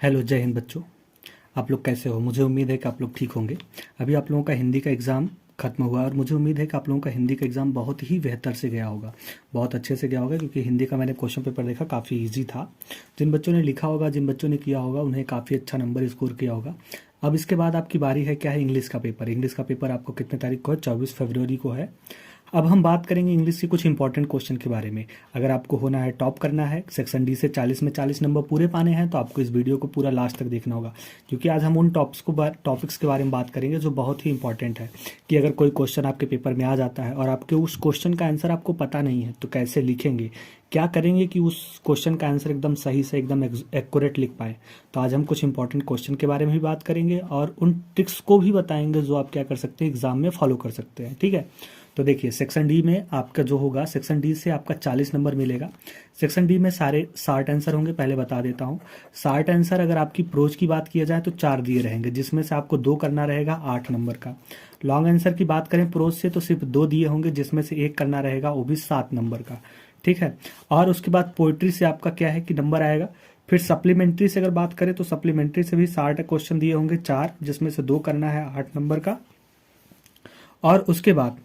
Hello, जय हिंद बच्चों। आप लोग कैसे हो? मुझे उम्मीद है कि आप लोग ठीक होंगे। अभी आप लोगों का हिंदी का एग्ज़ाम खत्म हुआ और मुझे उम्मीद है कि आप लोगों का हिंदी का एग्ज़ाम बहुत ही बेहतर से गया होगा, बहुत अच्छे से गया होगा, क्योंकि हिंदी का मैंने क्वेश्चन पेपर देखा, काफ़ी इजी था। जिन बच्चों ने लिखा होगा, जिन बच्चों ने किया होगा, उन्हें काफ़ी अच्छा नंबर स्कोर किया होगा। अब इसके बाद आपकी बारी है, क्या है? इंग्लिश का पेपर। इंग्लिश का पेपर आपको कितने तारीख को है? 24 फरवरी को है। अब हम बात करेंगे इंग्लिश के कुछ इंपॉर्टेंट क्वेश्चन के बारे में। अगर आपको होना है, टॉप करना है, सेक्शन डी से 40 में 40 नंबर पूरे पाने हैं, तो आपको इस वीडियो को पूरा लास्ट तक देखना होगा, क्योंकि आज हम उन टॉपिक्स के बारे में बात करेंगे जो बहुत ही इंपॉर्टेंट है। कि अगर कोई क्वेश्चन आपके पेपर में आ जाता है और आपके उस क्वेश्चन का आंसर आपको पता नहीं है, तो कैसे लिखेंगे, क्या करेंगे कि उस क्वेश्चन का आंसर एकदम सही से, एकदम एक्यूरेट लिख पाए। तो आज हम कुछ इंपॉर्टेंट क्वेश्चन के बारे में भी बात करेंगे और उन ट्रिक्स को भी बताएंगे जो आप क्या कर सकते हैं, एग्जाम में फॉलो कर सकते हैं। ठीक है, तो देखिए, सेक्शन डी में आपका जो होगा, सेक्शन डी से आपका 40 नंबर मिलेगा। सेक्शन डी में सारे 60 आंसर होंगे। पहले बता देता हूँ, 60 आंसर अगर आपकी प्रोज की बात किया जाए तो 4 दिए रहेंगे, जिसमें से आपको 2 करना रहेगा 8 नंबर का। लॉन्ग आंसर की बात करें प्रोज से, तो सिर्फ 2 दिए होंगे, जिसमें से 1 करना रहेगा, वो भी 7 नंबर का। ठीक है, और उसके बाद पोइट्री से आपका क्या है कि नंबर आएगा। फिर सप्लीमेंट्री से अगर बात करें तो सप्लीमेंट्री से भी 60 क्वेश्चन दिए होंगे, 4, जिसमें से 2 करना है 8 नंबर का। और उसके बाद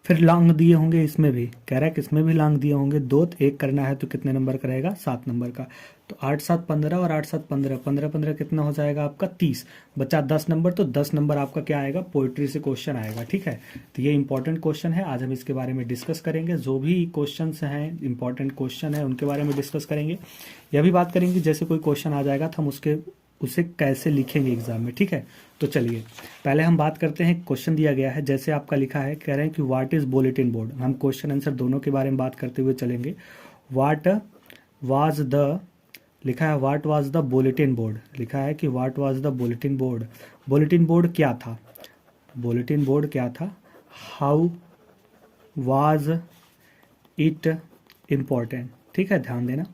फिर लॉन्ग दिए होंगे, इसमें भी कह रहा है कि इसमें भी लॉन्ग दिए होंगे 2, 1 करना है तो कितने नंबर का रहेगा? 7 नंबर का। तो 8 7 15 और 8 7 15, 15 15 कितना हो जाएगा आपका? 30। बचा 10 नंबर, तो 10 नंबर आपका क्या आएगा? पोइट्री से क्वेश्चन आएगा। ठीक है, तो ये इंपॉर्टेंट क्वेश्चन है, आज हम इसके बारे में डिस्कस करेंगे। जो भी क्वेश्चन हैं, इंपॉर्टेंट क्वेश्चन है, उनके बारे में डिस्कस करेंगे। यह भी बात करेंगे जैसे कोई क्वेश्चन आ जाएगा तो हम उसे कैसे लिखेंगे एग्जाम में। ठीक है, तो चलिए पहले हम बात करते हैं। क्वेश्चन दिया गया है, जैसे आपका लिखा है, कह रहे हैं कि व्हाट इज बुलेटिन बोर्ड। हम क्वेश्चन आंसर दोनों के बारे में बात करते हुए चलेंगे। व्हाट वाज द, लिखा है what was the bulletin board, लिखा है कि what was the bulletin board. Bulletin board क्या था? बुलेटिन बोर्ड क्या था? How was it important. ठीक है, ध्यान देना,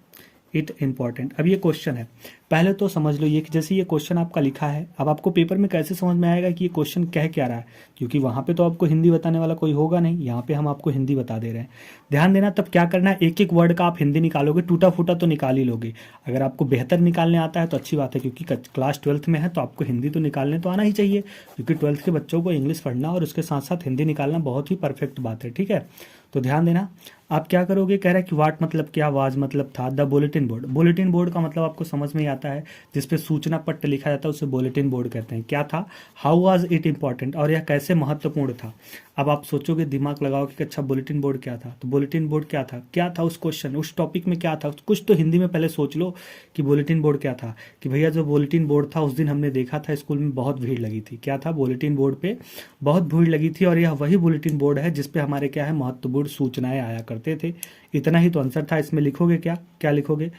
इट इम्पॉर्टेंट। अब ये क्वेश्चन है, पहले तो समझ लो ये कि जैसे ये क्वेश्चन आपका लिखा है, अब आपको पेपर में कैसे समझ में आएगा कि ये क्वेश्चन कह क्या रहा है, क्योंकि वहां पे तो आपको हिंदी बताने वाला कोई होगा नहीं, यहाँ पे हम आपको हिंदी बता दे रहे हैं। ध्यान देना, तब क्या करना है, एक एक वर्ड का आप हिंदी निकालोगे, टूटा फूटा तो निकाल ही लोगे। अगर आपको बेहतर निकालने आता है तो अच्छी बात है, क्योंकि क्लास 12th में है तो आपको हिंदी तो निकालने तो आना ही चाहिए, क्योंकि 12th के बच्चों को इंग्लिश पढ़ना और उसके साथ साथ हिंदी निकालना बहुत ही परफेक्ट बात है। ठीक है, तो ध्यान देना, आप क्या करोगे, कह रहा है कि वाट मतलब क्या, वाज मतलब था, the bulletin board. Bulletin board का मतलब आपको समझ में ही आता है, जिसपे सूचना पट्ट लिखा जाता है उसे बुलेटिन बोर्ड कहते हैं। क्या था? हाउ वाज इट इम्पॉर्टेंट, और यह कैसे महत्वपूर्ण था। अब आप सोचोगे, दिमाग लगाओगे कि अच्छा बुलेटिन बोर्ड क्या था, तो बुलेटिन बोर्ड क्या था, क्या था उस क्वेश्चन, उस टॉपिक में क्या था, कुछ तो हिंदी में पहले सोच लो कि बुलेटिन बोर्ड क्या था। कि भैया जो बुलेटिन बोर्ड था, उस दिन हमने देखा था स्कूल में बहुत भीड़ लगी थी। क्या था? बुलेटिन बोर्ड पे बहुत भीड़ लगी थी, और यह वही बुलेटिन बोर्ड है जिसपे हमारे क्या है, महत्वपूर्ण सूचनाएं आया करते थे। इतना ही तो आंसर था। इसमें लिखोगे क्या, क्या लिखोगे?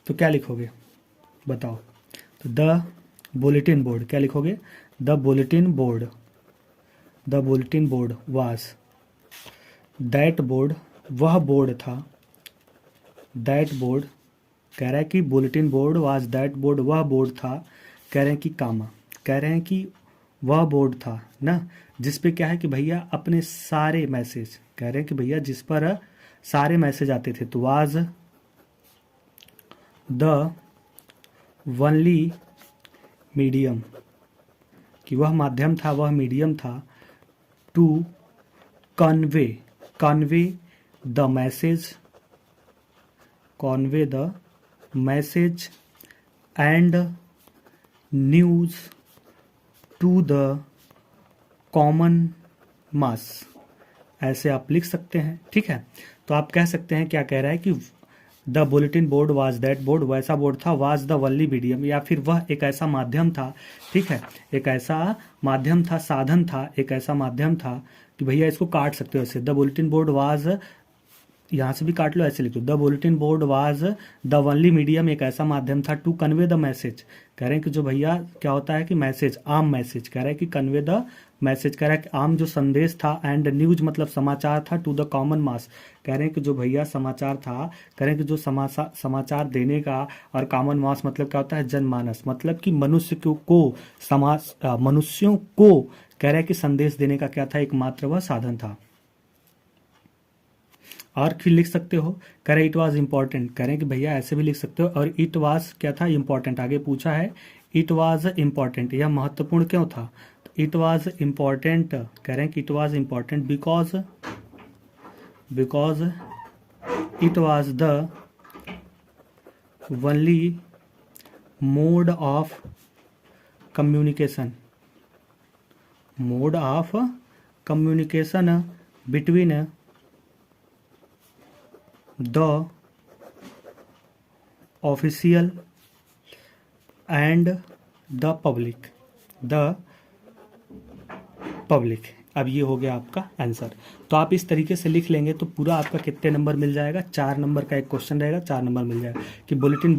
तो क्या लिखोगे बताओ? तो द बुलेटिन बोर्ड, क्या लिखोगे? The bulletin board, the bulletin board was, that board वह बोर्ड था, दैट बोर्ड, कह रहा है कि bulletin board was that board वह बोर्ड था, कह रहे हैं कि कामा, कह रहे हैं कि वह बोर्ड था ना, जिस पे क्या है कि भैया अपने सारे मैसेज, कह रहे हैं कि भैया जिस पर सारे मैसेज आते थे, तो वाज द वनली मीडियम, कि वह माध्यम था, वह मीडियम था, to convey, convey the message, convey the message and news to the common mass. ऐसे आप लिख सकते हैं। ठीक है, तो आप कह सकते हैं, क्या कह रहा है कि the bulletin board was that board, वैसा बोर्ड था, वाज द वनली मीडियम, या फिर वह एक ऐसा माध्यम था। ठीक है, एक ऐसा माध्यम था, साधन था, एक ऐसा माध्यम था कि भैया इसको काट सकते हो ऐसे, द बुलेटिन बोर्ड वाज यहाँ से भी काट लो, ऐसे लिख लो, the bulletin board was the only medium, एक ऐसा माध्यम था टू कन्वे द मैसेज। कह रहे हैं कि जो भैया क्या होता है कि मैसेज, आम मैसेज, कह रहे हैं कि कन्वे द मैसेज, कह रहा है कि आम जो संदेश था, एंड न्यूज मतलब समाचार था, टू द कॉमन मास, कह रहे हैं कि जो भैया समाचार था, कह रहे हैं कि जो समाचार देने का, और कॉमन मास मतलब क्या होता है, जनमानस, मतलब कि मनुष्य को मनुष्यों को कह रहे हैं कि संदेश देने का क्या था, एकमात्र वह साधन था। और फिर लिख सकते हो, कह रहे इट वाज इंपॉर्टेंट, कह रहे हैं कि भैया ऐसे भी लिख सकते हो, और इट वाज क्या था, इंपॉर्टेंट, आगे पूछा है इट वाज इंपॉर्टेंट, यह महत्वपूर्ण क्यों था, इट वाज इंपॉर्टेंट, कह रहे हैं कि it was important because it was the only mode of communication between the official and the public. अब ये हो गया आपका आंसर। तो आप इस तरीके से लिख लेंगे तो पूरा आपका कितने नंबर मिल जाएगा, 4 नंबर का एक क्वेश्चन रहेगा, 4 नंबर मिल जाएगा कि bulletin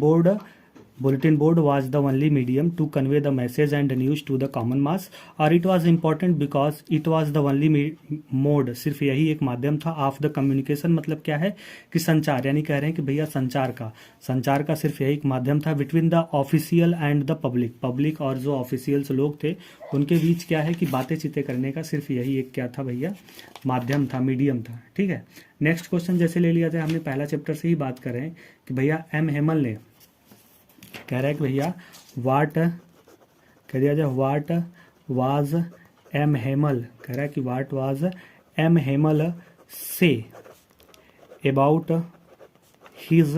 board was the only medium to convey the message and news to the common mass, और it was important because it was the only mode, सिर्फ यही एक माध्यम था, ऑफ द कम्युनिकेशन मतलब क्या है कि संचार, यानी कह रहे हैं कि भैया संचार का सिर्फ यही एक माध्यम था, between the official and the public और जो ऑफिशियल्स लोग थे उनके बीच क्या है कि बातें चीतें करने का सिर्फ यही एक क्या था भैया, माध्यम था, मीडियम था। ठीक है, नेक्स्ट क्वेश्चन जैसे ले लिया जाए, हमने पहला चैप्टर से ही बात करें कि भैया एम हेमल ने कह रहा है कि भैया वाट कह दिया जाए, वाट वाज एम हेमल, कह रहा है कि what was M Hamel said about his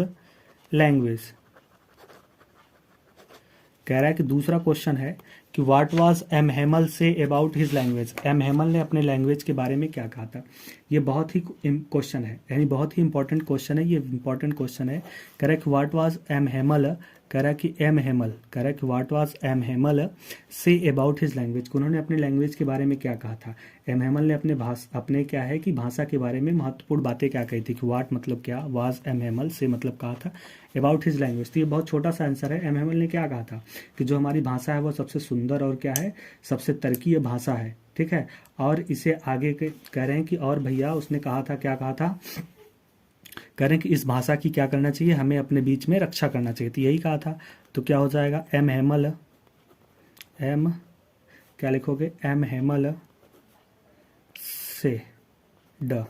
language. कह रहा है कि दूसरा क्वेश्चन है कि what was M Hamel said about his language, M Hamel ने अपने लैंग्वेज के बारे में क्या कहा था। ये बहुत ही क्वेश्चन है, यानी बहुत ही इंपॉर्टेंट क्वेश्चन है, ये इंपॉर्टेंट क्वेश्चन है। कह रहा है कि व्हाट वाज एम हेमल, कह रहा है कि एम हेमल, कह रहा है कि what was M Hamel said about his language, उन्होंने अपने लैंग्वेज के बारे में क्या कहा था। एम हेमल ने अपने क्या है कि भाषा के बारे में महत्वपूर्ण बातें क्या कही थी, कि व्हाट मतलब क्या, वाज एम हेमल से मतलब कहा था अबाउट हिज लैंग्वेज। तो ये बहुत छोटा सा आंसर है। एम हेमल ने क्या कहा था कि जो हमारी भाषा है वो सबसे सुंदर और क्या है, सबसे तरक्की भाषा है। ठीक है, और इसे आगे कह रहे हैं कि और भैया उसने कहा था, क्या कहा था, कह रहे हैं कि इस भाषा की क्या करना चाहिए, हमें अपने बीच में रक्षा करना चाहिए, तो यही कहा था। तो क्या हो जाएगा, एम हेमल, एम क्या लिखोगे, M Hamel said,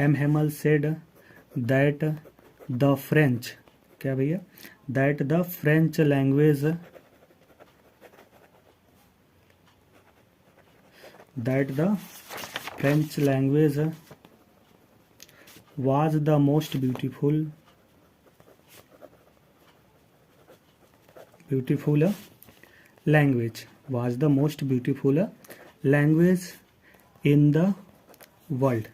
M Hamel said that the French, क्या भैया, that the French language, that the French language was the most beautiful language, was the most beautiful language in the world।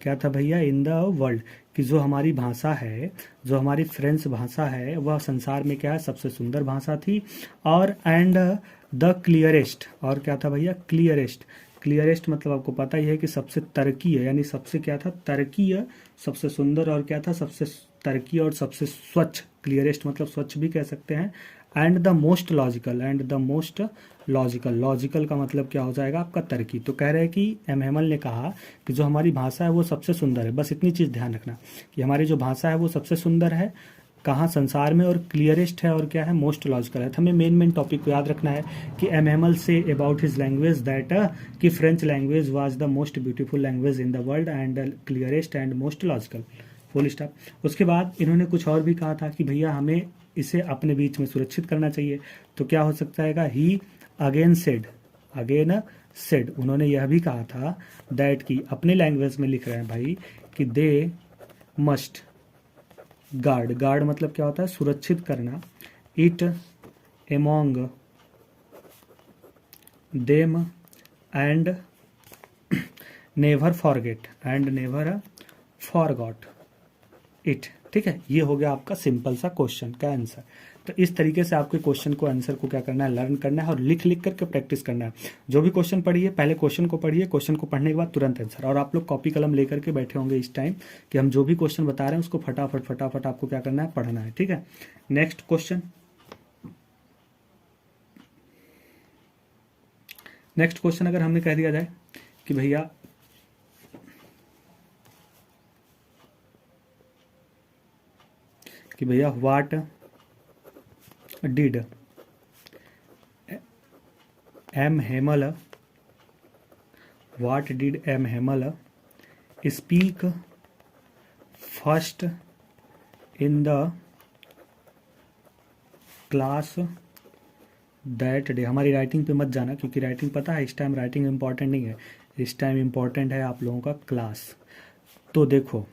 क्या था भैया, इन the world, कि जो हमारी भाषा है, जो हमारी फ्रेंच भाषा है, वह संसार में क्या है, सबसे सुंदर भाषा थी। और एंड द क्लियरेस्ट, और क्या था भैया, क्लियरेस्ट मतलब आपको पता ही है कि सबसे तरक्की है, यानी सबसे क्या था, तरक्की है, सबसे सुंदर, और क्या था, सबसे तरक्की और सबसे स्वच्छ, क्लियरेस्ट मतलब स्वच्छ भी कह सकते हैं। And the most logical, logical का मतलब क्या हो जाएगा आपका, तरक्की। तो कह रहे हैं कि एम हेमल ने कहा कि जो हमारी भाषा है वो सबसे सुंदर है, बस इतनी चीज़ ध्यान रखना कि हमारी जो भाषा है वो सबसे सुंदर है कहाँ, संसार में, और क्लियरेस्ट है, और क्या है, मोस्ट लॉजिकल है। तो हमें मेन टॉपिक को याद रखना है कि M Hamel said about his language that कि French language was the most beautiful language in the world and clearest and most logical, full stop. उसके बाद इन्होंने कुछ और भी कहा था कि भैया हमें इसे अपने बीच में सुरक्षित करना चाहिए। तो क्या हो सकता है, ही अगेन सेड, उन्होंने यह भी कहा था दैट की, अपने लैंग्वेज में लिख रहे हैं भाई कि दे मस्ट गार्ड मतलब क्या होता है, सुरक्षित करना, it among them and never forgot it. ठीक है, ये हो गया आपका सिंपल सा क्वेश्चन का आंसर। तो इस तरीके से आपके क्वेश्चन को आंसर को क्या करना है, लर्न करना है और लिख लिख करके प्रैक्टिस करना है। जो भी क्वेश्चन पढ़िए पहले क्वेश्चन को पढ़िए, क्वेश्चन को पढ़ने के बाद तुरंत आंसर। और आप लोग कॉपी कलम लेकर के बैठे होंगे इस टाइम कि हम जो भी क्वेश्चन बता रहे हैं उसको फटाफट फटाफट आपको क्या करना है, पढ़ना है। ठीक है, नेक्स्ट क्वेश्चन। नेक्स्ट क्वेश्चन अगर हमने कह दिया जाए कि भैया what did M Hamel speak first in the class that day. हमारी राइटिंग पे मत जाना क्योंकि राइटिंग पता है इस टाइम राइटिंग इम्पॉर्टेंट नहीं है, इस टाइम इम्पॉर्टेंट है आप लोगों का क्लास। तो देखो,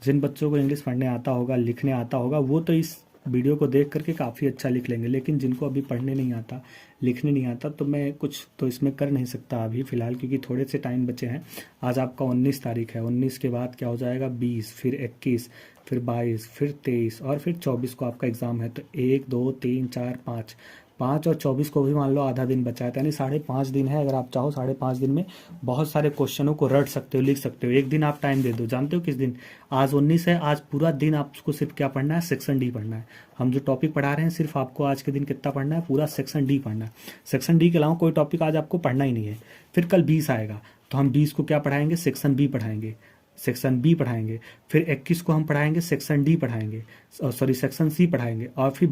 जिन बच्चों को इंग्लिश पढ़ने आता होगा, लिखने आता होगा, वो तो इस वीडियो को देख करके काफ़ी अच्छा लिख लेंगे, लेकिन जिनको अभी पढ़ने नहीं आता, लिखने नहीं आता, तो मैं कुछ तो इसमें कर नहीं सकता अभी फ़िलहाल, क्योंकि थोड़े से टाइम बचे हैं। आज आपका 19 तारीख है, 19 के बाद क्या हो जाएगा 20, फिर 21, फिर 22, फिर 23 और फिर 24 को आपका एग्ज़ाम है। तो 1 2 3 4 5 और 24 को भी मान लो आधा दिन बचा है, यानी 5.5 दिन है। अगर आप चाहो 5.5 दिन में बहुत सारे क्वेश्चनों को रट सकते हो, लिख सकते हो। एक दिन आप टाइम दे दो, जानते हो किस दिन, आज 19 है, आज पूरा दिन आपको सिर्फ क्या पढ़ना है, सेक्शन डी पढ़ना है। हम जो टॉपिक पढ़ा रहे हैं सिर्फ आपको आज के दिन कितना पढ़ना है, पूरा सेक्शन डी पढ़ना है। सेक्शन डी के अलावा कोई टॉपिक आज आपको पढ़ना ही नहीं है। फिर कल 20 आएगा तो हम 20 को क्या पढ़ाएंगे, सेक्शन बी पढ़ाएंगे, सेक्शन बी पढ़ाएंगे। फिर 21 को हम पढ़ाएंगे सेक्शन डी पढ़ाएंगे, सॉरी सेक्शन सी पढ़ाएंगे। और फिर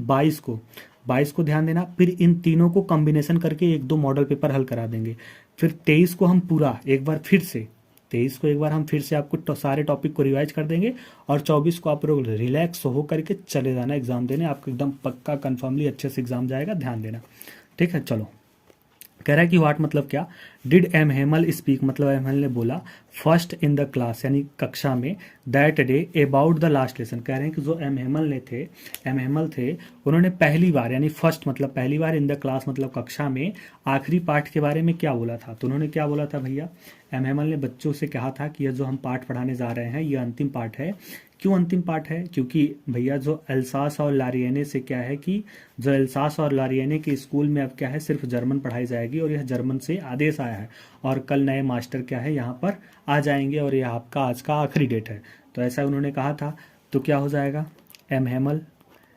22 को ध्यान देना, फिर इन तीनों को कॉम्बिनेशन करके 1-2 मॉडल पेपर हल करा देंगे। फिर 23 को हम पूरा एक बार फिर से, 23 को एक बार हम फिर से आपको सारे टॉपिक को रिवाइज कर देंगे। और 24 को आप लोग रिलैक्स हो करके चले जाना एग्जाम देने, आपको एकदम पक्का कन्फर्मली अच्छे से एग्जाम जाएगा, ध्यान देना। ठीक है, चलो। कह रहा है कि व्हाट मतलब क्या, डिड एम हेमल स्पीक मतलब एम हेमल ने बोला फर्स्ट इन द क्लास यानी कक्षा में, that day about the last lesson. कह रहे हैं कि जो एम हेमल थे उन्होंने पहली बार यानी फर्स्ट मतलब पहली बार, इन द क्लास मतलब कक्षा में, आखिरी पाठ के बारे में क्या बोला था। तो उन्होंने क्या बोला था भैया, एम हेमल ने बच्चों से कहा था कि यह जो हम पाठ पढ़ाने जा रहे हैं ये अंतिम पाठ है। क्यों अंतिम पाठ है, क्योंकि भैया जो एल्सास और लारियने से क्या है कि जो एल्सास और लारियने के स्कूल में अब क्या है सिर्फ जर्मन पढ़ाई जाएगी, और यह जर्मन से आदेश आया है और कल नए मास्टर क्या है यहाँ पर आ जाएंगे और यह आपका आज का आखिरी डेट है। तो ऐसा उन्होंने कहा था। तो क्या हो जाएगा, एम हेमल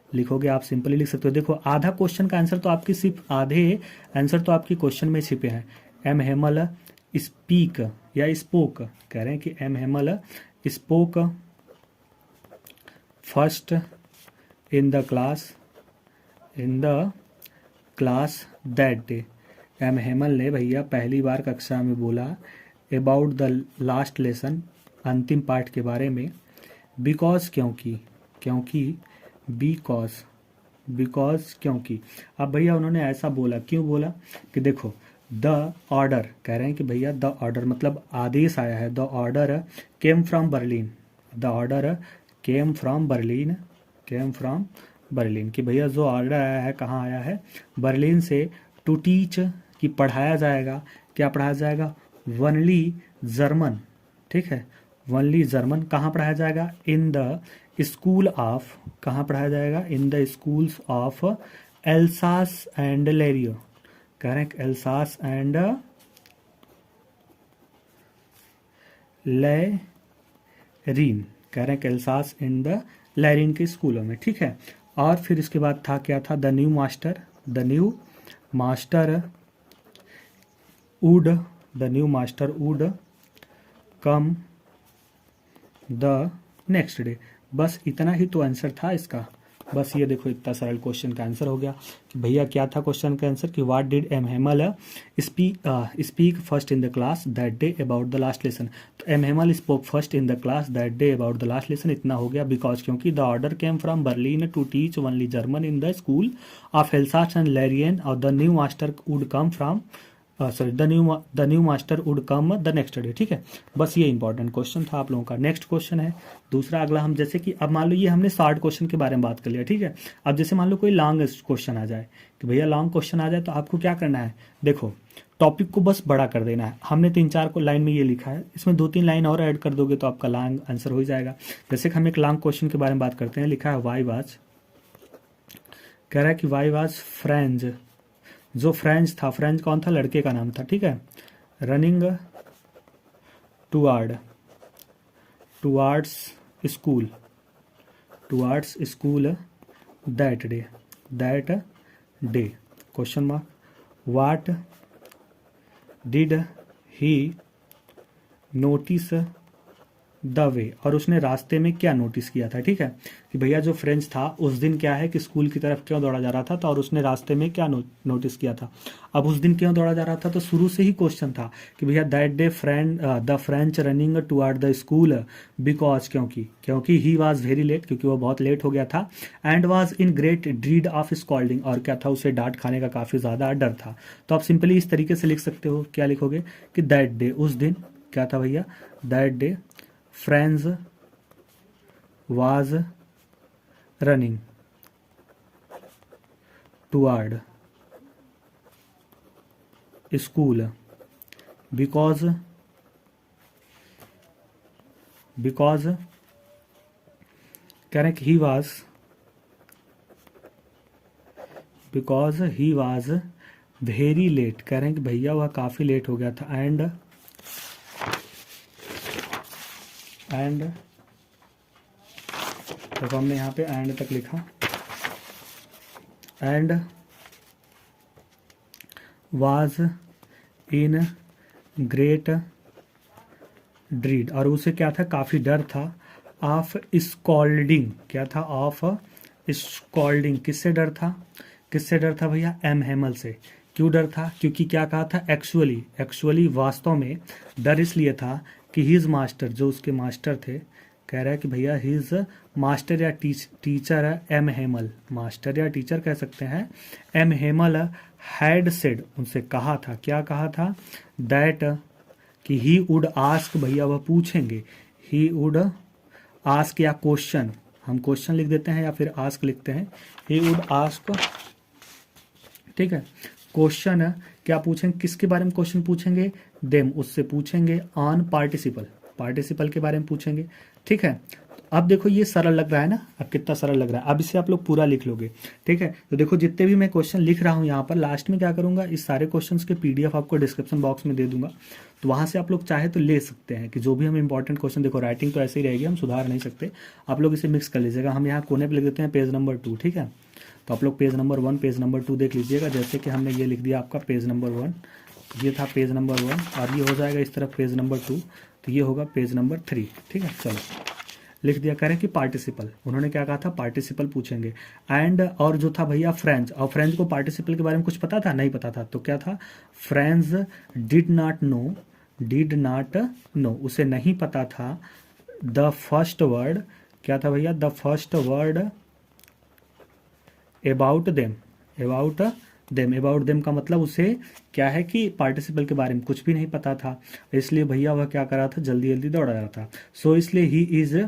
लिखोगे आप, सिंपली लिख सकते हो। देखो आधा क्वेश्चन का आंसर तो आपकी, सिर्फ आधे आंसर तो आपकी क्वेश्चन में छिपे हैं। एम हेमल स्पीक या स्पोक, कह रहे हैं कि M Hamel spoke first in the class that day. M Hamel ने भैया पहली बार कक्षा में बोला अबाउट द लास्ट लेसन अंतिम पाठ के बारे में, बिकॉज क्योंकि अब भैया उन्होंने ऐसा बोला, क्यों बोला कि देखो द ऑर्डर, कह रहे हैं कि भैया द ऑर्डर मतलब आदेश आया है, the order came from Berlin, the order came from Berlin कि भैया जो ऑर्डर आया है कहाँ आया है, बर्लिन से, टू टीच कि पढ़ाया जाएगा, क्या पढ़ाया जाएगा, वनली जर्मन। ठीक है, वनली जर्मन कहाँ पढ़ाया जाएगा, इन द स्कूल ऑफ, कहाँ पढ़ाया जाएगा, in the schools of Alsace and Lorraine. कह रहे हैं एल्सास एंड लेरिन, कह रहे हैं कि एल्सास इन द लेरिन के स्कूलों में। ठीक है, और फिर इसके बाद था क्या था, the new master would come the next day. बस इतना ही तो आंसर था इसका। बस ये देखो इतना सरल क्वेश्चन का आंसर हो गया कि भैया क्या था क्वेश्चन का आंसर कि what did M Hamel speak first in the class that day about the last lesson. तो M Hamel spoke first in the class that day about the last lesson, इतना हो गया। बिकॉज क्योंकि the order came from Berlin to teach only German in the school of Alsace and Lorraine, और the new master would come from the new master would come the next day. ठीक है, बस ये important question था आप लोगों का। Next question है दूसरा अगला, हम जैसे कि अब मान लो ये हमने शॉर्ट क्वेश्चन के बारे में बात कर लिया। ठीक है, अब जैसे मान लो कोई लॉन्ग क्वेश्चन आ जाए कि भैया लॉन्ग क्वेश्चन आ जाए तो आपको क्या करना है, देखो टॉपिक को बस बड़ा कर देना है। हमने 3-4 को लाइन में ये लिखा है, इसमें 2-3 लाइन और ऐड कर दोगे तो आपका लॉन्ग आंसर हो जाएगा। जैसे कि हम एक लॉन्ग क्वेश्चन के बारे में बात करते हैं, लिखा है वाई कह रहा है कि वाई वाज फ्रेंच, जो फ्रेंच था, फ्रेंच कौन था, लड़के का नाम था, ठीक है, running toward towards school towards school that day question Mark Watt did he notice the way, और उसने रास्ते में क्या नोटिस किया था, ठीक है, कि भैया जो फ्रेंच था उस दिन क्या है कि स्कूल की तरफ क्यों दौड़ा जा रहा था, तो और उसने रास्ते में क्या नोटिस किया था। अब उस दिन क्यों दौड़ा जा रहा था, तो शुरू से ही क्वेश्चन था कि भैया that day the French running toward the school because, क्योंकि ही वॉज वेरी लेट, क्योंकि वो बहुत लेट हो गया था, and was in great dread of scolding, और क्या था, उसे डांट खाने का काफ़ी ज़्यादा डर था। तो आप सिंपली इस तरीके से लिख सकते हो, क्या लिखोगे कि दैट डे, उस दिन क्या था भैया, that day French was running toward school because कह रहे हैं कि he was very late, कह रहे हैं कि भैया वह काफ़ी लेट हो गया था, एंड तो हमने यहाँ पे एंड तक लिखा, एंड वाज इन ग्रेट ड्रीड, और उसे क्या था, काफ़ी डर था, ऑफ स्कॉल्डिंग, क्या था, ऑफ स्कॉल्डिंग, किससे डर था भैया, एम हेमल से। क्यों डर था, क्योंकि क्या कहा था, एक्चुअली वास्तव में डर इसलिए था कि हिज मास्टर, जो उसके मास्टर थे, कह रहा है कि भैया हिज मास्टर या टीचर है एम हेमल, मास्टर या टीचर कह सकते हैं, एम हेमल हैड सेड, उनसे कहा था, क्या कहा था, दैट कि ही वुड आस्क, भैया वह पूछेंगे, ही वुड आस्क या क्वेश्चन, हम क्वेश्चन लिख देते हैं या फिर आस्क लिखते हैं, ही वुड आस्क, ठीक है, क्वेश्चन क्या पूछेंगे, किसके बारे में क्वेश्चन पूछेंगे, देम, उससे पूछेंगे, ऑन पार्टिसिपल के बारे में पूछेंगे, ठीक है। अब देखो ये सरल लग रहा है ना, अब कितना सरल लग रहा है, अब इसे आप लोग पूरा लिख लोगे, ठीक है। तो देखो जितने भी मैं क्वेश्चन लिख रहा हूँ यहाँ पर, लास्ट में क्या करूँगा, इस सारे क्वेश्चंस के पीडीएफ आपको डिस्क्रिप्शन बॉक्स में दे दूंगा, तो वहाँ से आप लोग चाहे तो ले सकते हैं, कि जो भी हम इंपॉर्टेंट क्वेश्चन, देखो राइटिंग तो ऐसे ही रहेगी, हम सुधार नहीं सकते, आप लोग इसे मिक्स कर लीजिएगा। हम यहाँ कोने पर लिख देते हैं पेज नंबर 2, ठीक है, तो आप लोग पेज नंबर 1 पेज नंबर 2 देख लीजिएगा। जैसे कि हमने ये लिख दिया आपका पेज नंबर 1, ये था पेज नंबर 1, और ये हो जाएगा इस तरफ पेज नंबर 2, तो ये होगा पेज नंबर 3, ठीक है। चलो लिख दिया, करें कि पार्टिसिपल, उन्होंने क्या कहा था, पार्टिसिपल पूछेंगे, एंड और जो था भैया फ्रेंच, और फ्रेंच को पार्टिसिपल के बारे में कुछ पता था, नहीं पता था, तो क्या था, फ्रेंच डिड नॉट नो, उसे नहीं पता था, द फर्स्ट वर्ड, क्या था भैया, the first word about them का मतलब उसे क्या है कि पार्टिसिपल के बारे में कुछ भी नहीं पता था, इसलिए भैया वह क्या कर रहा था, जल्दी जल्दी दौड़ा रहा था, सो इसलिए ही इज,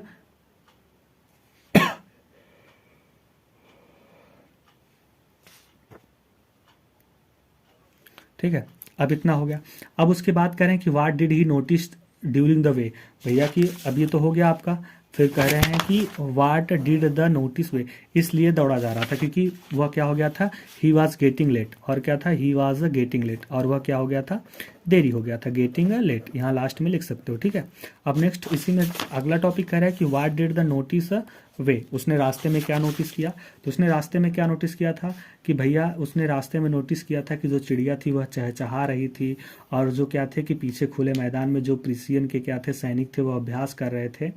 ठीक है। अब इतना हो गया, अब उसके बाद करें कि what did he notice during the way, भैया कि अब ये तो हो गया आपका, फिर कह रहे हैं कि व्हाट डिड द नोटिस वे, इसलिए दौड़ा जा रहा था क्योंकि वह क्या हो गया था, ही वॉज गेटिंग लेट, और क्या था, ही वॉज गेटिंग लेट, और वह क्या हो गया था, देरी हो गया था, गेटिंग लेट, यहाँ लास्ट में लिख सकते हो, ठीक है। अब नेक्स्ट इसी में अगला टॉपिक कह रहा है कि व्हाट डिड द नोटिस वे, उसने रास्ते में क्या नोटिस किया, तो उसने रास्ते में क्या नोटिस किया था कि भैया उसने रास्ते में नोटिस किया था कि जो चिड़िया थी वह चहचहा रही थी, और जो क्या थे कि पीछे खुले मैदान में जो प्रिसियन के क्या थे, सैनिक थे, वह अभ्यास कर रहे थे,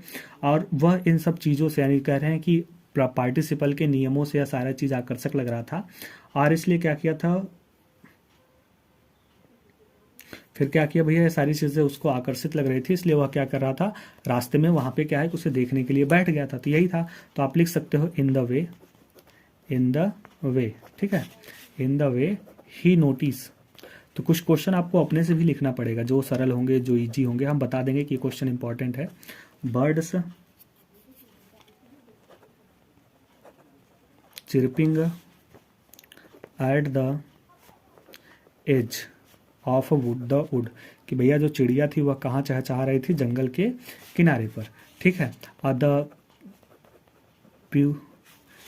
और वह इन सब चीज़ों से, यानी कह रहे हैं कि पार्टिसिपल के नियमों से यह सारा चीज़ आकर्षक लग रहा था, और इसलिए क्या किया था, फिर क्या किया भैया, ये सारी चीज़ें उसको आकर्षित लग रही थी, इसलिए वह क्या कर रहा था, रास्ते में वहाँ पे क्या है कि उसे देखने के लिए बैठ गया था, तो यही था। तो आप लिख सकते हो इन द वे, ठीक है, in the way he notice. तो कुछ क्वेश्चन आपको अपने से भी लिखना पड़ेगा, जो सरल होंगे, जो इजी होंगे, हम बता देंगे कि क्वेश्चन इंपॉर्टेंट है। Birds chirping at the edge of wood, कि भैया जो चिड़िया थी वह कहाँ चहचहा रही थी, जंगल के किनारे पर, ठीक है। और द प्यू,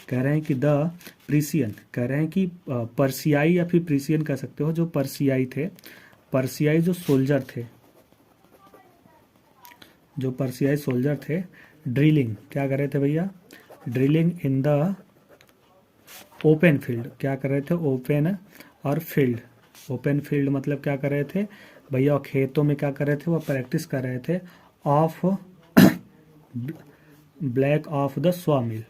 कह रहे हैं कि द प्रीसियन, कह रहे हैं कि पर्सियाई या फिर प्रीसियन कह सकते हो, जो पर्सियाई थे, पर्सियाई जो सोल्जर थे, जो पर्सियाई सोल्जर थे, ड्रिलिंग क्या कर रहे थे भैया, drilling in the open field, क्या कर रहे थे, ओपन और फील्ड, ओपन फील्ड मतलब क्या कर रहे थे भैया, खेतों में क्या कर रहे थे, वो प्रैक्टिस कर रहे थे ऑफ ब्लैक ऑफ द स्वमिल,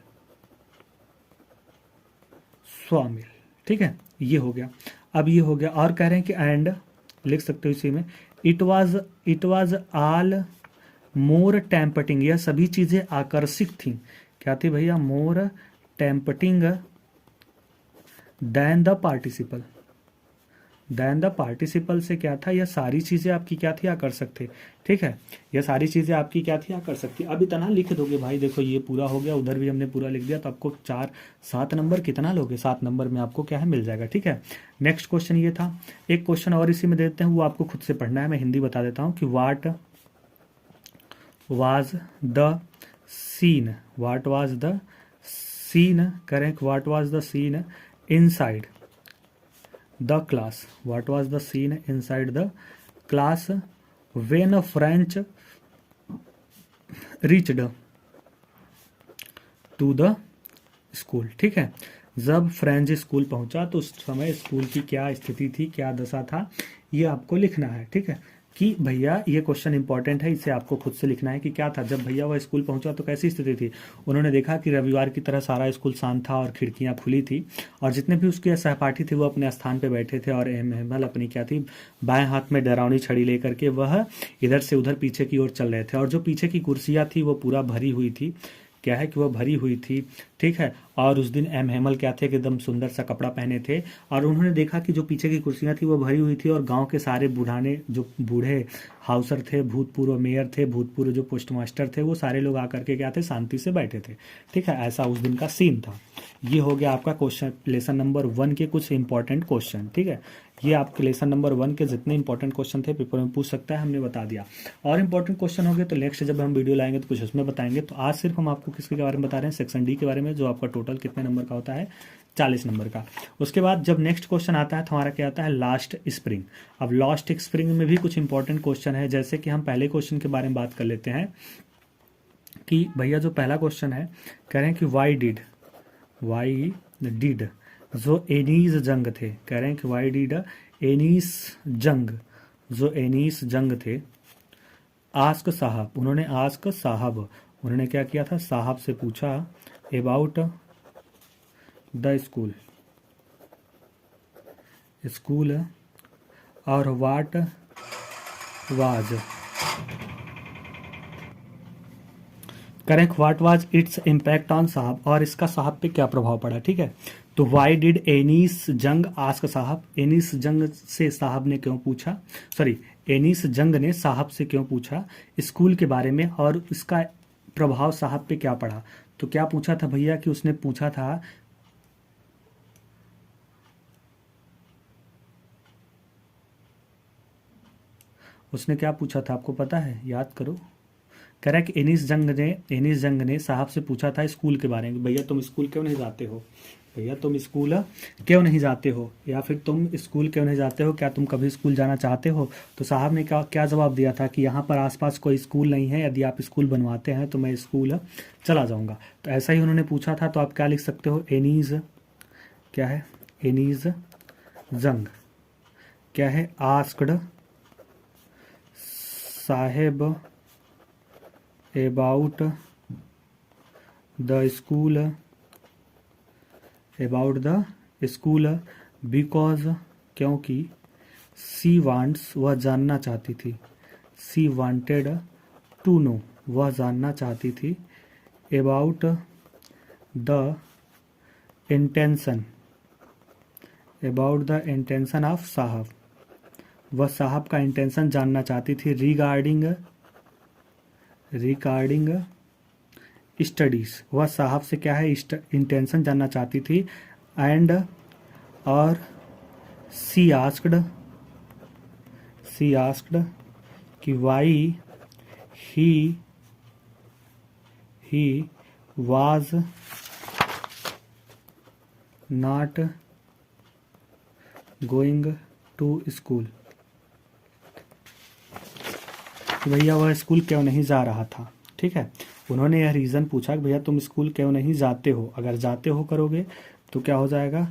स्वमिल, ठीक है, ये हो गया। अब ये हो गया, और कह रहे हैं कि एंड लिख सकते हो इसी में, it was all more tempting, यह सभी चीजें आकर्षित थी, क्या थी भैया, more tempting than the participle, than the participle से क्या था, यह सारी चीजें आपकी क्या थी, आकर्षक थे, ठीक है, यह सारी चीजें आपकी क्या थी, आकर्षक थी। अब इतना लिख दोगे भाई, देखो ये पूरा हो गया, उधर भी हमने पूरा लिख दिया, तो आपको 7 नंबर कितना लोगे, 7 नंबर में आपको क्या है, मिल जाएगा, ठीक है। नेक्स्ट क्वेश्चन ये था, एक क्वेश्चन और इसी में देते हैं, वो आपको खुद से पढ़ना है, मैं हिंदी बता देता हूँ कि what was the scene, what was the scene, करें what was the scene inside the class, what was the scene inside the class when French reached to the school, ठीक है, जब फ्रेंच स्कूल पहुंचा तो उस समय स्कूल की क्या स्थिति थी, क्या दशा था, ये आपको लिखना है, ठीक है, कि भैया ये क्वेश्चन इंपॉर्टेंट है, इसे आपको खुद से लिखना है कि क्या था, जब भैया वह स्कूल पहुंचा तो कैसी स्थिति थी, उन्होंने देखा कि रविवार की तरह सारा स्कूल शांत था और खिड़कियां खुली थी, और जितने भी उसके सहपाठी थे वो अपने स्थान पे बैठे थे, और एहमल अपनी क्या थी, बाएं हाथ में डरावनी छड़ी लेकर के वह इधर से उधर पीछे की ओर चल रहे थे, और जो पीछे की कुर्सियां थी वो पूरा भरी हुई थी, क्या है कि वह भरी हुई थी, ठीक है, और उस दिन एम हेमल क्या थे कि एकदम सुंदर सा कपड़ा पहने थे, और उन्होंने देखा कि जो पीछे की कुर्सियां थी वो भरी हुई थी, और गांव के सारे बुढ़ाने जो बूढ़े हाउसर थे, भूतपूर्व मेयर थे, भूतपूर्व जो पोस्ट मास्टर थे, वो सारे लोग आकर के क्या थे, शांति से बैठे थे, ठीक है, ऐसा उस दिन का सीन था। ये हो गया आपका क्वेश्चन, लेसन नंबर 1 के कुछ इंपॉर्टेंट क्वेश्चन, ठीक है, ये आपके लेसन नंबर 1 के जितने इंपॉर्टेंट क्वेश्चन थे पेपर में पूछ सकता है, हमने बता दिया। और इंपॉर्टेंट क्वेश्चन हो गए तो नेक्स्ट जब हम वीडियो लाएंगे तो कुछ उसमें बताएंगे। तो आज सिर्फ हम आपको किसके बारे में बता रहे हैं, सेक्शन डी के बारे में, जो आपका टोटल कितने नंबर का होता है, 40 नंबर का। उसके बाद जब नेक्स्ट क्वेश्चन आता है तो हमारा क्या आता है, लास्ट स्प्रिंग। अब लास्ट स्प्रिंग में भी कुछ इंपॉर्टेंट क्वेश्चन है, जैसे कि हम पहले क्वेश्चन के बारे में बात कर लेते हैं कि भैया जो पहला क्वेश्चन है, कह रहे हैं कि वाई डिड जो एनीस जंग थे, कह रहे हैं कि वाई डिड एनीस जंग, जो एनीस जंग थे, आस्क साहब, उन्होंने आस्क साहब, उन्होंने क्या किया था, साहब से पूछा अबाउट द स्कूल और what was, correct, what was its impact on साहब, और इसका साहब पे क्या प्रभाव पड़ा, ठीक है। तो वाई डिड एनीस जंग आस्क साहब, एनीस जंग से साहब ने क्यों पूछा, सॉरी, एनीस जंग ने साहब से क्यों पूछा स्कूल के बारे में, और इसका प्रभाव साहब पे क्या पड़ा। तो क्या पूछा था भैया कि उसने पूछा था, उसने क्या पूछा था आपको पता है, याद करो। करेक्ट, एनीस जंग ने साहब से पूछा था स्कूल के बारे में, भैया तुम स्कूल क्यों नहीं जाते हो, भैया तुम स्कूल क्यों नहीं जाते हो, या फिर तुम स्कूल क्यों नहीं जाते हो, क्या तुम कभी स्कूल जाना चाहते हो। तो साहब ने क्या जवाब दिया था कि यहाँ पर आसपास कोई स्कूल नहीं है, यदि आप स्कूल बनवाते हैं तो मैं स्कूल चला जाऊँगा। तो ऐसा ही उन्होंने पूछा था, तो आप क्या लिख सकते हो, एनीज क्या है, एनीज जंग क्या है, asked Saheb about the school because, क्योंकि सी वांट्स, वह जानना चाहती थी, सी वांटेड टू नो, वह जानना चाहती थी, अबाउट द इंटेंशन ऑफ साहब, वह साहब का इंटेंशन जानना चाहती थी, रिगार्डिंग स्टडीज, वह साहब से क्या है, इंटेंशन जानना चाहती थी, एंड और सी आस्क्ड कि why he was not going to school, कि भैया वह स्कूल क्यों नहीं जा रहा था। ठीक है, उन्होंने यह रीज़न पूछा कि भैया तुम स्कूल क्यों नहीं जाते हो। अगर जाते हो करोगे तो क्या हो जाएगा,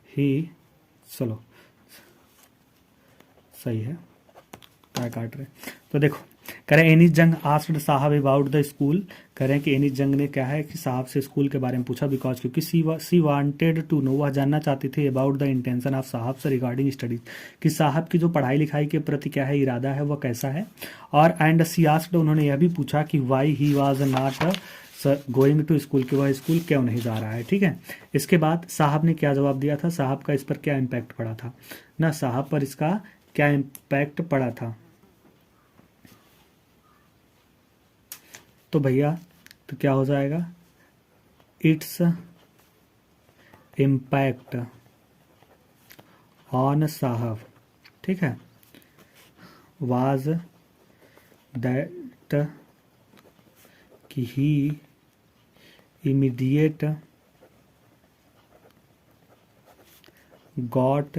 ही, चलो सही है, क्या काट रहे। तो देखो कह रहे एनिस जंग आस्क्ड साहब अबाउट द स्कूल, कह रहे हैं कि एनिस जंग ने क्या है कि साहब से स्कूल के बारे में पूछा, बिकॉज क्योंकि सी वांटेड टू नो, वह जानना चाहती थी अबाउट द इंटेंशन ऑफ साहब से रिगार्डिंग स्टडीज, कि साहब की जो पढ़ाई लिखाई के प्रति क्या है इरादा है वह कैसा है। और एंड सी आस्क्ड, उन्होंने यह भी पूछा कि why he was not going to school, कि वह स्कूल क्यों नहीं जा रहा है। ठीक है, इसके बाद साहब ने क्या जवाब दिया था, साहब का इस पर क्या इम्पैक्ट पड़ा था ना, साहब पर इसका क्या इम्पैक्ट पड़ा था। तो भैया तो क्या हो जाएगा, इट्स इम्पैक्ट ऑन साहब, ठीक है, वाज दैट कि he immediately got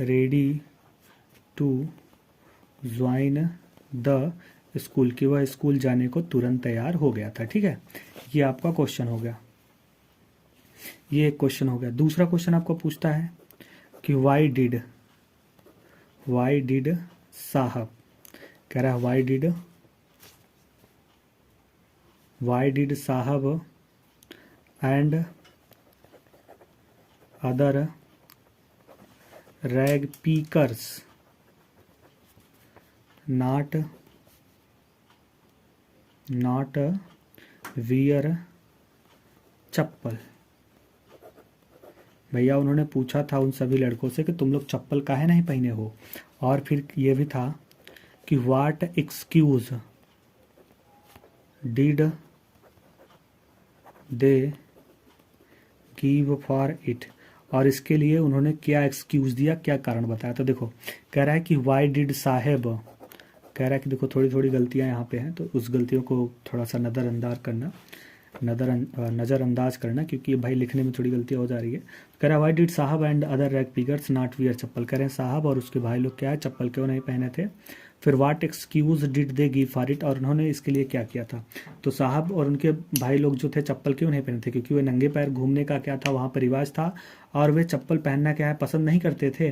ready to join the school, की वह स्कूल जाने को तुरंत तैयार हो गया था। ठीक है, ये आपका क्वेश्चन हो गया, ये एक क्वेश्चन हो गया। दूसरा क्वेश्चन आपको पूछता है कि वाई डिड साहब, कह रहा है why did Saheb and other rag pickers not wear chappal. भैया उन्होंने पूछा था उन सभी लड़कों से कि तुम लोग चप्पल काहे नहीं पहने हो, और फिर ये भी था कि what excuse did they give for it, और इसके लिए उन्होंने क्या एक्सक्यूज दिया, क्या कारण बताया। तो देखो कह रहा है कि वाई डिड साहेब, कह रहा है कि देखो थोड़ी थोड़ी गलतियां यहाँ पे हैं, तो उस गलतियों को थोड़ा सा नज़रअंदाज करना, क्योंकि भाई लिखने में थोड़ी गलतियां हो जा रही है। कह रहा है why did Saheb and other rag pickers not wear chappal, कह रहे हैं साहब और उसके भाई लोग क्या है चप्पल क्यों नहीं पहने थे। फिर what excuse did they give for it, और उन्होंने इसके लिए क्या किया था। तो साहब और उनके भाई लोग जो थे चप्पल क्यों नहीं पहने थे, क्योंकि वे नंगे पैर घूमने का क्या था वहाँ पर रिवाज था, और वे चप्पल पहनना क्या है पसंद नहीं करते थे।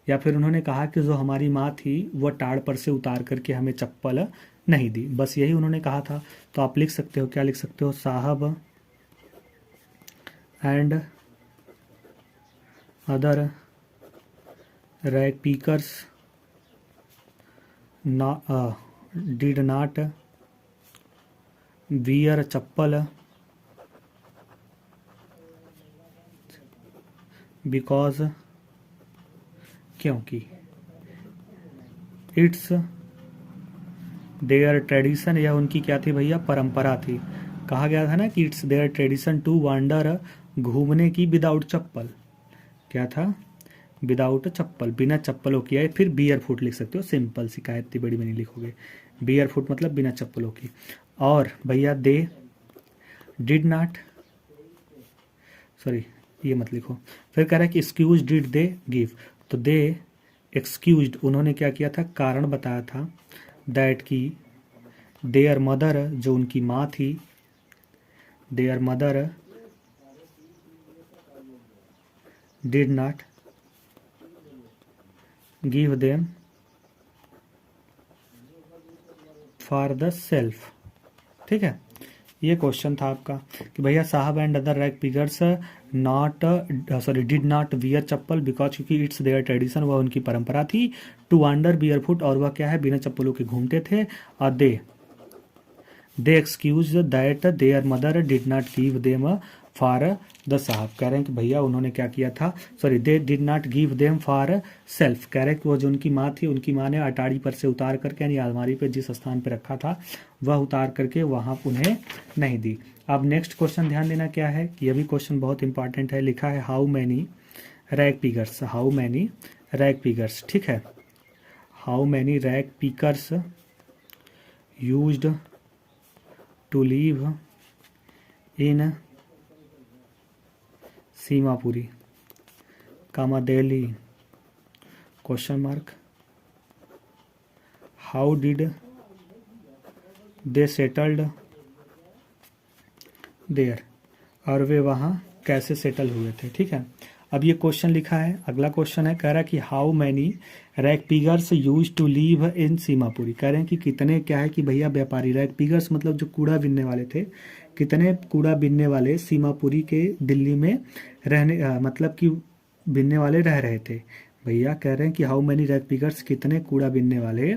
या फिर उन्होंने कहा कि जो हमारी माँ थी वह टाड़ पर से उतार करके हमें चप्पल नहीं दी, बस यही उन्होंने कहा था। तो आप लिख सकते हो, क्या लिख सकते हो, Saheb and other rag pickers did not wear chappal because, क्योंकि इट्स देयर ट्रेडिशन, यह उनकी क्या थी भैया परंपरा थी। कहा गया था ना कि it's their tradition to wander, घूमने की विदाउट चप्पल, क्या था विदाउट चप्पल, बिना चप्पलों की है। फिर बियर फुट लिख सकते हो, सिंपल सी, का इतनी बड़ी में नहीं लिखोगे, बियर फुट मतलब बिना चप्पलों की। और भैया दे डिड नॉट, सॉरी ये मत लिखो। फिर कह रहा है कि एक्सक्यूज डिड दे गिव, तो दे एक्सक्यूज्ड, उन्होंने क्या किया था कारण बताया था, दैट की देयर मदर, जो उनकी माँ थी, their mother did not give them for the shelf. ठीक है, ये क्वेश्चन था आपका कि भैया Saheb and other rag pickers did not wear chappal because, क्योंकि इट्स देयर ट्रेडिशन, वह उनकी परंपरा थी, टू वांडर बियर फुट, और वह क्या है बिना चप्पलों के घूमते थे। और they excuse that their mother did not give them for the Saheb, कह रहे हैं कि भैया उन्होंने क्या किया था, sorry they did not give them for self, कह रहे हैं कि वो जो उनकी माँ थी, उनकी माँ ने अटारी पर से उतार करके, यानी अलमारी पे जिस स्थान पे रखा था वह उतार करके वहाँ उन्हें नहीं दी। अब नेक्स्ट क्वेश्चन ध्यान देना क्या है, यह भी क्वेश्चन बहुत इंपॉर्टेंट है। लिखा है how many rag pickers, how many rag pickers, ठीक है, how many rag pickers used to live in Seemapuri, comma Delhi, question mark, how did they settled there, और वे वहाँ कैसे सेटल हुए थे। ठीक है, अब ये क्वेश्चन लिखा है। अगला क्वेश्चन है, कह रहा है कि how many rag pickers use to live in Seemapuri. कह रहे हैं कि कितने, क्या है कि भैया व्यापारी, रैक पिगर्स मतलब जो कूड़ा बीनने वाले थे, कितने कूड़ा बीनने वाले सीमापुरी के दिल्ली में रहने मतलब कि बीनने वाले रह रहे थे। भैया कह रहे हैं कि हाउ मैनी रैक पिगर्स, कितने कूड़ा बीनने वाले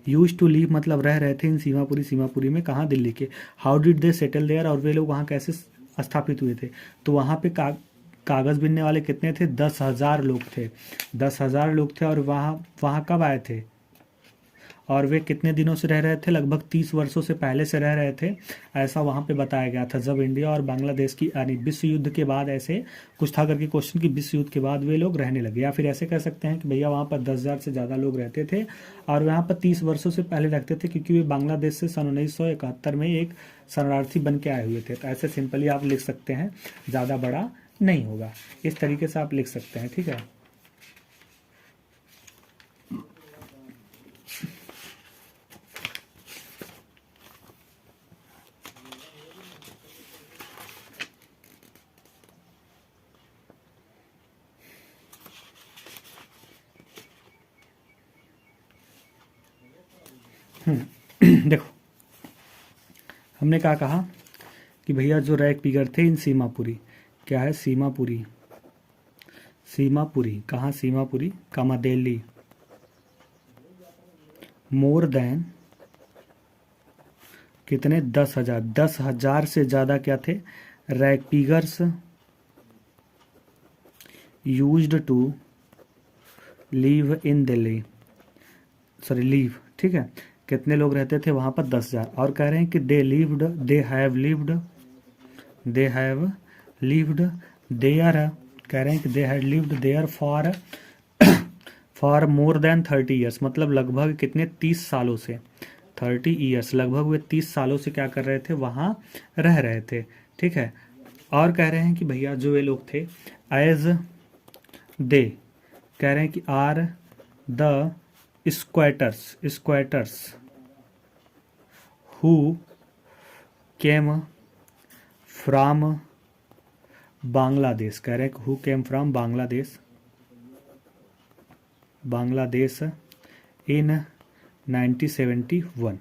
यूज टू लीव मतलब रह रहे थे इन सीमापुरी, सीमापुरी में, कहाँ, दिल्ली के। How did they settle there, और वे लोग वहाँ कैसे स्थापित हुए थे। तो वहाँ पे कागज़ बीनने वाले कितने थे, 10,000 लोग थे, 10,000 लोग थे। और वहाँ वहाँ कब आए थे, और वे कितने दिनों से रह रहे थे, लगभग 30 वर्षों से पहले से रह रहे थे, ऐसा वहाँ पे बताया गया था। जब इंडिया और बांग्लादेश की यानी विश्व युद्ध के बाद, ऐसे कुछ था करके क्वेश्चन की, विश्व युद्ध के बाद वे लोग रहने लगे। या फिर ऐसे कह सकते हैं कि भैया वहाँ पर 10,000 से ज़्यादा लोग रहते थे और वहाँ पर 30 वर्षों से पहले रहते थे, क्योंकि वे बांग्लादेश से सन 1971 में एक शरणार्थी बन के आए हुए थे। तो ऐसे सिंपली आप लिख सकते हैं, ज़्यादा बड़ा नहीं होगा, इस तरीके से आप लिख सकते हैं। ठीक है, देखो हमने क्या कहा कि भैया जो रैक पिगर थे इन सीमापुरी, क्या है, सीमापुरी, सीमापुरी कहाँ, Seemapuri, comma Delhi, more than कितने, 10,000, 10,000 से ज़्यादा क्या थे, rag pickers used to live in Delhi, sorry live, ठीक है, कितने लोग रहते थे वहाँ पर, 10,000। और कह रहे हैं कि they lived, they have lived, they have lived there, कह रहे हैं कि they had lived there for more than 30 years, मतलब लगभग कितने, 30 सालों से, 30 ईयर्स, लगभग वे 30 सालों से क्या कर रहे थे, वहाँ रह रहे थे। ठीक है, और कह रहे हैं कि भैया जो वे लोग थे, एज दे, कह रहे हैं कि are the squatters who came from Bangladesh, कह रहे हैं कि who came from Bangladesh in 1971,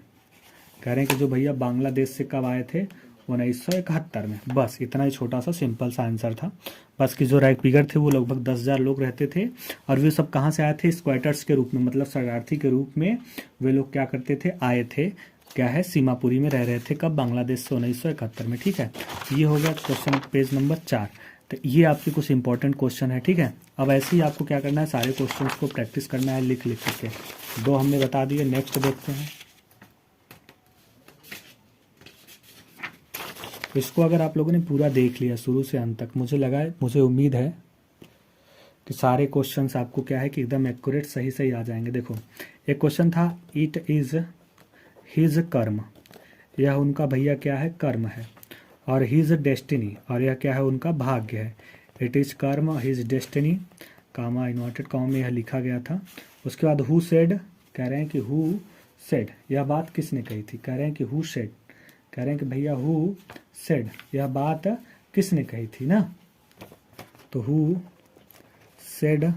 कह रहे हैं कि जो भैया बांग्लादेश से कब आए थे, 1971 में। बस इतना ही छोटा सा सिंपल सा आंसर था। बस कि जो रैक पिगर थे वो लगभग 10,000 लोग रहते थे, और वे सब कहाँ से आए थे, स्क्वाटर्स के रूप में, मतलब शरणार्थी के रूप में वे लोग क्या करते थे, आए थे, क्या है, सीमापुरी में रह रहे थे, कब, बांग्लादेश से 1971 में। ठीक है, ये हो गया क्वेश्चन पेज नंबर 4। तो ये आपके कुछ इंपॉर्टेंट क्वेश्चन है। ठीक है, अब ऐसे ही आपको क्या करना है, सारे क्वेश्चंस को प्रैक्टिस करना है, लिख करके। 2 हमने बता दिए, नेक्स्ट देखते हैं। इसको अगर आप लोगों ने पूरा देख लिया शुरू से अंत तक, मुझे उम्मीद है कि सारे क्वेश्चंस आपको क्या है कि एकदम एक्यूरेट सही सही आ जाएंगे। देखो एक क्वेश्चन था, इट इज़ हिज कर्म, यह उनका भैया क्या है, कर्म है, और हिज डेस्टिनी, और यह क्या है, उनका भाग्य है। इट इज कर्म, हिज डेस्टिनी, कामा इन्वर्टेड कामा में यह लिखा गया था। उसके बाद हु सेड, कह रहे हैं कि हु सेड, यह बात किसने कही थी, कह रहे हैं कि हु सेड, कह रहे हैं कि भैया हु सेड, यह बात किसने कही थी ना, तो हु सेड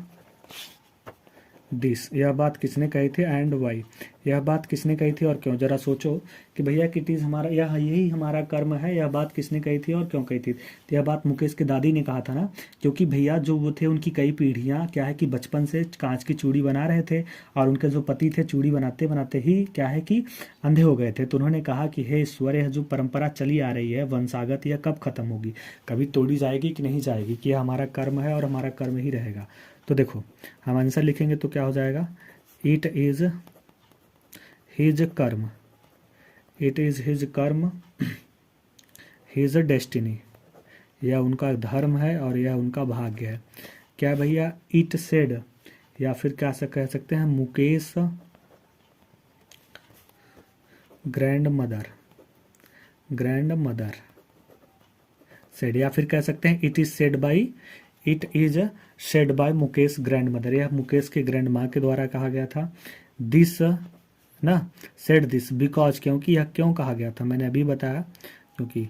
दिस, यह बात किसने कही थी, एंड वाई, यह बात किसने कही थी और क्यों। जरा सोचो कि भैया किट इज हमारा, यही हमारा कर्म है, यह बात किसने कही थी और क्यों कही थी। तो यह बात मुकेश की दादी ने कहा था ना, क्योंकि भैया जो वो थे उनकी कई पीढ़ियां क्या है कि बचपन से कांच की चूड़ी बना रहे थे, और उनके जो पति थे चूड़ी बनाते बनाते ही क्या है कि अंधे हो गए थे। तो उन्होंने कहा कि हे ईश्वर, यह जो परंपरा चली आ रही है वंशागत, यह कब खत्म होगी, कभी तोड़ी जाएगी कि नहीं जाएगी, कि यह हमारा कर्म है और हमारा कर्म ही रहेगा। तो देखो हम आंसर लिखेंगे तो क्या हो जाएगा, इट इज हिज कर्म, इट इज हिज कर्म, हिज डेस्टिनी, यह उनका धर्म है और यह उनका भाग्य है। क्या भैया, इट सेड, या फिर क्या कह सकते हैं, मुकेश ग्रैंड मदर सेड, या फिर कह सकते हैं it is said by it is said bye Mukesh grand mother, यह मुकेश के ग्रैंड माँ के द्वारा कहा गया था। दिस ना सेड दिस बिकॉज, क्योंकि यह क्यों कहा गया था, मैंने अभी बताया, क्योंकि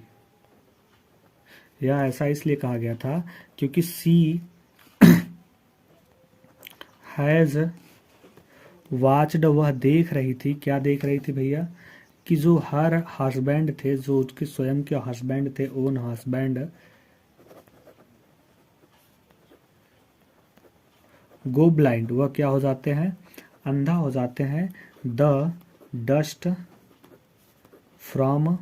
यह ऐसा इसलिए कहा गया था क्योंकि सी हैज वाच्ड, वह देख रही थी, क्या देख रही थी भैया, कि जो हर हस्बैंड थे, जो उसके स्वयं के हस्बैंड थे, ओन हस्बैंड गो ब्लाइंड, वह क्या हो जाते हैं, अंधा हो जाते हैं। The dust from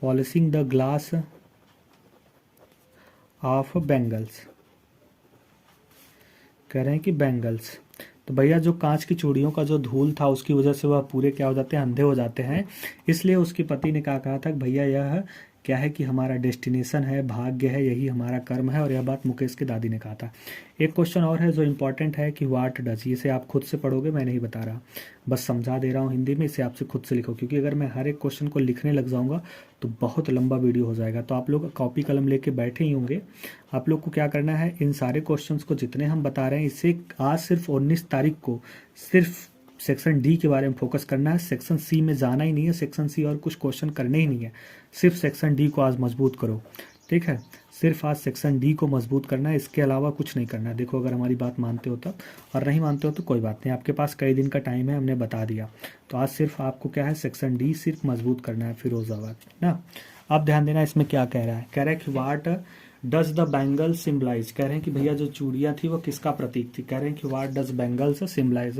polishing the glass of bangles, कह रहे हैं कि बैंगल्स, तो भैया जो कांच की चूड़ियों का जो धूल था उसकी वजह से वह पूरे क्या हो जाते हैं, अंधे हो जाते हैं। इसलिए उसके पति ने कहा था कि भैया यह क्या है कि हमारा डेस्टिनेशन है, भाग्य है, यही हमारा कर्म है, और यह बात मुकेश की दादी ने कहा था। एक क्वेश्चन और है जो इम्पोर्टेंट है कि व्हाट डज, इसे आप खुद से पढ़ोगे, मैं नहीं बता रहा, बस समझा दे रहा हूँ हिंदी में, इसे आपसे खुद से लिखो, क्योंकि अगर मैं हर एक क्वेश्चन को लिखने लग जाऊंगा तो बहुत लंबा वीडियो हो जाएगा। तो आप लोग कॉपी कलम लेके बैठे ही होंगे, आप लोग को क्या करना है, इन सारे क्वेश्चंस को जितने हम बता रहे हैं, इसे आज सिर्फ 19 तारीख को सिर्फ सेक्शन डी के बारे में फोकस करना है, सेक्शन सी में जाना ही नहीं है, सेक्शन सी और कुछ क्वेश्चन करने ही नहीं है, सिर्फ सेक्शन डी को आज मजबूत करो, ठीक है, सिर्फ आज सेक्शन डी को मजबूत करना है, इसके अलावा कुछ नहीं करना है। देखो अगर हमारी बात मानते हो तब, और नहीं मानते हो तो कोई बात नहीं, आपके पास कई दिन का टाइम है, हमने बता दिया। तो आज सिर्फ आपको क्या है, सेक्शन डी सिर्फ मजबूत करना है, फिरोजाबाद ना। अब ध्यान देना इसमें क्या कह रहा है, कह रहा है कि what does the bangle symbolise, कह रहे हैं कि भैया जो चूड़ियां थी वो किसका प्रतीक थी, कह रहे हैं कि what does bangles symbolise,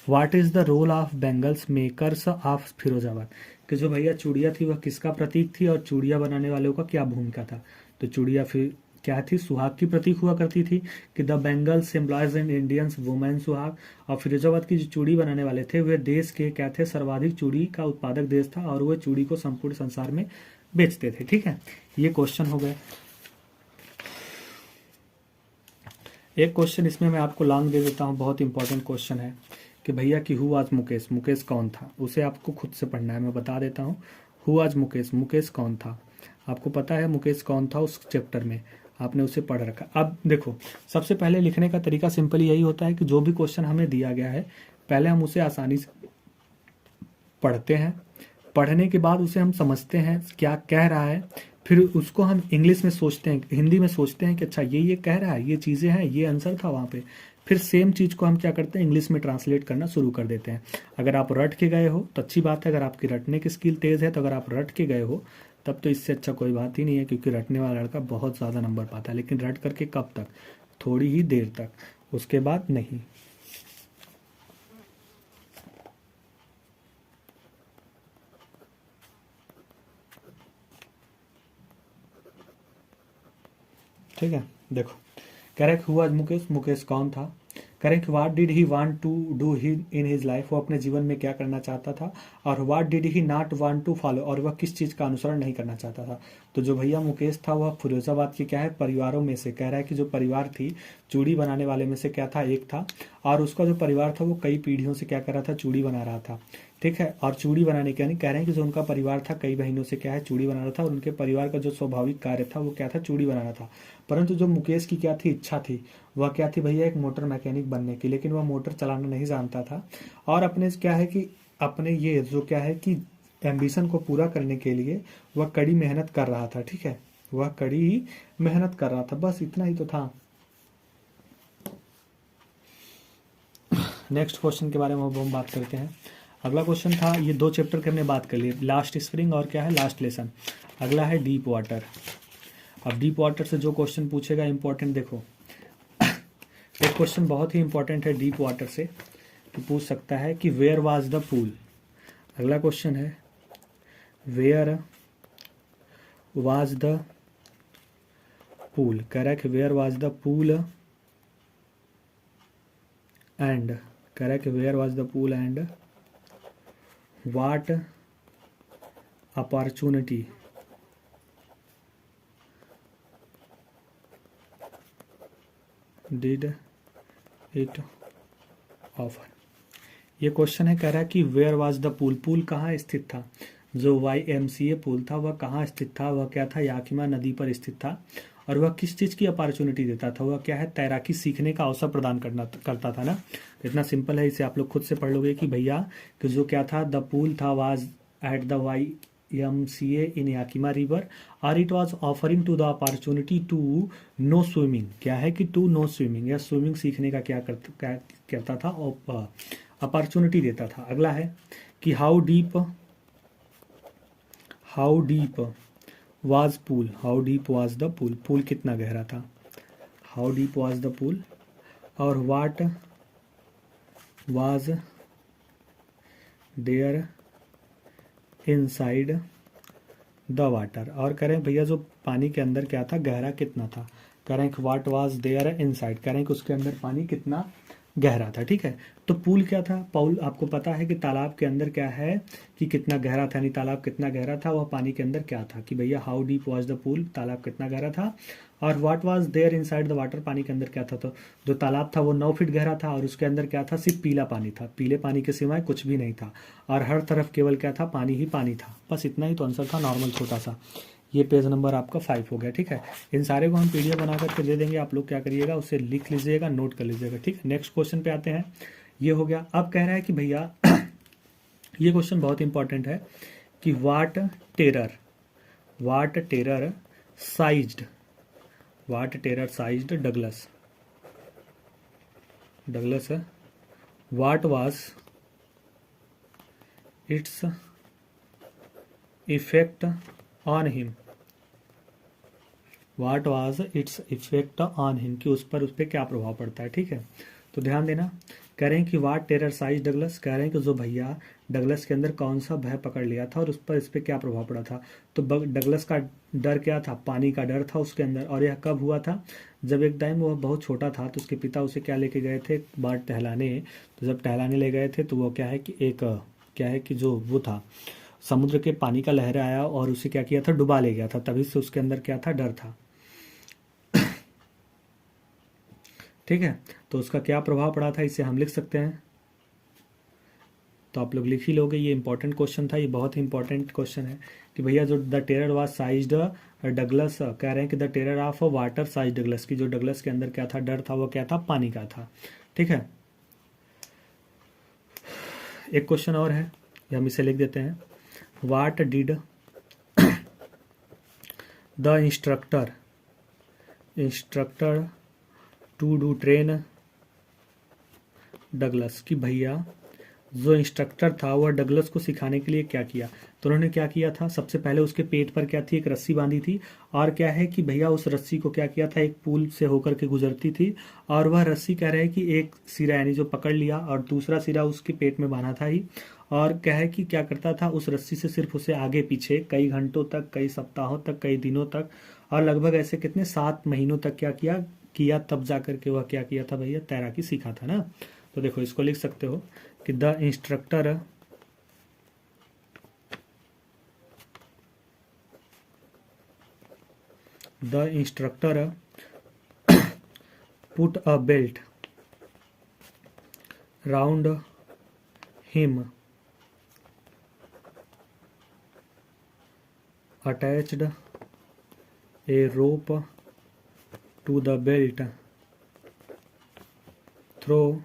what is the role of bangles makers of Firozabad, कि जो भैया चूड़िया थी वह किसका प्रतीक थी और चूड़िया बनाने वालों का क्या भूमिका था। तो चूड़िया फिर क्या थी, सुहाग की प्रतीक हुआ करती थी, कि the bangle symbolise in Indians women सुहाग, और फिरोजाबाद की जो चूड़ी बनाने वाले थे वे देश के क्या थे, सर्वाधिक चूड़ी का उत्पादक देश था, और वह चूड़ी को संपूर्ण संसार में बेचते थे। ठीक है, ये क्वेश्चन हो गए। एक क्वेश्चन इसमें मैं आपको लॉन्ग दे देता हूँ, बहुत इंपॉर्टेंट क्वेश्चन है कि भैया कि हु आज मुकेश, मुकेश कौन था, उसे आपको खुद से पढ़ना है, मैं बता देता हूँ। हु आज मुकेश, मुकेश कौन था, आपको पता है मुकेश कौन था, उस चैप्टर में आपने उसे पढ़ रखा। अब देखो सबसे पहले लिखने का तरीका सिंपल यही होता है कि जो भी क्वेश्चन हमें दिया गया है पहले हम उसे आसानी से पढ़ते हैं, पढ़ने के बाद उसे हम समझते हैं क्या कह रहा है, फिर उसको हम इंग्लिश में सोचते हैं, हिंदी में सोचते हैं कि अच्छा ये कह रहा है, ये चीज़ें हैं, ये आंसर था वहाँ पे, फिर सेम चीज़ को हम क्या करते हैं, इंग्लिश में ट्रांसलेट करना शुरू कर देते हैं। अगर आप रट के गए हो तो अच्छी बात है, अगर आपकी रटने की स्किल तेज़ है, तो अगर आप रट के गए हो तब तो इससे अच्छा कोई बात ही नहीं है, क्योंकि रटने वाला लड़का बहुत ज़्यादा नंबर पाता है। लेकिन रट करके कब तक, थोड़ी ही देर तक, उसके बाद नहीं। ठीक है, देखो कह रहे कि हुआ मुकेश, मुकेश कौन था, कह रहे कि what did he want to do he in his life, वो अपने जीवन में क्या करना चाहता था, और what did he not want to follow, और वह किस चीज़ का अनुसरण नहीं करना चाहता था। तो जो भैया मुकेश था वह फिरोजाबाद के क्या है, परिवारों में से, कह रहा है कि जो परिवार थी चूड़ी बनाने वाले में से क्या था, एक था, और उसका जो परिवार था वो कई पीढ़ियों से क्या कर रहा था, चूड़ी बना रहा था। ठीक है, और चूड़ी बनाने के यानी कह रहे हैं कि जो उनका परिवार था कई महीनों से क्या है, चूड़ी बना रहा था, और उनके परिवार का जो स्वाभाविक कार्य था वो क्या था, चूड़ी बनाना था। परंतु जो मुकेश की क्या थी, इच्छा थी, वह क्या थी भैया, एक मोटर मैकेनिक बनने की, लेकिन वह मोटर चलाना नहीं जानता था, और अपने क्या है कि अपने ये जो क्या है कि एम्बिशन को पूरा करने के लिए वह कड़ी मेहनत कर रहा था। ठीक है, वह कड़ी ही मेहनत कर रहा था, बस इतना ही तो था। नेक्स्ट क्वेश्चन के बारे में हम बात करते हैं। अगला क्वेश्चन था, ये दो चैप्टर की हमने बात कर ली, लास्ट स्प्रिंग और क्या है, लास्ट लेसन। अगला है डीप वाटर। अब डीप वाटर से जो क्वेश्चन पूछेगा इंपॉर्टेंट, देखो एक क्वेश्चन बहुत ही इंपॉर्टेंट है डीप वाटर से, कि पूछ सकता है कि वेयर वाज द पूल। अगला क्वेश्चन है वेयर वाज द पूल, कह रहा है कि where was the pool and, कह रहा है कि where was the pool and what opportunity did it offer. ये क्वेश्चन है, कह रहा है कि where was the pool, pool कहाँ स्थित था, जो YMCA पुल था वह कहाँ स्थित था, वह क्या था, याकिमा नदी पर स्थित था। और वह किस चीज़ की अपॉर्चुनिटी देता था, वह क्या है, तैराकी सीखने का अवसर प्रदान करता था ना। इतना सिंपल है, इसे आप लोग खुद से पढ़ लोगे कि भैया कि जो क्या था, द पुल था was at the YMCA in Yakima river और it was offering to the opportunity to know swimming. क्या है कि टू नो स्विमिंग, या स्विमिंग सीखने का क्या करता था, अपॉर्चुनिटी देता था। अगला है कि how deep was pool, how deep was the pool, pool कितना गहरा था, how deep was the pool. और what was there inside the water. और कह रहे हैं भैया जो पानी के अंदर क्या था, गहरा कितना था, कह रहे हैं कि वाट वाज देयर इनसाइड, कह रहे हैं कि उसके अंदर पानी कितना गहरा था। ठीक है, तो पूल क्या था, पूल आपको पता है कि तालाब के अंदर क्या है कि कितना गहरा था, यानी तालाब कितना गहरा था, वह पानी के अंदर क्या था, कि भैया how deep was the pool, तालाब कितना गहरा था। और what was there inside the water, पानी के अंदर क्या था, तो जो तालाब था वो 9 फीट गहरा था और उसके अंदर क्या था, सिर्फ पीला पानी था, पीले पानी के सिवाय कुछ भी नहीं था। और हर तरफ केवल क्या था, पानी ही पानी था। बस इतना ही तो आंसर था, नॉर्मल छोटा सा। ये पेज नंबर आपका 5 हो गया। ठीक है, इन सारे को हम PDF बना करके दे देंगे, आप लोग क्या करिएगा, उसे लिख लीजिएगा, नोट कर लीजिएगा। ठीक है, नेक्स्ट क्वेश्चन पे आते हैं। ये हो गया। अब कह रहा है कि भैया ये क्वेश्चन बहुत इंपॉर्टेंट है कि what terrorised Douglas what was its effect on him, what was its effect on him, कि उस पर क्या प्रभाव पड़ता है। ठीक है, तो ध्यान देना। कह रहे हैं कि वाट टेरर साइज डगलस, कह रहे हैं कि जो भैया डगलस के अंदर कौन सा भय पकड़ लिया था और उस पर क्या प्रभाव पड़ा था। तो डगलस का डर क्या था, पानी का डर था उसके अंदर। और यह कब हुआ था, जब एक टाइम वह बहुत छोटा था तो उसके पिता उसे क्या लेके गए थे, बाहर टहलाने। तो जब टहलाने ले गए थे तो वो क्या है कि जो वो था, समुद्र के पानी का लहर आया और उसे क्या किया था, डुबा ले गया था। तभी से उसके अंदर क्या था, डर था। ठीक है, तो उसका क्या प्रभाव पड़ा था, इसे हम लिख सकते हैं। तो आप लोग लिख ही लोगे, ये इंपॉर्टेंट क्वेश्चन था, ये बहुत ही इंपॉर्टेंट क्वेश्चन है कि भैया जो the terror was sized Douglas, कह रहे हैं कि the terror of water size Douglas, की जो डगलस के अंदर क्या था, डर था, वो क्या था, पानी का था। ठीक है, एक क्वेश्चन और है, ये हम इसे लिख देते हैं। What did the instructor to do train Douglas, कि भैया जो इंस्ट्रक्टर था वह डगलस को सिखाने के लिए क्या किया। तो उन्होंने क्या किया था, सबसे पहले उसके पेट पर क्या थी, एक रस्सी बांधी थी। और क्या है कि भैया उस रस्सी को क्या किया था, एक पुल से होकर के गुजरती थी। और वह रस्सी कह रहे हैं कि एक सिरा यानी जो पकड़ लिया और दूसरा सिरा उसके पेट में बांधा था ही। और क्या है कि क्या करता था, उस रस्सी से सिर्फ उसे आगे पीछे कई घंटों तक, कई सप्ताहों तक, कई दिनों तक, और लगभग ऐसे कितने 7 महीनों तक क्या किया, तब जा करके वह क्या किया था भैया, तैराकी सीखा था ना। तो देखो इसको लिख सकते हो कि the instructor put a belt round him, attached a rope to the belt, throw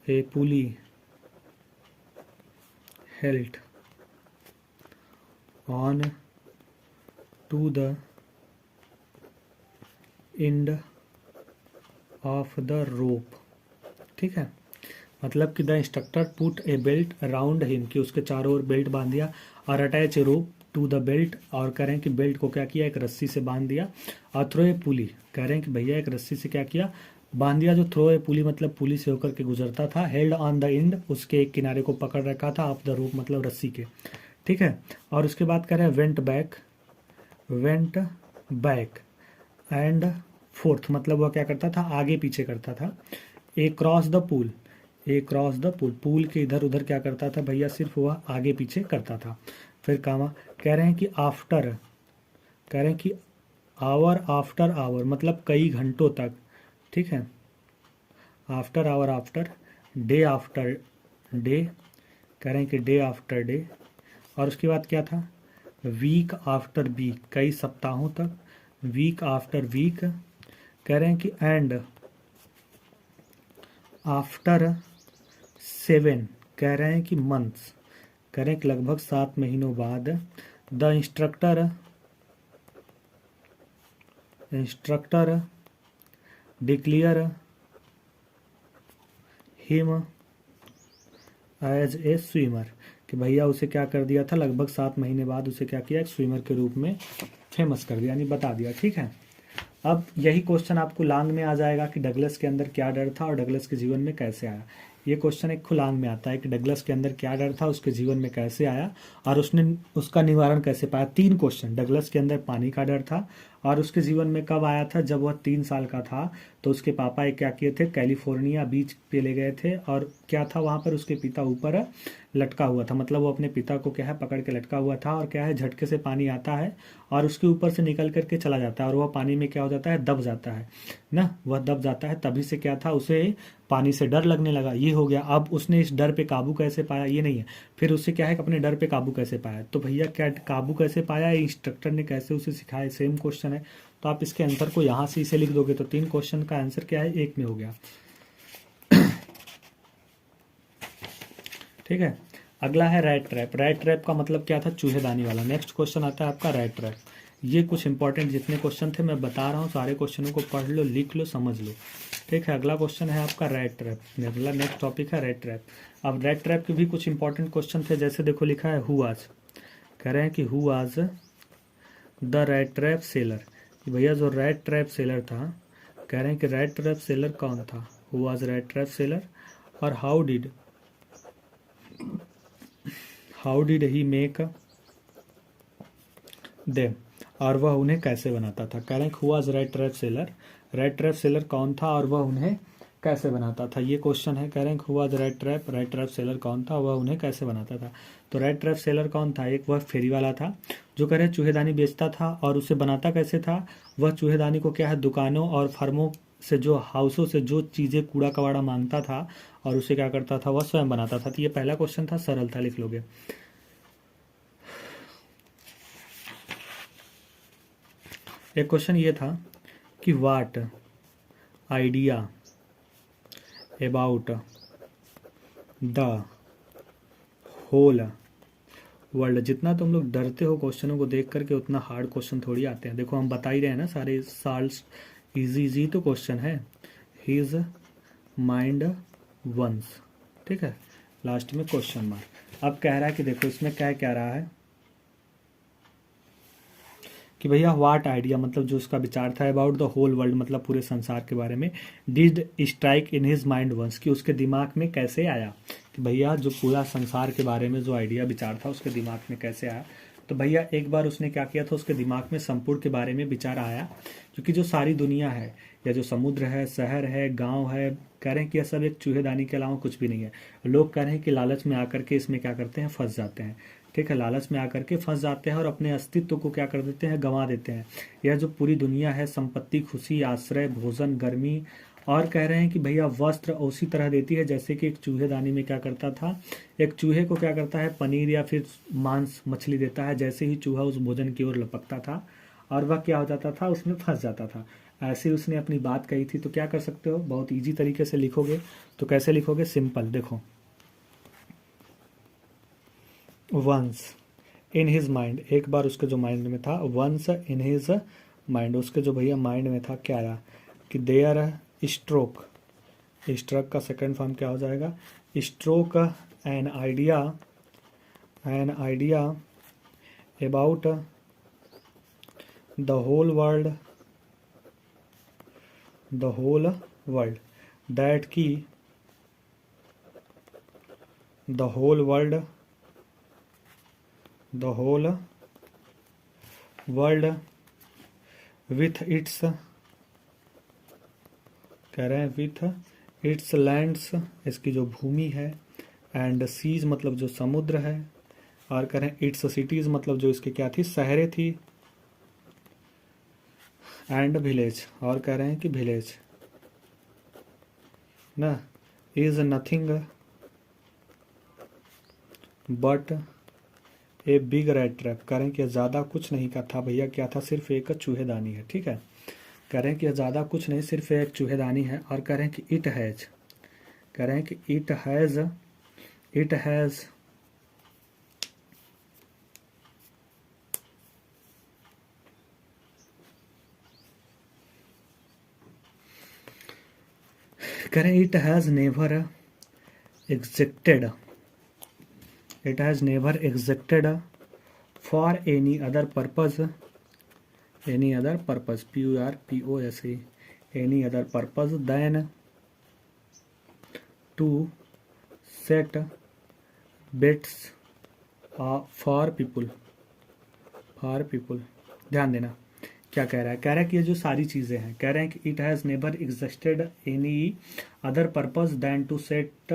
a pulley held on to the end of the rope। ठीक है, मतलब कि the instructor put a belt around him, कि उसके चारों ओर belt बांध दिया, और attach a rope to the belt, और कह रहे हैं कि बेल्ट को क्या किया, एक रस्सी से बांध दिया। और थ्रो ए पुली, कह रहे हैं कि भैया एक रस्सी से क्या किया, बांध दिया। जो थ्रो ए पुली मतलब पुली से होकर के गुजरता था। हेल्ड ऑन द एंड, उसके एक किनारे को पकड़ रखा था, ऑफ द रोप मतलब रस्सी के। ठीक है, और उसके बाद कह रहे हैं वेंट बैक एंड फोर्थ, मतलब वह क्या करता था, आगे पीछे करता था। ए क्रॉस द पुल, पुल के इधर उधर क्या करता था भैया, सिर्फ वह आगे पीछे करता था। फिर कह रहे हैं कि आवर आफ्टर आवर, मतलब कई घंटों तक। ठीक है, आफ्टर आवर आफ्टर डे कह रहे हैं कि डे आफ्टर डे, और उसके बाद क्या था, वीक आफ्टर वीक, कई सप्ताहों तक, वीक आफ्टर वीक, कह रहे हैं कि एंड आफ्टर 7, कह रहे हैं कि मंथ्स, कह रहे हैं कि लगभग 7 महीनों बाद, the instructor declare him as a swimmer, कि भैया उसे क्या कर दिया था, लगभग 7 महीने बाद उसे क्या किया, एक स्विमर के रूप में फेमस कर दिया, यानी बता दिया। ठीक है, अब यही क्वेश्चन आपको लांग में आ जाएगा कि डगलस के अंदर क्या डर था और डगलस के जीवन में कैसे आया। ये क्वेश्चन एक खुलांग में आता है कि डगलस के अंदर क्या डर था, उसके जीवन में कैसे आया और उसने उसका निवारण कैसे पाया। 3 क्वेश्चन, डगलस के अंदर पानी का डर था और उसके जीवन में कब आया था, जब वह 3 साल का था, तो उसके पापा एक क्या किए थे, कैलिफोर्निया बीच पे ले गए थे और क्या था वहाँ पर, उसके पिता ऊपर लटका हुआ था, मतलब वो अपने पिता को क्या है पकड़ के लटका हुआ था और क्या है, झटके से पानी आता है और उसके ऊपर से निकल करके चला जाता है और वह पानी में क्या हो जाता है, दब जाता है ना, वह दब जाता है। तभी से क्या था, उसे पानी से डर लगने लगा, ये हो गया। अब उसने इस डर पे काबू कैसे पाया, ये नहीं है, फिर उससे क्या है कि अपने डर पे काबू कैसे पाया, तो भैया क्या काबू कैसे पाया, इंस्ट्रक्टर ने कैसे उसे सिखाया, सेम क्वेश्चन है। तो आप इसके आंसर को यहाँ से इसे लिख दोगे तो 3 क्वेश्चन का आंसर क्या है, एक में हो गया। ठीक है, अगला है रैट ट्रैप। रैट ट्रैप का मतलब क्या था, चूहेदानी वाला। नेक्स्ट क्वेश्चन आता है आपका रैट ट्रैप। ये कुछ इंपॉर्टेंट जितने क्वेश्चन थे मैं बता रहा हूँ, सारे क्वेश्चनों को पढ़ लो, लिख लो, समझ लो। ठीक है, अगला क्वेश्चन है आपका रैट ट्रैप। अगला नेक्स्ट टॉपिक है रैट ट्रैप। अब रैट ट्रैप के भी कुछ इंपॉर्टेंट क्वेश्चन थे, जैसे देखो लिखा है हु आज, कह रहे हैं कि हु आज द रैट ट्रैप सेलर, कि भैया जो रैट ट्रैप सेलर था, कह रहे हैं कि रैट ट्रैप सेलर कौन था, हु आज रैट ट्रैप सेलर, और how did he make them, और वह उन्हें कैसे बनाता था। कह रहे हैं who was red trap seller, red trap seller कौन था और वह उन्हें कैसे बनाता था, ये क्वेश्चन है। कह रहे हैं who was red trap seller कौन था, वह उन्हें कैसे बनाता था। तो रेड ट्रैप सेलर कौन था, एक वह फेरी वाला था जो कह रहे हैं चूहेदानी बेचता था, और उसे बनाता कैसे था, वह चूहेदानी को क्या है, दुकानों और फर्मों से, जो हाउसों से जो चीज़ें कूड़ा कबाड़ा मांगता था और उसे क्या करता था, वह स्वयं बनाता था। तो ये पहला क्वेश्चन था, सरल था, लिख लोगे। एक क्वेश्चन ये था कि what idea about the whole world. जितना तुम लोग डरते हो क्वेश्चनों को देख करके, उतना हार्ड क्वेश्चन थोड़ी आते हैं। देखो हम बता ही रहे हैं ना, सारे साल इजी तो क्वेश्चन है। हिज माइंड वंस, ठीक है, लास्ट में क्वेश्चन मार्क। अब कह रहा है कि देखो इसमें क्या कह रहा है कि भैया व्हाट आइडिया, मतलब जो उसका विचार था, अबाउट द होल वर्ल्ड, मतलब पूरे संसार के बारे में, did strike in his mind once, कि उसके दिमाग में कैसे आया, कि भैया जो पूरा संसार के बारे में जो आइडिया विचार था उसके दिमाग में कैसे आया। तो भैया एक बार उसने क्या किया था, उसके दिमाग में संपूर्ण के बारे में विचार आया, क्योंकि जो सारी दुनिया है या जो समुद्र है, शहर है, गांव है, कह रहे हैं कि यह सब एक चूहेदानी के अलावा कुछ भी नहीं है। लोग कह रहे हैं कि लालच में आकर के इसमें क्या करते हैं, फंस जाते हैं। ठीक है, लालच में आकर के फंस जाते हैं और अपने अस्तित्व को क्या कर देते हैं, गंवा देते हैं। यह जो पूरी दुनिया है, संपत्ति, खुशी, आश्रय, भोजन, गर्मी, और कह रहे हैं कि भैया वस्त्र उसी तरह देती है जैसे कि एक चूहेदानी में क्या करता था, एक चूहे को क्या करता है, पनीर या फिर मांस, मछली देता है, जैसे ही चूहा उस भोजन की ओर लपकता था और वह क्या हो जाता था, उसमें फंस जाता था। ऐसे उसने अपनी बात कही थी। तो क्या कर सकते हो, बहुत ईजी तरीके से लिखोगे। तो कैसे लिखोगे, सिंपल, देखो, वंस इन हिज माइंड, एक बार उसके जो माइंड में था, वंस इन हिज माइंड, उसके जो भैया माइंड में था, क्या आया कि देयर स्ट्रोक, स्ट्रोक का सेकंड फॉर्म क्या हो जाएगा, stroke an idea about the whole world that की the whole world with its, कह रहे हैं विथ इट्स लैंड्स, इसकी जो भूमि है, एंड सीज मतलब जो समुद्र है, और कह रहे हैं इट्स सिटीज मतलब जो इसकी क्या थी, शहरें थी, एंड विलेज, और कह रहे हैं कि विलेज ना is nothing but a big rat trap. कह रहे हैं कि ज़्यादा कुछ नहीं का था भैया, क्या था, सिर्फ एक चूहेदानी है। ठीक है, कह रहे हैं कि ज़्यादा कुछ नहीं, सिर्फ एक चूहेदानी है। और कह रहे हैं कि इट हैज़, कह रहे हैं कि इट हैज़ कह रहे हैं it has never existed, it has never existed for any other purpose, any other purpose, PURPOSE, any other purpose than to set bits for people, for people. ध्यान देना क्या कह रहा है, कह रहा है कि ये जो सारी चीज़ें हैं, कह रहे हैं कि it has never existed any other purpose than to set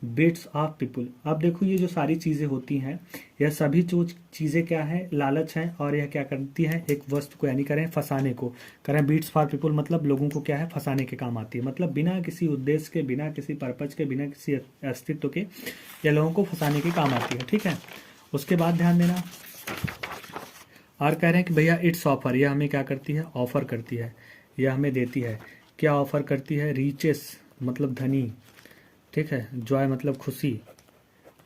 bits of people. अब देखो ये जो सारी चीज़ें होती हैं, यह सभी जो चीज़ें क्या है, लालच हैं, और यह क्या करती हैं, एक वस्तु को यानी करें फंसाने को, करें बीट्स फॉर पीपल मतलब लोगों को क्या है, फंसाने के काम आती है। मतलब बिना किसी उद्देश्य के, बिना किसी पर्पज के, बिना किसी अस्तित्व के, यह लोगों को फंसाने के काम आती है। ठीक है, उसके बाद ध्यान देना, और कह रहे हैं कि भैया इट्स ऑफर, यह हमें क्या करती है, ऑफर करती है, यह हमें देती है। क्या ऑफर करती है, रीचेस मतलब धनी, ठीक है, जॉय मतलब खुशी,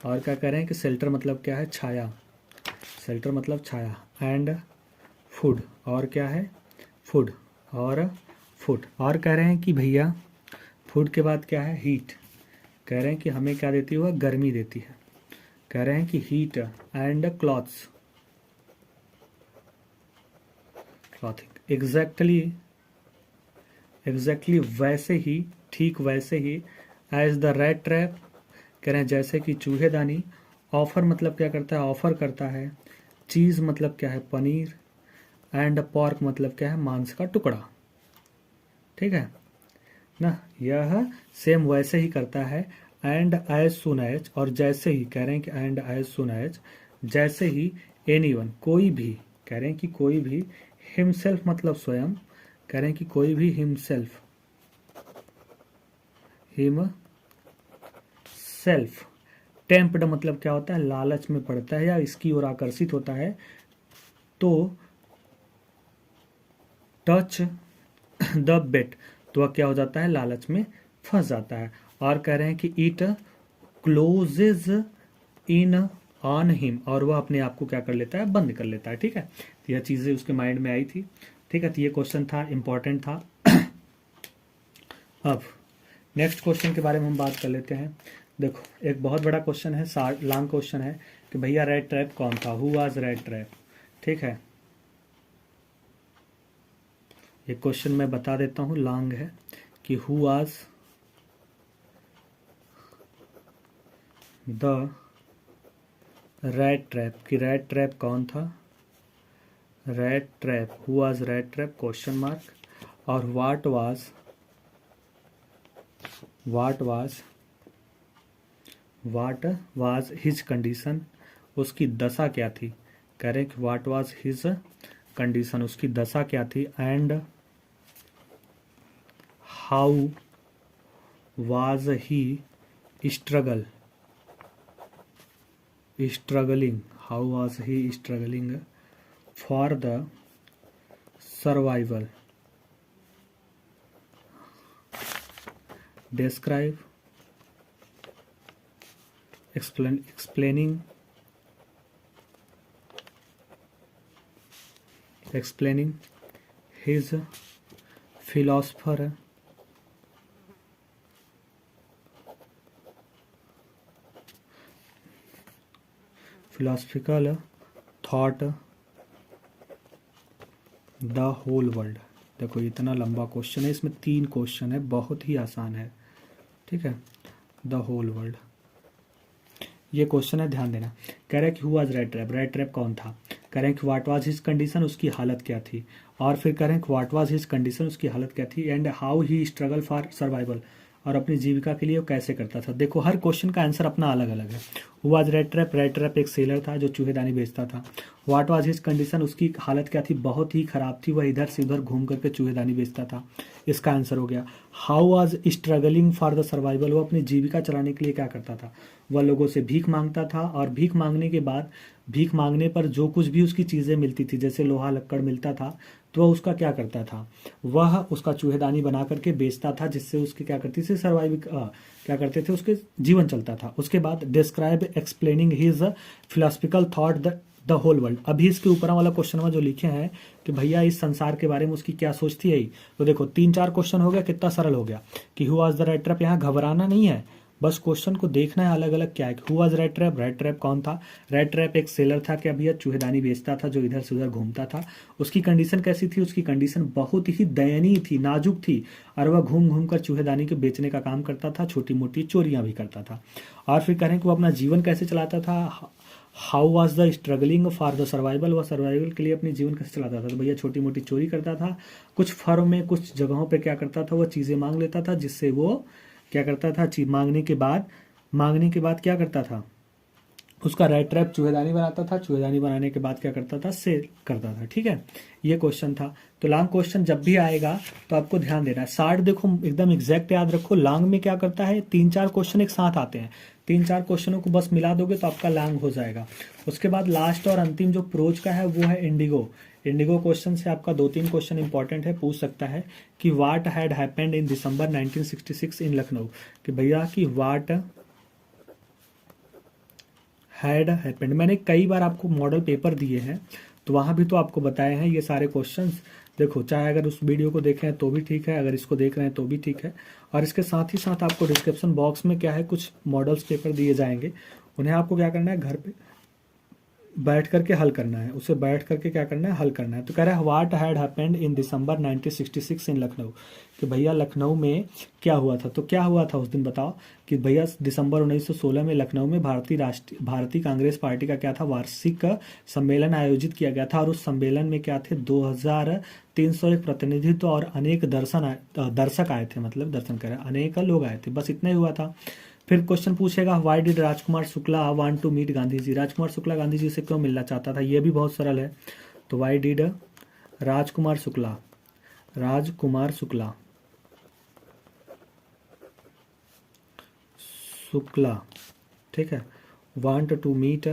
और क्या कह रहे हैं कि शेल्टर मतलब क्या है, छाया, शेल्टर मतलब छाया, एंड फूड, और क्या है, फूड, और फूड। और कह रहे हैं कि भैया फूड के बाद क्या है, हीट, कह रहे हैं कि हमें क्या देती है, वह गर्मी देती है। कह रहे हैं कि heat and clothes, clothing, exactly वैसे ही, ठीक वैसे ही, एज द रैट ट्रैप, कह रहे हैं जैसे कि चूहेदानी, ऑफर मतलब क्या करता है, ऑफर करता है, चीज़ मतलब क्या है, पनीर, एंड पॉर्क मतलब क्या है, मांस का टुकड़ा। ठीक है ना, यह सेम वैसे ही करता है, एंड एज सुन एज, और जैसे ही, कह रहे हैं कि एंड एज सुन एज, जैसे ही, एनीवन कोई भी, कह रहे हैं कि कोई भी, हिमसेल्फ मतलब स्वयं, कह रहे हैं कि कोई भी हिमसेल्फ, हिम सेल्फ, टेम्प्ड मतलब क्या होता है, लालच में पड़ता है या इसकी ओर आकर्षित होता है, तो टच द बेट, तो वह क्या हो जाता है, लालच में फंस जाता है। और कह रहे हैं कि it closes in on him, और वह अपने आप को क्या कर लेता है, बंद कर लेता है। ठीक है, तो यह चीजें उसके माइंड में आई थी। ठीक है, तो ये क्वेश्चन था, इंपॉर्टेंट था। अब नेक्स्ट क्वेश्चन के बारे में हम बात कर लेते हैं। देखो एक बहुत बड़ा क्वेश्चन है, लॉन्ग क्वेश्चन है कि भैया रेड ट्रैप कौन था, हु वाज रेड ट्रैप। ठीक है, ये क्वेश्चन मैं बता देता हूँ, लॉन्ग है, कि who was the red trap, कि रेड ट्रैप कौन था, red trap, who was red trap question mark, और व्हाट वाज हिज कंडीशन, उसकी दशा क्या थी। कह रहे कि व्हाट वाज हिज कंडीशन, उसकी दशा क्या थी, and how was he struggling, how was he struggling for the survival, describe, explaining his philosophical thought the whole world. देखो इतना लंबा क्वेश्चन है, इसमें 3 क्वेश्चन है, बहुत ही आसान है। ठीक है, द होल वर्ल्ड, ये क्वेश्चन है, ध्यान देना। कह रहे हैं कि who was red trap, red trap कौन था। कह रहे हैं कि व्हाट वाज हिज कंडीशन, उसकी हालत क्या थी, और फिर कह रहे हैं कि व्हाट वाज हिज कंडीशन, उसकी हालत क्या थी, and how he struggle for survival, और अपनी जीविका के लिए वो कैसे करता था। देखो हर क्वेश्चन का आंसर अपना अलग अलग है, who was red trap, red trap एक सेलर था जो चूहेदानी बेचता था। व्हाट वाज हिज कंडीशन, उसकी हालत क्या थी, बहुत ही खराब थी, वह इधर से उधर घूम करके चूहेदानी बेचता था। इसका आंसर हो गया। How was struggling for the survival, वो अपनी जीविका चलाने के लिए क्या करता था, वह लोगों से भीख मांगता था, और भीख मांगने के बाद भीख मांगने पर जो कुछ भी उसकी चीज़ें मिलती थी, जैसे लोहा लक्कड़ मिलता था, तो वह उसका क्या करता था, वह उसका चूहेदानी बना करके बेचता था, जिससे उसके क्या करती थी, सर्वाइव क्या करते थे, उसके जीवन चलता था। उसके बाद describe explaining his philosophical thought the whole world. अभी इसके ऊपर वाला क्वेश्चन में जो लिखे हैं कि भैया इस संसार के बारे में उसकी क्या सोच थी यही, तो देखो 3-4 क्वेश्चन हो गया, कितना सरल हो गया कि who was the red trap. यहाँ घबराना नहीं है, बस क्वेश्चन को देखना है अलग अलग क्या है। Who was red trap, red trap कौन था, रेड ट्रैप एक सेलर था क्या भैया, चूहेदानी बेचता था जो इधर से उधर घूमता था। उसकी कंडीशन कैसी थी, उसकी कंडीशन बहुत ही दयनीय थी, नाजुक थी, और वह घूम घूम कर चूहेदानी के बेचने का काम करता था, छोटी मोटी चोरियां भी करता था। और फिर कह रहे हैं कि वो अपना जीवन कैसे चलाता था, how was the struggling for the survival, वह सर्वाइवल के लिए अपनी जीवन कैसे चलाता था, तो भैया छोटी मोटी चोरी करता था, कुछ फर्म में कुछ जगहों पे क्या करता था, वह चीज़ें मांग लेता था, जिससे वो क्या करता था, मांगने के बाद क्या करता था, उसका रेड ट्रैप चूहेदानी बनाता था, चूहेदानी बनाने के बाद क्या करता था, सेल करता था। ठीक है, ये क्वेश्चन था। तो लॉन्ग क्वेश्चन जब भी आएगा तो आपको ध्यान देना है, 60 देखो एकदम एग्जैक्ट याद रखो। लॉन्ग में क्या करता है, 3-4 क्वेश्चन एक साथ आते हैं, 3-4 क्वेश्चनों को बस मिला दोगे तो आपका लॉन्ग हो जाएगा। उसके बाद लास्ट और अंतिम जो प्रोज का है वो है इंडिगो। इंडिगो क्वेश्चन से आपका 2-3 क्वेश्चन इंपॉर्टेंट है, पूछ सकता है कि व्हाट हैड हैपेंड इन दिसंबर 1966 इन लखनऊ, कि भैया कि व्हाट हैड हैपेंड। मैंने कई बार आपको मॉडल पेपर दिए हैं, तो वहाँ भी तो आपको बताए हैं ये सारे क्वेश्चंस। देखो, चाहे अगर उस वीडियो को देखें तो भी ठीक है, अगर इसको देख रहे हैं तो भी ठीक है। और इसके साथ ही साथ आपको डिस्क्रिप्शन बॉक्स में क्या है, कुछ मॉडल्स पेपर दिए जाएंगे, उन्हें आपको क्या करना है, घर पे बैठ करके हल करना है, उसे बैठ करके क्या करना है, हल करना है। तो कह रहा है व्हाट हैड हैपेंड इन दिसंबर 1966 इन लखनऊ, कि भैया लखनऊ में क्या हुआ था। तो क्या हुआ था उस दिन बताओ, कि भैया दिसंबर 1916 में लखनऊ में भारतीय कांग्रेस पार्टी का क्या था, वार्षिक सम्मेलन आयोजित किया गया था, और उस सम्मेलन में क्या थे, 2301 प्रतिनिधित्व और अनेक दर्शक आए थे, मतलब दर्शन कर अनेक लोग आए थे, बस इतना ही हुआ था। फिर क्वेश्चन पूछेगा why did Rajkumar Shukla want to meet Gandhi ji, Rajkumar Shukla Gandhi ji से क्यों मिलना चाहता था, ये भी बहुत सरल है। तो व्हाई डिड राजकुमार शुक्ला, ठीक है, वांट टू मीट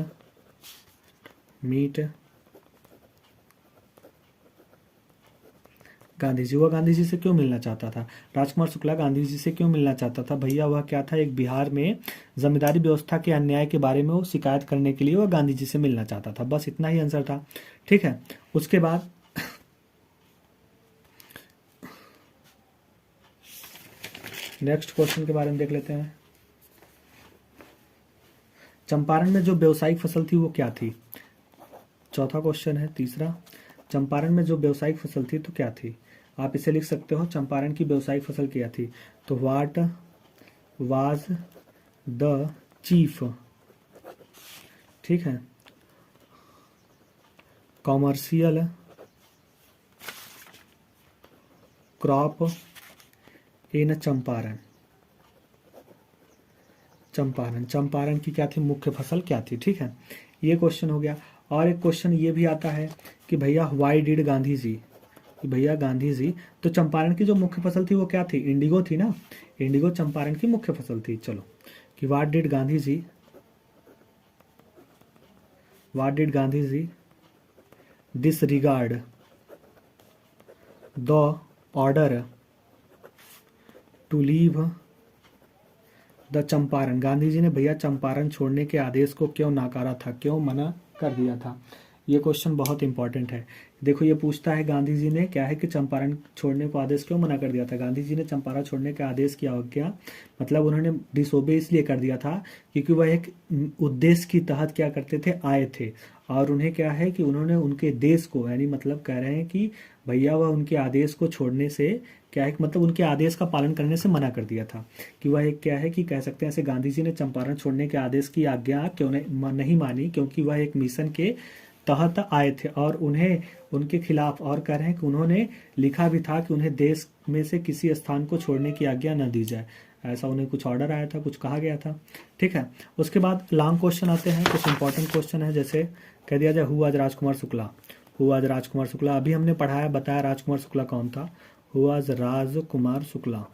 गांधी जी, वह गांधी जी से क्यों मिलना चाहता था, राजकुमार शुक्ला गांधी जी से क्यों मिलना चाहता था, भैया वह क्या था, एक बिहार में जमींदारी व्यवस्था के अन्याय के बारे में वो शिकायत करने के लिए वह गांधी जी से मिलना चाहता था, बस इतना ही आंसर था। ठीक है, उसके बाद नेक्स्ट क्वेश्चन के बारे में देख लेते हैं। चंपारण में जो व्यावसायिक फसल थी वो क्या थी, चौथा क्वेश्चन है। तीसरा, चंपारण में जो व्यावसायिक फसल थी तो क्या थी, आप इसे लिख सकते हो, चंपारण की व्यावसायिक फसल क्या थी, तो व्हाट वाज द चीफ, ठीक है, कॉमर्शियल क्रॉप इन चंपारण की क्या थी, मुख्य फसल क्या थी। ठीक है, ये क्वेश्चन हो गया। और एक क्वेश्चन ये भी आता है कि भैया व्हाई डिड गांधी जी, भैया गांधी जी, तो चंपारण की जो मुख्य फसल थी वो क्या थी, इंडिगो थी ना, इंडिगो चंपारण की मुख्य फसल थी। चलो, कि what did Gandhi ji disregard the order to leave the Champaran, Gandhi ji ने भैया चंपारण छोड़ने के आदेश को क्यों नकारा था, क्यों मना कर दिया था। ये क्वेश्चन बहुत इंपॉर्टेंट है। देखो, ये पूछता है गांधी जी ने क्या है कि चंपारण छोड़ने को आदेश क्यों मना कर दिया था। गांधी जी ने चंपारण छोड़ने के आदेश की अवज्ञा, मतलब उन्होंने डिसोबे इसलिए कर दिया था क्योंकि वह एक उद्देश्य की तहत क्या करते थे, आए थे, और उन्हें क्या है कि उन्होंने उनके देश को, यानी मतलब कह रहे हैं कि भैया वह उनके आदेश को छोड़ने से क्या है, मतलब उनके आदेश का पालन करने से मना कर दिया था, कि वह एक क्या है कि कह सकते हैं ऐसे, गांधी जी ने चंपारण छोड़ने के आदेश की आज्ञा क्यों नहीं मानी, क्योंकि वह एक मिशन के तहत आए थे और उन्हें उनके खिलाफ, और कह रहे हैं कि उन्होंने लिखा भी था कि उन्हें देश में से किसी स्थान को छोड़ने की आज्ञा न दी जाए। ऐसा उन्हें कुछ ऑर्डर आया था, कुछ कहा गया था, ठीक है। उसके बाद लॉन्ग क्वेश्चन आते हैं, कुछ इंपॉर्टेंट क्वेश्चन है, जैसे कह दिया जाए हु आज राजकुमार शुक्ला। हु आज राजकुमार शुक्ला, अभी हमने पढ़ाया बताया राजकुमार शुक्ला कौन था। हु आज राजकुमार शुक्ला।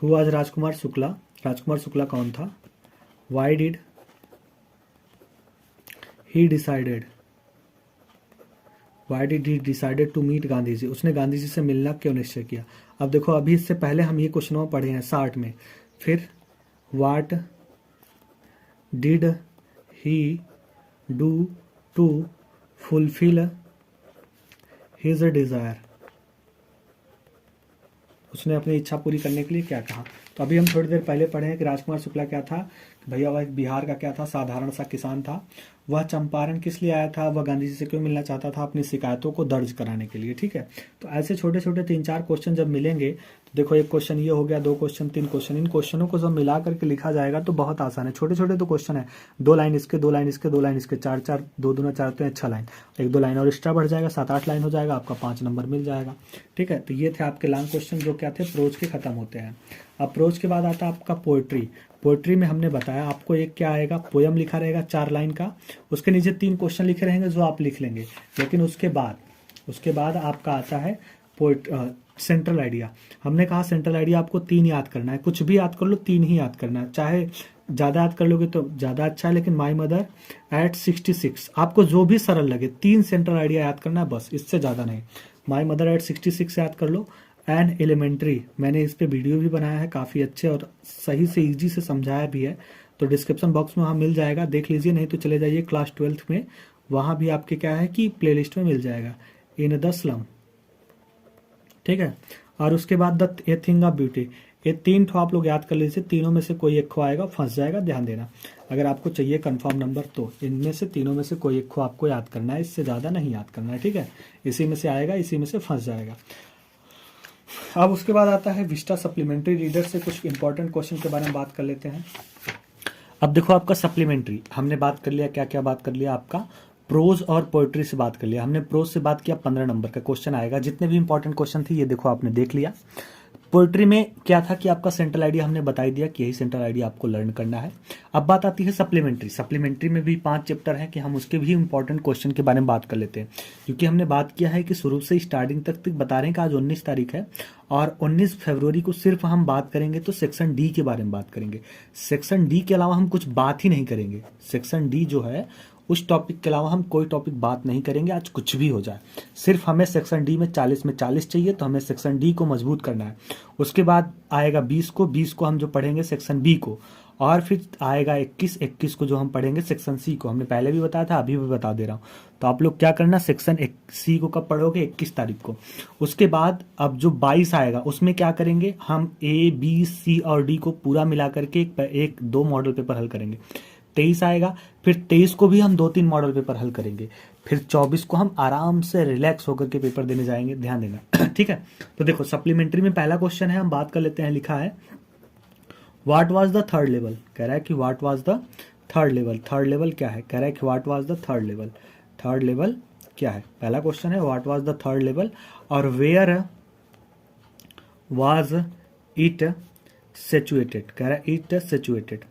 हु आज राजकुमार शुक्ला, राजकुमार शुक्ला कौन था। Why did he decided, why did he decided to meet Gandhi ji, उसने गांधी जी से मिलना क्यों निश्चय किया। अब देखो अभी इससे पहले हम ये क्वेश्चन पढ़े हैं 60 में। फिर what did he do to fulfil his desire, उसने अपनी इच्छा पूरी करने के लिए क्या कहा। तो अभी हम थोड़ी देर पहले पढ़े हैं कि राजकुमार शुक्ला क्या था, भैया वह एक बिहार का क्या था, साधारण सा किसान था। वह चंपारण किस लिए आया था, वह गांधी जी से क्यों मिलना चाहता था, अपनी शिकायतों को दर्ज कराने के लिए, ठीक है। तो ऐसे छोटे छोटे 3-4 क्वेश्चन जब मिलेंगे तो देखो एक क्वेश्चन ये हो गया, 2 क्वेश्चन, 3 क्वेश्चन, इन क्वेश्चनों को जब मिला करके लिखा जाएगा तो बहुत आसान है। छोटे छोटे तो क्वेश्चन है, 2 लाइन इसके, 2 लाइन इसके, 2 लाइन इसके, 4-4, 2 दूना 4 तो 6 लाइन, 1-2 लाइन और एक्स्ट्रा बढ़ जाएगा, 7-8 लाइन हो जाएगा, आपका 5 नंबर मिल जाएगा, ठीक है। तो ये थे आपके लॉन्ग क्वेश्चन जो क्या थे, प्रोज के खत्म होते हैं। अब प्रोज के बाद आता है आपका पोएट्री। पोएट्री में हमने बताया आपको एक क्या आएगा, पोयम लिखा रहेगा 4 लाइन का, उसके नीचे 3 क्वेश्चन लिखे रहेंगे जो आप लिख लेंगे। लेकिन उसके बाद आपका आता है पोएट सेंट्रल आइडिया। हमने कहा सेंट्रल आइडिया आपको 3 याद करना है, कुछ भी याद कर लो 3 ही याद करना है, चाहे ज़्यादा याद कर लोगे तो ज़्यादा अच्छा है, लेकिन माई मदर एट 66 आपको जो भी सरल लगे, 3 सेंट्रल आइडिया याद करना है बस, इससे ज़्यादा नहीं। माई मदर एट 66 याद कर लो। एंड एलिमेंट्री, मैंने इस पे वीडियो भी बनाया है, काफ़ी अच्छे और सही से इजी से समझाया भी है, तो डिस्क्रिप्शन बॉक्स में वहाँ मिल जाएगा, देख लीजिए, नहीं तो चले जाइए क्लास 12th में, वहाँ भी आपके क्या है कि प्लेलिस्ट में मिल जाएगा, इन द स्लम, ठीक है। और उसके बाद the a thing of beauty, ये 3 ठो आप लोग याद कर लीजिए, तीनों में से कोई एक खो आएगा, फंस जाएगा, ध्यान देना। अगर आपको चाहिए कंफर्म नंबर तो इनमें से तीनों में से कोई एक खो आपको याद करना है, इससे ज़्यादा नहीं याद करना है, ठीक है। इसी में से आएगा, इसी में से फंस जाएगा। अब उसके बाद आता है विस्टा सप्लीमेंट्री रीडर से कुछ इंपॉर्टेंट क्वेश्चन के बारे में बात कर लेते हैं। अब देखो आपका सप्लीमेंट्री, हमने बात कर लिया, क्या क्या बात कर लिया, आपका प्रोज और पोएट्री से बात कर लिया हमने। प्रोज से बात किया, 15 नंबर का क्वेश्चन आएगा, जितने भी इंपॉर्टेंट क्वेश्चन थे ये देखो आपने देख लिया। पोएट्री में क्या था कि आपका सेंट्रल आइडिया हमने बता ही दिया कि यही सेंट्रल आइडिया आपको लर्न करना है। अब बात आती है सप्लीमेंट्री। सप्लीमेंट्री में भी 5 चैप्टर हैं कि हम उसके भी इंपॉर्टेंट क्वेश्चन के बारे में बात कर लेते हैं, क्योंकि हमने बात किया है कि शुरू से स्टार्टिंग तक बता रहे हैं कि आज 19 तारीख है और 19 फरवरी को सिर्फ हम बात करेंगे तो सेक्शन डी के बारे में बात करेंगे। सेक्शन डी के अलावा हम कुछ बात ही नहीं करेंगे। सेक्शन डी जो है उस टॉपिक के अलावा हम कोई टॉपिक बात नहीं करेंगे, आज कुछ भी हो जाए। सिर्फ हमें सेक्शन डी में 40 में 40 चाहिए, तो हमें सेक्शन डी को मजबूत करना है। उसके बाद आएगा 20 को हम जो पढ़ेंगे सेक्शन बी को, और फिर आएगा 21 को जो हम पढ़ेंगे सेक्शन सी को। हमने पहले भी बताया था, अभी भी बता दे रहा हूँ। तो आप लोग क्या करना, सेक्शन सी को कब पढ़ोगे, 21 तारीख को। उसके बाद अब जो 22 आएगा उसमें क्या करेंगे, हम ए बी सी और डी को पूरा मिला करके एक 2 मॉडल पेपर हल करेंगे। 23 आएगा, फिर 23 को भी हम 2-3 मॉडल पेपर हल करेंगे, फिर 24 को हम आराम से रिलैक्स होकर के पेपर देने जाएंगे, ध्यान देना ठीक है। तो देखो सप्लीमेंट्री में पहला क्वेश्चन है, हम बात कर लेते हैं। लिखा है what was the third level, कह रहा है कि what was the third level. Third level क्या है, कह रहा है कि what was the third level. Third level क्या है, पहला क्वेश्चन है what was the third level, और वेयर वाज इट सिचुएटेड, कह रहा है it situated.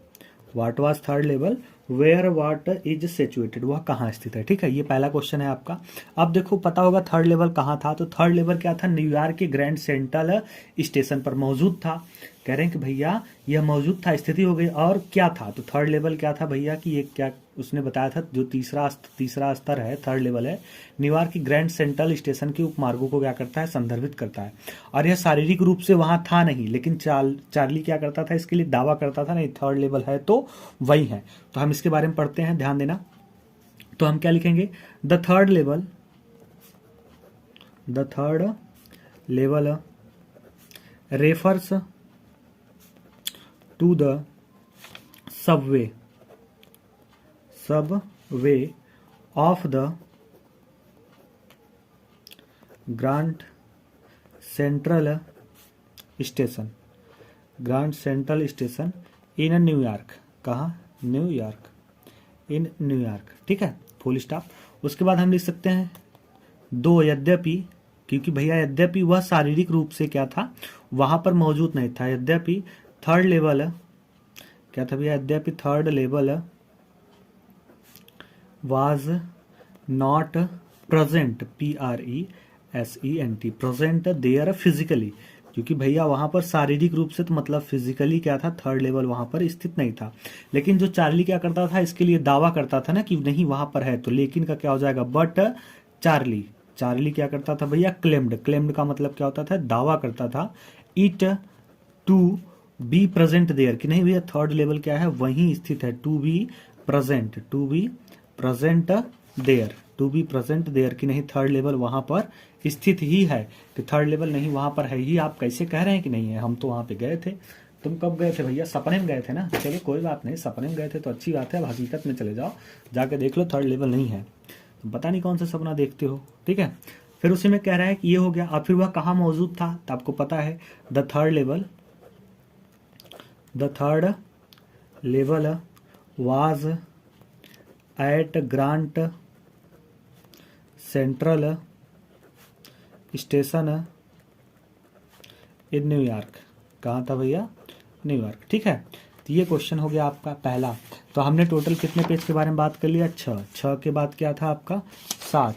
What was third level, where what is situated, वह कहाँ स्थित है, ठीक है। ये पहला क्वेश्चन है आपका। अब देखो पता होगा थर्ड लेवल कहाँ था, तो थर्ड लेवल क्या था, न्यूयॉर्क के ग्रैंड सेंट्रल स्टेशन पर मौजूद था। कह रहे हैं कि भैया यह मौजूद था, स्थिति हो गई, और क्या था, तो थर्ड लेवल क्या था भैया कि ये क्या उसने बताया था, जो तीसरा स्तर है, थर्ड लेवल है, न्यूयॉर्क की ग्रैंड सेंट्रल स्टेशन के उपमार्गों को क्या करता है, संदर्भित करता है। और यह शारीरिक रूप से वहां था नहीं, लेकिन चार्ली क्या करता था, इसके लिए दावा करता था नहीं थर्ड लेवल है तो वही है। तो हम इसके बारे में पढ़ते हैं, ध्यान देना। तो हम क्या लिखेंगे, the third level refers to the subway of the Grand Central Station in New York. कहाँ, न्यूयॉर्क, इन न्यूयॉर्क, ठीक है। Full stop. उसके बाद हम लिख सकते हैं 2 यद्यपि, क्योंकि भैया यद्यपि वह शारीरिक रूप से क्या था, वहां पर मौजूद नहीं था। यद्यपि थर्ड लेवल क्या था भैया, यद्यपि third level was not present, PRESENT, present there physically, क्योंकि भैया वहां पर शारीरिक रूप से तो मतलब फिजिकली क्या था, थर्ड लेवल वहां पर स्थित नहीं था। लेकिन जो चार्ली क्या करता था, इसके लिए दावा करता था ना कि नहीं वहां पर है, तो लेकिन का क्या हो जाएगा, बट चार्ली, चार्ली क्या करता था भैया, क्लेम्ड, क्लेम्ड का मतलब क्या होता था, दावा करता था, it to be present there, कि नहीं भैया थर्ड लेवल क्या है, वहीं स्थित है, to be present, to be present there, to be present there, कि नहीं थर्ड लेवल वहां पर स्थित ही है, कि थर्ड लेवल नहीं वहां पर है ही, आप कैसे कह रहे हैं कि नहीं है, हम तो वहां पे गए थे। तुम कब गए थे भैया, सपने में गए थे ना, चलिए कोई बात नहीं, सपने में गए थे तो अच्छी बात है, अब हकीकत में चले जाओ, जाके देख लो थर्ड लेवल नहीं है, तो पता नहीं कौन सा सपना देखते हो, ठीक है। फिर उसी में कह रहा है कि ये हो गया। अब फिर वह कहाँ मौजूद था, तो आपको पता है the third level was at grant central Station in New York. कहाँ था भैया, न्यूयॉर्क, ठीक है। तो ये क्वेश्चन हो गया आपका पहला। तो हमने टोटल कितने पेज के बारे में बात कर लिया, 6, 6 के बाद क्या था आपका 7,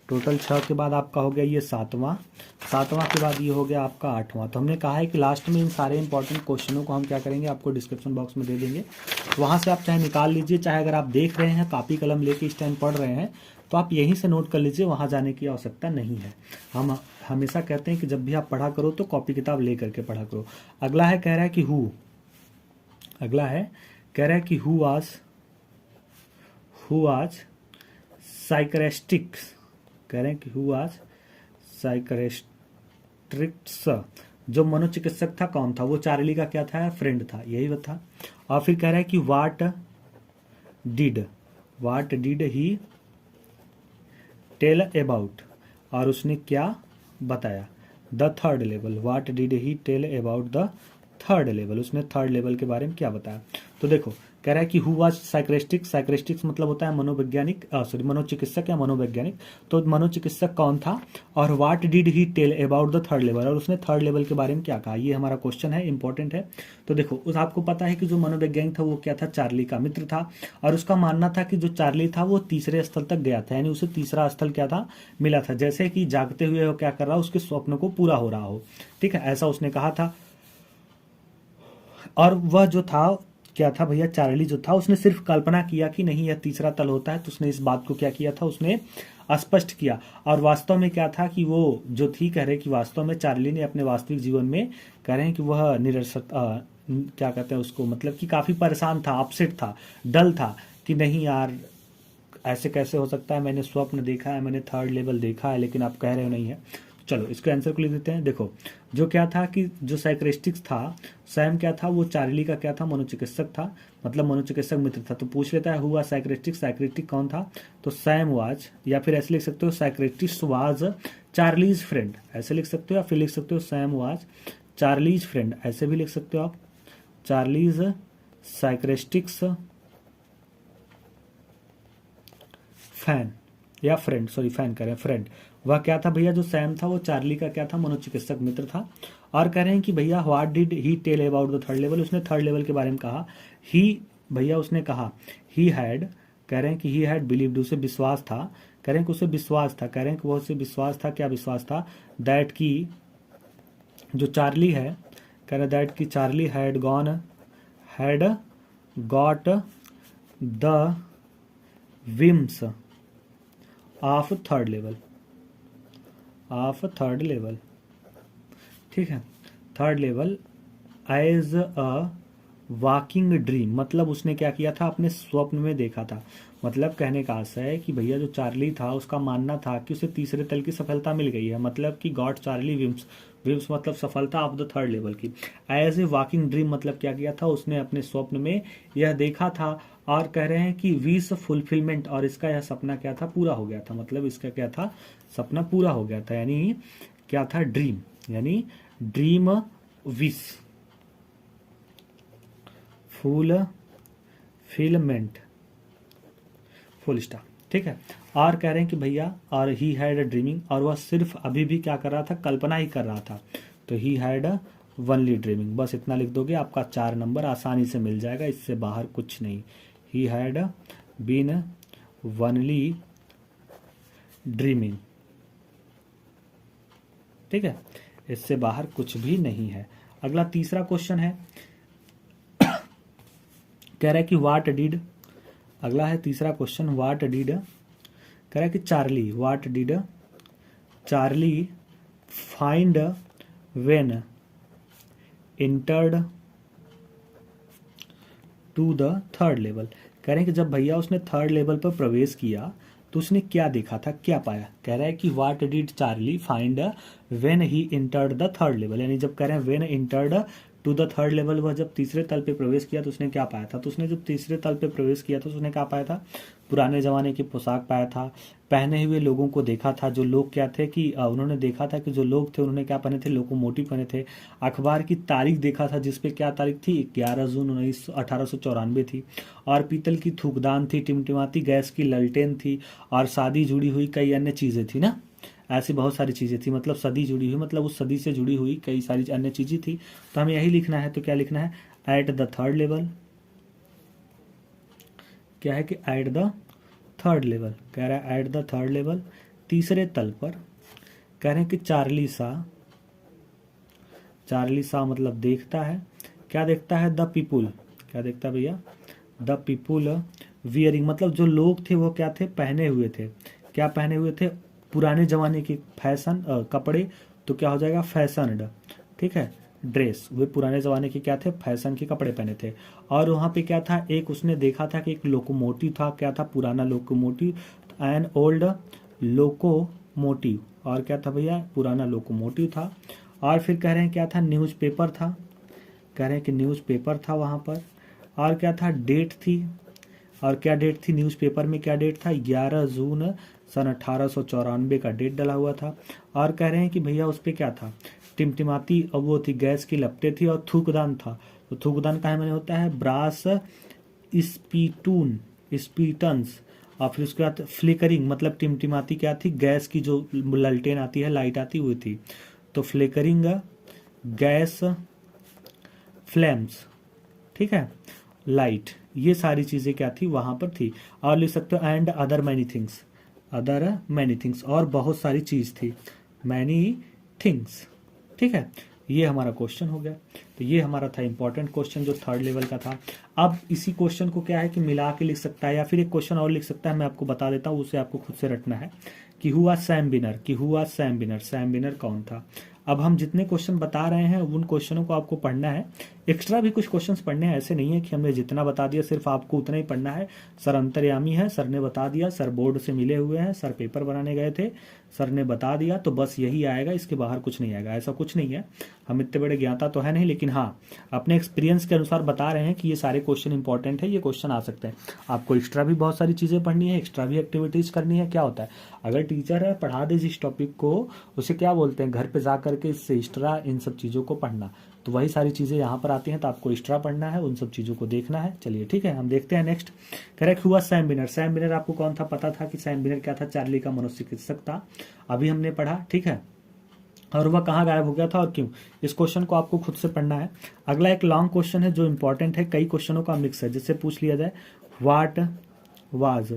टोटल 6 के बाद आपका हो गया ये 7वां, 7वां के बाद ये हो गया आपका 8वां। तो हमने कहा है कि लास्ट में इन सारे इंपॉर्टेंट क्वेश्चनों को हम क्या करेंगे, आपको डिस्क्रिप्शन बॉक्स में दे देंगे, वहाँ से आप चाहे निकाल लीजिए, चाहे अगर आप देख रहे हैं कापी कलम लेके इस टाइम पढ़ रहे हैं तो आप यहीं से नोट कर लीजिए, वहाँ जाने की आवश्यकता नहीं है। हम हमेशा कहते हैं कि जब भी आप पढ़ा करो तो कॉपी किताब ले करके पढ़ा करो। अगला है कह रहा है कि अगला है कह रहा है कि हु आज साइक्रेस्टिक्स, कह रहे हैं कि हु आज साइक्रेस्ट्रिक्स, जो मनोचिकित्सक था कौन था, वो चार्ली का क्या था, फ्रेंड था, यही था। और फिर कह रहा है कि what did he tell about, और उसने क्या बताया, the third level, what did he tell about the third level, उसने थर्ड लेवल के बारे में क्या बताया। तो देखो कह रहा है कि हु वाज साइक्रेस्टिक्स मतलब होता है मनोवैज्ञानिक, मनोचिकित्सक या मनोवैज्ञानिक, तो मनोचिकित्सक कौन था, और what did he tell about the third level, और उसने थर्ड लेवल के बारे में क्या कहा, ये हमारा क्वेश्चन है, इंपॉर्टेंट है। तो देखो उस आपको पता है कि जो मनोवैज्ञानिक था वो क्या था, चार्ली का मित्र था, और उसका मानना था कि जो चार्ली था वो तीसरे स्थल तक गया था, यानी उसे तीसरा स्थल क्या था, मिला था, जैसे कि जागते हुए वो क्या कर रहा हो, उसके स्वप्न को पूरा हो रहा हो, ठीक है, ऐसा उसने कहा था। और वह जो था क्या था भैया, चार्ली जो था उसने सिर्फ कल्पना किया कि नहीं यह तीसरा तल होता है, तो उसने इस बात को क्या किया था, उसने स्पष्ट किया। और वास्तव में क्या था कि वो जो थी, कह रहे कि वास्तव में चार्ली ने अपने वास्तविक जीवन में, कह रहे हैं कि वह निरसक क्या कहते हैं उसको, मतलब कि काफी परेशान था, अपसेट था, डल था, कि नहीं यार ऐसे कैसे हो सकता है, मैंने स्वप्न देखा है, मैंने थर्ड लेवल देखा है, लेकिन आप कह रहे हो नहीं है। चलो इसके आंसर को लिख देते हैं। देखो जो क्या था कि जो साइक्रेस्टिक्स था, सैम क्या था, वो चार्ली का क्या था, मनोचिकित्सक था, मतलब मनोचिकित्सक मित्र था। तो पूछ लेता है हुआ साइक्रेस्टिक कौन था, तो सैम वाज, या फिर ऐसे लिख सकते हो साइक्रेस्टिक्स वाज चार्लीज फ्रेंड, ऐसे लिख सकते हो, या फिर लिख सकते हो सैम वाज चार्लीज फ्रेंड, ऐसे भी लिख सकते हो आप, चार्लीज साइक्रेस्टिक्स फैन, या फ्रेंड, सॉरी फैन करें, फ्रेंड। वह क्या था भैया, जो सैम था वो चार्ली का क्या था, मनोचिकित्सक मित्र था। और कह रहे हैं कि भैया what did he tell about the third level, उसने थर्ड लेवल के बारे में कहा। ही भैया उसने कहा, ही हैड, कह रहे हैं कि ही हैड बिलीव्ड, उसे विश्वास था, कह रहे हैं कि उसे विश्वास था, कह रहे हैं कि वो उसे विश्वास था, क्या विश्वास था, दैट की जो चार्ली है, कह रहे दैट की Charlie had got the whims of third level, ठीक है, third level as a walking dream, मतलब उसने क्या किया था, अपने स्वप्न में देखा था। मतलब कहने का आशय है कि भैया जो चार्ली था उसका मानना था कि उसे तीसरे तल की सफलता मिल गई है, मतलब कि गॉड चार्ली विम्स, विम्स मतलब सफलता ऑफ द थर्ड लेवल की, एज ए वॉकिंग ड्रीम मतलब क्या किया था, उसने अपने स्वप्न में यह देखा था। और कह रहे हैं कि विश फुलफिलमेंट, और इसका यह सपना क्या था, पूरा हो गया था, मतलब इसका क्या था, सपना पूरा हो गया था, यानी क्या था, ड्रीम, यानी dream wish fulfilment, full stop. ठीक है। और कह रहे हैं कि भैया और ही हैड अ ड्रीमिंग, और वह सिर्फ अभी भी क्या कर रहा था, कल्पना ही कर रहा था, तो he had a only dreaming. बस इतना लिख दोगे, आपका 4 नंबर आसानी से मिल जाएगा, इससे बाहर कुछ नहीं। He had been only dreaming, ठीक है, इससे बाहर कुछ भी नहीं है। अगला तीसरा क्वेश्चन है, कह रहा है कि वाट डिड, अगला है तीसरा क्वेश्चन, वाट डिड, कह रहा है कि Charlie, what did Charlie find when entered to the third level. कह रहे हैं कि जब भैया उसने थर्ड लेवल पर प्रवेश किया तो उसने क्या देखा था, क्या पाया। कह रहा है कि what did Charlie find when he entered the third level, यानी जब कह रहे हैं when entered to the third level, वह जब तीसरे तल पे प्रवेश किया तो उसने क्या पाया था। तो उसने जब तीसरे तल पे प्रवेश किया तो उसने क्या पाया था, पुराने जमाने की पोशाक पाया था, पहने हुए लोगों को देखा था, जो लोग क्या थे कि उन्होंने देखा था कि जो लोग थे उन्होंने क्या पहने थे, लोकोमोटिव पहने थे। अखबार की तारीख देखा था जिसपे क्या तारीख थी, 11 जून 1894 थी। और पीतल की थूकदान थी, टिमटिमाती गैस की ललटेन थी, और शादी जुड़ी हुई कई अन्य चीज़ें थी ना, ऐसी बहुत सारी चीज़ें थी, मतलब सदी जुड़ी हुई, मतलब उस सदी से जुड़ी हुई कई सारी अन्य चीज़ें थी। तो हमें यही लिखना है, तो क्या लिखना है, एट द थर्ड लेवल, क्या है कि एट द थर्ड लेवल, कह रहा है एट द थर्ड लेवल, तीसरे तल पर। कह रहे हैं कि चार्ली सा मतलब देखता है, क्या देखता है, द पीपुल, क्या देखता है भैया, द पीपुल वियरिंग, मतलब जो लोग थे वो क्या थे, पहने हुए थे, क्या पहने हुए थे, पुराने जमाने की फैशन कपड़े, तो क्या हो जाएगा, फैशनड, ठीक है, ड्रेस, वे पुराने ज़माने के क्या थे, फैशन के कपड़े पहने थे। और वहाँ पे क्या था, एक उसने देखा था कि एक लोकोमोटिव था, क्या था, पुराना लोकोमोटिव, एन ओल्ड लोकोमोटिव, और क्या था भैया, पुराना लोकोमोटिव था। और फिर कह रहे हैं क्या था, न्यूज़पेपर था, कह रहे हैं कि न्यूज़पेपर था वहाँ पर। और क्या था, डेट थी, और क्या डेट थी, न्यूज़पेपर में क्या डेट था, 11 जून सन 1894 का डेट डला हुआ था। और कह रहे हैं कि भैया उस पर क्या था, टिमटिमाती, और वो थी गैस की लपटें थी, और थूकदान था। तो थूकदान का मैंने होता है ब्रास स्पीटन्स, और फिर उसके बाद फ्लिकरिंग, मतलब टिमटिमाती क्या थी, गैस की जो ललटेन आती है, लाइट आती हुई थी, तो फ्लिकरिंग गैस फ्लेम्स, ठीक है, लाइट, ये सारी चीज़ें क्या थी वहाँ पर थी। और लिख सकते हो एंड अदर मैनी थिंग्स, और बहुत सारी चीज़ थी, मैनी थिंग्स, ठीक है। ये हमारा क्वेश्चन हो गया। तो ये हमारा था इंपॉर्टेंट क्वेश्चन जो थर्ड लेवल का था। अब इसी क्वेश्चन को क्या है कि मिला के लिख सकता है, या फिर एक क्वेश्चन और लिख सकता है, मैं आपको बता देता हूँ, उसे आपको खुद से रटना है कि हुआ सैम बिनर, सैम बिनर कौन था। अब हम जितने क्वेश्चन बता रहे हैं उन क्वेश्चनों को आपको पढ़ना है, एक्स्ट्रा भी कुछ क्वेश्चंस पढ़ने हैं, ऐसे नहीं है कि हमने जितना बता दिया सिर्फ आपको उतना ही पढ़ना है। सर अंतर्यामी है, सर ने बता दिया, सर बोर्ड से मिले हुए हैं, सर पेपर बनाने गए थे, सर ने बता दिया, तो बस यही आएगा, इसके बाहर कुछ नहीं आएगा, ऐसा कुछ नहीं है। हम इतने बड़े ज्ञाता तो है नहीं, लेकिन हाँ अपने एक्सपीरियंस के अनुसार बता रहे हैं कि ये सारे क्वेश्चन इंपॉर्टेंट है, ये क्वेश्चन आ सकते हैं। आपको एक्स्ट्रा भी बहुत सारी चीज़ें पढ़नी है, एक्स्ट्रा भी एक्टिविटीज़ करनी है। क्या होता है, अगर टीचर है पढ़ा दे जिस टॉपिक को, उसे क्या बोलते हैं, घर पे जा करके इससे एक्स्ट्रा इन सब चीज़ों को पढ़ना, तो वही सारी चीज़ें यहाँ पर आती हैं, तो आपको एक्स्ट्रा पढ़ना है, उन सब चीज़ों को देखना है। चलिए ठीक है, हम देखते हैं नेक्स्ट। करेक्ट हुआ सैम बिनर आपको कौन था, पता था कि सैम बिनर क्या था, चार्ली का मनोचिकित्सक था, अभी हमने पढ़ा, ठीक है। और वह कहाँ गायब हो गया था और क्यों, इस क्वेश्चन को आपको खुद से पढ़ना है। अगला एक लॉन्ग क्वेश्चन है जो इंपॉर्टेंट है, कई क्वेश्चनों का मिक्स है, जिससे पूछ लिया जाए व्हाट वाज,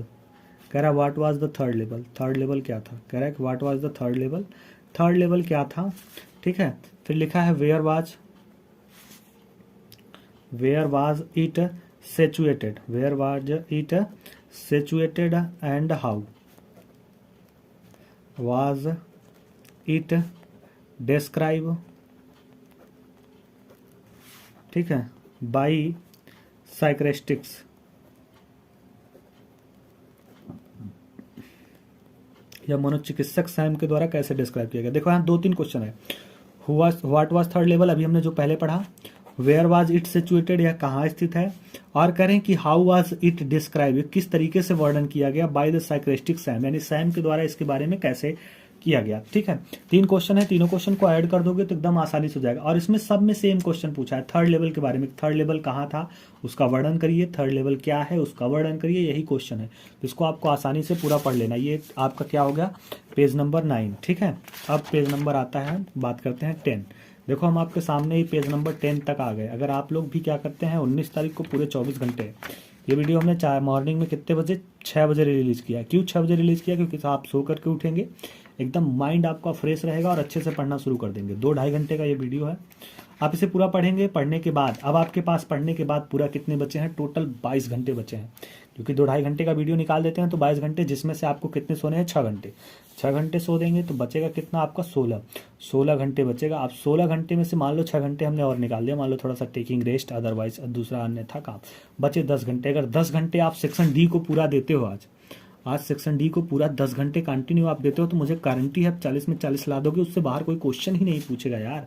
कह रहा है what was the third level क्या था, कह रहा है what was the third level क्या था, ठीक है। फिर लिखा है where was it situated and how was it describe, ठीक है, बाई साइक्रेस्टिक्स, या मनोचिकित्सक सैम के द्वारा कैसे डिस्क्राइब किया गया। देखो यहाँ 2-3 क्वेश्चन है। व्हाट वाज थर्ड लेवल, अभी हमने जो पहले पढ़ा, वेयर वाज इट सिचुएटेड, यह कहाँ स्थित है, और करें कि हाउ वाज इट डिस्क्राइब, किस तरीके से वर्णन किया गया, बाय द साइक्रेस्टिक सैम, यानी सैम के द्वारा इसके बारे में कैसे किया गया। ठीक है, 3 क्वेश्चन है, तीनों क्वेश्चन को ऐड कर दोगे तो एकदम आसानी से हो जाएगा। और इसमें सब में सेम क्वेश्चन पूछा है थर्ड लेवल के बारे में। थर्ड लेवल कहाँ था उसका वर्णन करिए, थर्ड लेवल क्या है उसका वर्णन करिए, यही क्वेश्चन है। तो इसको आपको आसानी से पूरा पढ़ लेना। ये आपका क्या हो गया, पेज नंबर 9। ठीक है, अब पेज नंबर आता है, बात करते हैं 10। देखो हम आपके सामने ही पेज नंबर 10 तक आ गए। अगर आप लोग भी क्या करते हैं, 19 तारीख को पूरे 24 घंटे, ये वीडियो हमने 4 मॉर्निंग में कितने बजे, 6 बजे रिलीज़ किया। क्यों 6 बजे रिलीज़ किया, क्योंकि आप सो करके उठेंगे, एकदम माइंड आपका फ्रेश रहेगा और अच्छे से पढ़ना शुरू कर देंगे। 2-2.5 घंटे का ये वीडियो है, आप इसे पूरा पढ़ेंगे। पढ़ने के बाद अब आपके पास पढ़ने के बाद पूरा कितने बचे हैं, टोटल 22 घंटे बचे हैं। क्योंकि 2-2.5 घंटे का वीडियो निकाल देते हैं तो 22 घंटे, जिसमें से आपको कितने सोने हैं, 6 घंटे। 6 घंटे सो देंगे तो बचेगा कितना आपका, 16 घंटे बचेगा। आप 16 घंटे में से मान लो 6 घंटे हमने और निकाल दिया, मान लो थोड़ा सा टेकिंग रेस्ट, अदरवाइज दूसरा अन्य था काम, बचे 10 घंटे। अगर 10 घंटे आप सेक्शन डी को पूरा देते हो, आज सेक्शन डी को पूरा 10 घंटे कंटिन्यू आप देते हो, तो मुझे गारंटी है 40 में 40 ला दोगे, उससे बाहर कोई क्वेश्चन ही नहीं पूछेगा यार।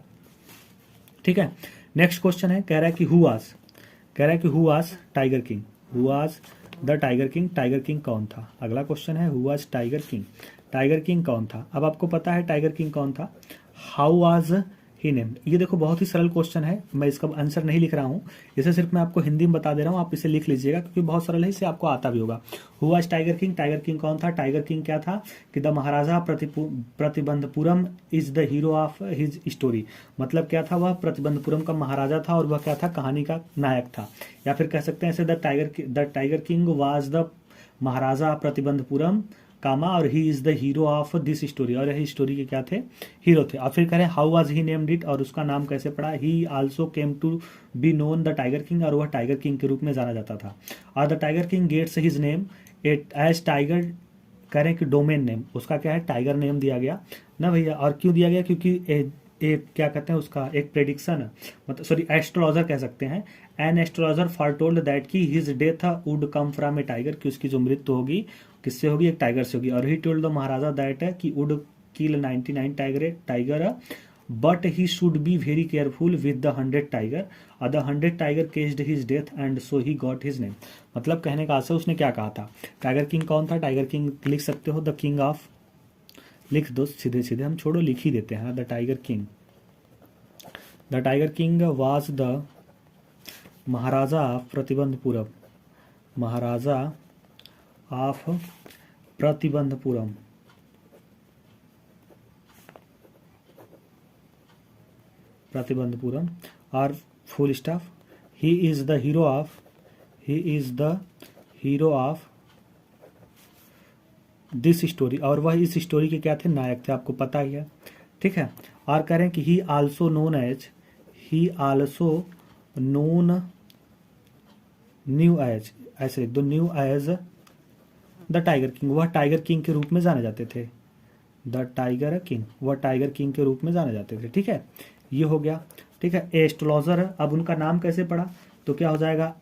ठीक है, नेक्स्ट क्वेश्चन है, कह रहा है कि who was tiger king, who was the tiger king, tiger king कौन था। अगला क्वेश्चन है, who was tiger king, tiger king कौन था। अब आपको पता है टाइगर किंग कौन था, हाउ वाज ही नेम्ड। ये देखो बहुत ही सरल क्वेश्चन है, मैं इसका आंसर नहीं लिख रहा हूँ, इसे सिर्फ मैं आपको हिंदी में बता दे रहा हूँ, आप इसे लिख लीजिएगा क्योंकि बहुत सरल है, इसे आपको आता भी होगा। Who was tiger king, tiger king कौन था। टाइगर किंग क्या था कि the Maharaja Pratibandapuram is the hero of his story. मतलब क्या था, वह प्रतिबंधपुरम का महाराजा था और वह क्या था, कहानी का नायक था। या फिर कह सकते हैं ऐसे, the tiger king was the Maharaja Pratibandhapuram comma और he is the hero of this story, और यही स्टोरी के क्या थे, हीरो थे। और फिर कह रहे हैं how was he named it, और उसका नाम कैसे पड़ा। He also came to be known the tiger king, और वह टाइगर किंग के रूप में जाना जाता था। और the tiger king gets his name as tiger, कह रहे हैं कि डोमेन नेम उसका क्या है, टाइगर नेम दिया गया ना भैया। और क्यों दिया गया, क्योंकि एक क्या कहते हैं उसका, एक प्रेडिक्शन, मतलब सॉरी एस्ट्रोलॉजर कह सकते हैं। एन एस्ट्रोलॉजर फॉरटोल्ड दैट की his death would come from A tiger, कि उसकी जो मृत्यु होगी किससे होगी, एक टाइगर से होगी। और he told the Maharaja that कि would kill 99 tiger but he should be very careful with the 100 tiger, और the 100 tiger caused his death and so he got his name. मतलब कहने का आशय उसने क्या कहा था, टाइगर किंग कौन था। टाइगर किंग लिख सकते हो, द किंग ऑफ, लिख दो सीधे सीधे, हम छोड़ो लिख ही देते हैं। The tiger king was the Maharaja of Pratibandhapuram, Maharaja of Pratibandhapuram, Pratibandhapuram, और full stop, he is the hero of, he is the hero of this story, और वह इस स्टोरी के क्या थे, नायक थे, आपको पता ही है। ठीक है, और कह रहे हैं कि he also known as, he also known new age, ऐसे लिख दो, new age the tiger king, वह टाइगर किंग के रूप में जाने जाते थे। द टाइगर किंग, वह टाइगर किंग के रूप में जाने जाते थे। ठीक है, ये हो गया। ठीक है, एस्ट्रोलॉजर, अब उनका नाम कैसे पड़ा, तो क्या हो जाएगा,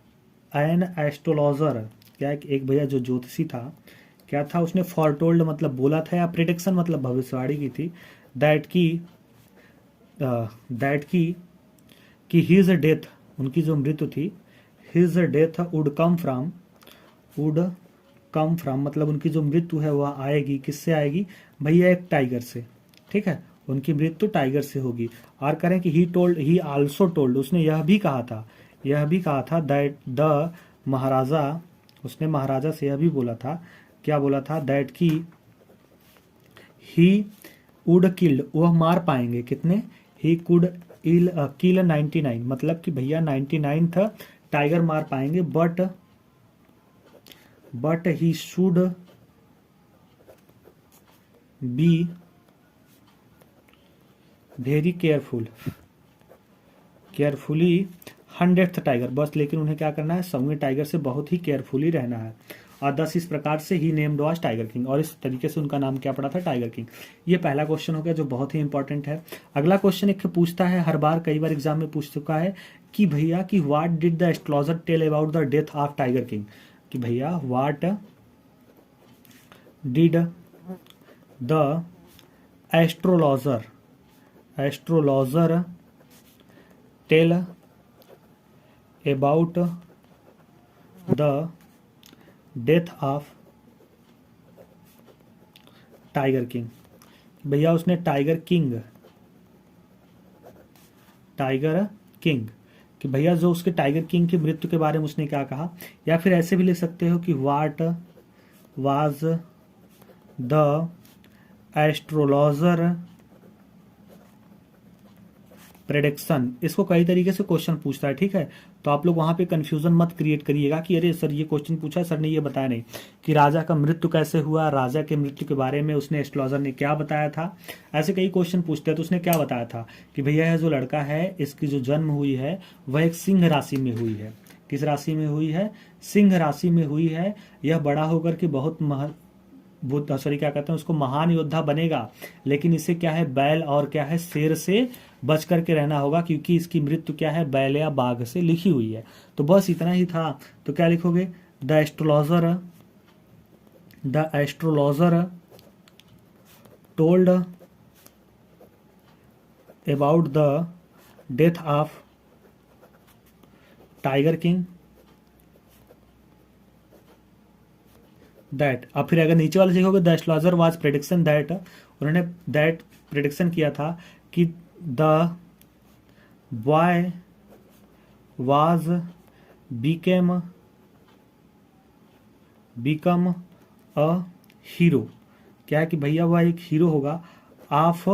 एन एस्ट्रोलॉजर, क्या एक भैया जो ज्योतिषी था, क्या था उसने फॉरटोल्ड मतलब बोला था, या प्रिडिक्शन मतलब भविष्यवाणी की थी, दैट की कि हिज डेथ, उनकी जो मृत्यु थी, his death would come from मतलब उनकी जो मृत्यु है वह आएगी, किससे आएगी भैया, एक टाइगर से। ठीक है, उनकी मृत्यु टाइगर से होगी। और करें कि ही आल्सो टोल्ड, उसने यह भी कहा था दैट द महाराजा, उसने महाराजा से यह भी बोला था, क्या बोला था, दैट की ही वुड किल्ड, वह मार पाएंगे कितने, ही कुड किल 99, मतलब कि भैया 99 था टाइगर मार पाएंगे, but he should be very carefully 100th tiger, बस लेकिन उन्हें क्या करना है, 100वें टाइगर से बहुत ही केयरफुली रहना है। और 10 इस प्रकार से ही नेम्ड वाज टाइगर किंग, और इस तरीके से उनका नाम क्या पड़ा था, टाइगर किंग। ये पहला क्वेश्चन हो गया जो बहुत ही इंपॉर्टेंट है। अगला क्वेश्चन एक पूछता है, हर बार कई बार एग्जाम में पूछ चुका है कि भैया कि what did the astrologer tell about the death of tiger king, कि भैया what did the astrologer tell about the death of tiger king, भैया उसने टाइगर किंग कि भैया जो उसके टाइगर किंग की मृत्यु के बारे में उसने क्या कहा। या फिर ऐसे भी लिख सकते हो कि what was the astrologer prediction. इसको कई तरीके से क्वेश्चन पूछता है, ठीक है। तो आप लोग वहां पे कंफ्यूजन मत क्रिएट करिएगा कि अरे सर ये क्वेश्चन पूछा, सर ने ये बताया नहीं कि राजा का मृत्यु कैसे हुआ, राजा के मृत्यु के बारे में उसने एस्ट्रोलॉजर ने क्या बताया था। ऐसे कई क्वेश्चन पूछते हैं। तो उसने क्या बताया था कि भैया यह जो लड़का है इसकी जो जन्म हुई है वह एक सिंह राशि में हुई है। किस राशि में हुई है? सिंह राशि में हुई है। यह बड़ा होकर के बहुत क्या कहते हैं उसको, महान योद्धा बनेगा। लेकिन इसे क्या है, बैल और क्या है, शेर से बच करके रहना होगा, क्योंकि इसकी मृत्यु क्या है, बैल या बाघ से लिखी हुई है। तो बस इतना ही था। तो क्या लिखोगे? The astrologer told about the death of tiger king that. अब फिर अगर नीचे वाले लिखोगे the astrologer was prediction that, उन्होंने दैट प्रेडिक्शन किया था कि the boy was become a hero. क्या है कि भैया वह एक हीरो होगा। ऑफ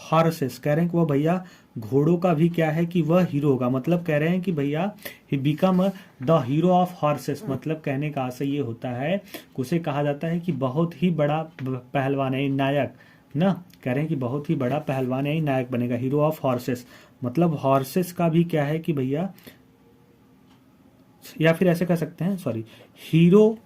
हॉर्सेस, कह रहे हैं कि वह भैया घोड़ों का भी क्या है कि वह हीरो होगा। मतलब कह रहे हैं कि भैया he become the hero of horses. मतलब कहने का आशय ये होता है कि उसे कहा जाता है कि बहुत ही बड़ा पहलवान है, नायक ना। कह रहे हैं कि बहुत ही बड़ा पहलवान है, नायक बनेगा, हीरो ऑफ हॉर्सेस। मतलब हॉर्सेस का भी क्या है कि भैया, या फिर ऐसे कह सकते हैं, सॉरी, हीरो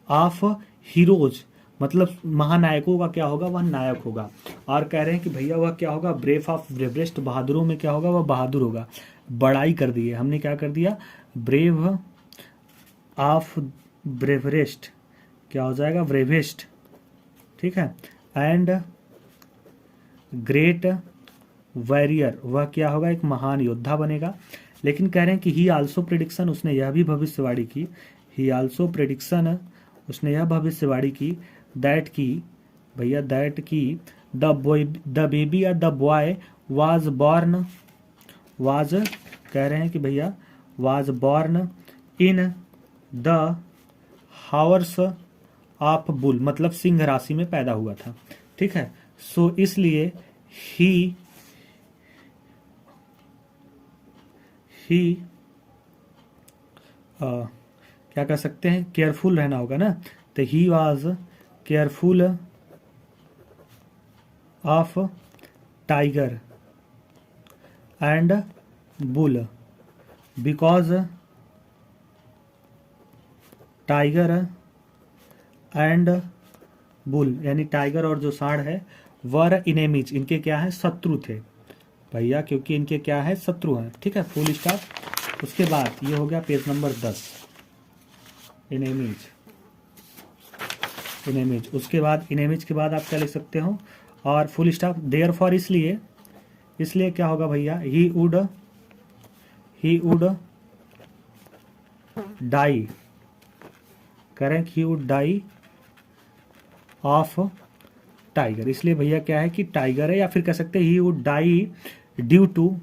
ऑफ हीरोज। मतलब महानायकों का क्या होगा, वह नायक होगा। और कह रहे हैं कि भैया वह क्या होगा, ब्रेव ऑफ ब्रेवरेस्ट, बहादुरों में क्या होगा, वह बहादुर होगा। बड़ाई कर दी है हमने, क्या कर दिया, ब्रेव ऑफ ब्रेवरेस्ट क्या हो जाएगा, ब्रेवेस्ट, ठीक है। एंड ग्रेट वॉरियर, वह क्या होगा, एक महान योद्धा बनेगा। लेकिन कह रहे हैं कि ही आल्सो प्रेडिक्शन, उसने यह भी भविष्यवाणी की, ही आल्सो प्रेडिक्शन, उसने यह भविष्यवाणी की दैट की भैया, दैट की द बेबी या the boy was born, was, कह रहे हैं कि भैया was born in the hours of bull. मतलब सिंह राशि में पैदा हुआ था, ठीक है। सो इसलिए ही क्या कह सकते हैं, केयरफुल रहना होगा ना। तो he was careful of tiger and bull because tiger and bull, यानी टाइगर और जो सांड है, वर इनेमीज, इनके क्या है, शत्रु थे भैया, क्योंकि इनके क्या है, शत्रु हैं, ठीक है। Full stop. उसके बाद ये हो गया पेज नंबर 10, इनेमीज। उसके बाद इनेमीज के बाद आप क्या लिख सकते हो, और फुल स्टॉप। देयर फॉर, इसलिए क्या होगा भैया, ही वुड डाई, करें he would die of tiger. इसलिए भैया क्या है कि टाइगर है, या फिर कह सकते हैं he would die due to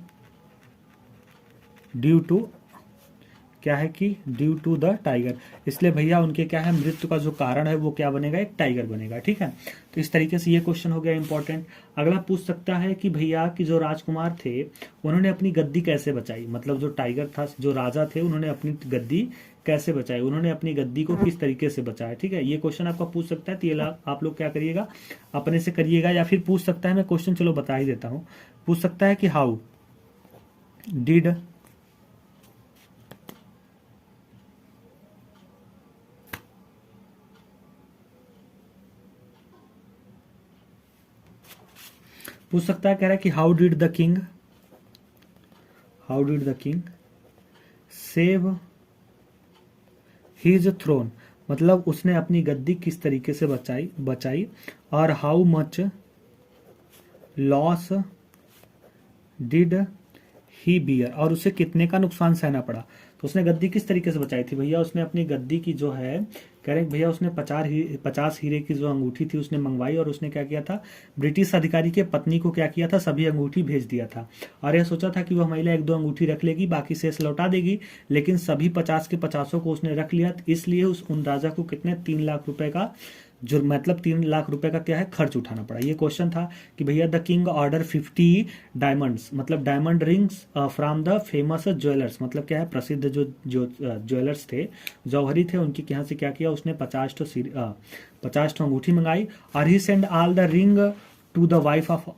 क्या है कि ड्यू टू द टाइगर। इसलिए भैया उनके क्या है, मृत्यु का जो कारण है वो क्या बनेगा, एक टाइगर बनेगा, ठीक है। तो इस तरीके से ये क्वेश्चन हो गया इंपॉर्टेंट। अगला पूछ सकता है कि भैया कि जो राजकुमार थे उन्होंने अपनी गद्दी कैसे बचाई। मतलब जो टाइगर था, जो राजा थे, उन्होंने अपनी गद्दी कैसे बचाई, उन्होंने अपनी गद्दी को किस तरीके से बचाया, ठीक है। ये क्वेश्चन आपका पूछ सकता है। तो ये आप लोग क्या करिएगा, अपने से करिएगा। या फिर पूछ सकता है, मैं क्वेश्चन चलो बता ही देता हूँ, पूछ सकता है कि हाउ डिड पूछ सकता है, कह रहा है कि how did the king save his throne. मतलब उसने अपनी गद्दी किस तरीके से बचाई। और how much loss did he bear, और उसे कितने का नुकसान सहना पड़ा। तो उसने गद्दी किस तरीके से बचाई थी भैया, उसने अपनी गद्दी की जो है, कह रहे हैं भैया उसने 50 हीरे की जो अंगूठी थी उसने मंगवाई, और उसने क्या किया था, ब्रिटिश अधिकारी के पत्नी को क्या किया था, सभी अंगूठी भेज दिया था। और यह सोचा था कि वह महिला 1-2 अंगूठी रख लेगी, बाकी शेष लौटा देगी, लेकिन सभी 50 के 50 को उसने रख लिया। इसलिए उन राजा को कितने 3 लाख रुपए का जो मतलब 3 लाख रुपए का क्या है खर्च उठाना पड़ा। ये क्वेश्चन था कि भैया द किंग ऑर्डर 50 डायमंड्स, मतलब diamond rings from the famous jewellers, मतलब क्या है प्रसिद्ध जो ज्वेलर्स थे, जौहरी थे, उनके यहाँ से क्या किया उसने 50 अंगूठी मंगाई। और ही send all the ring to the wife of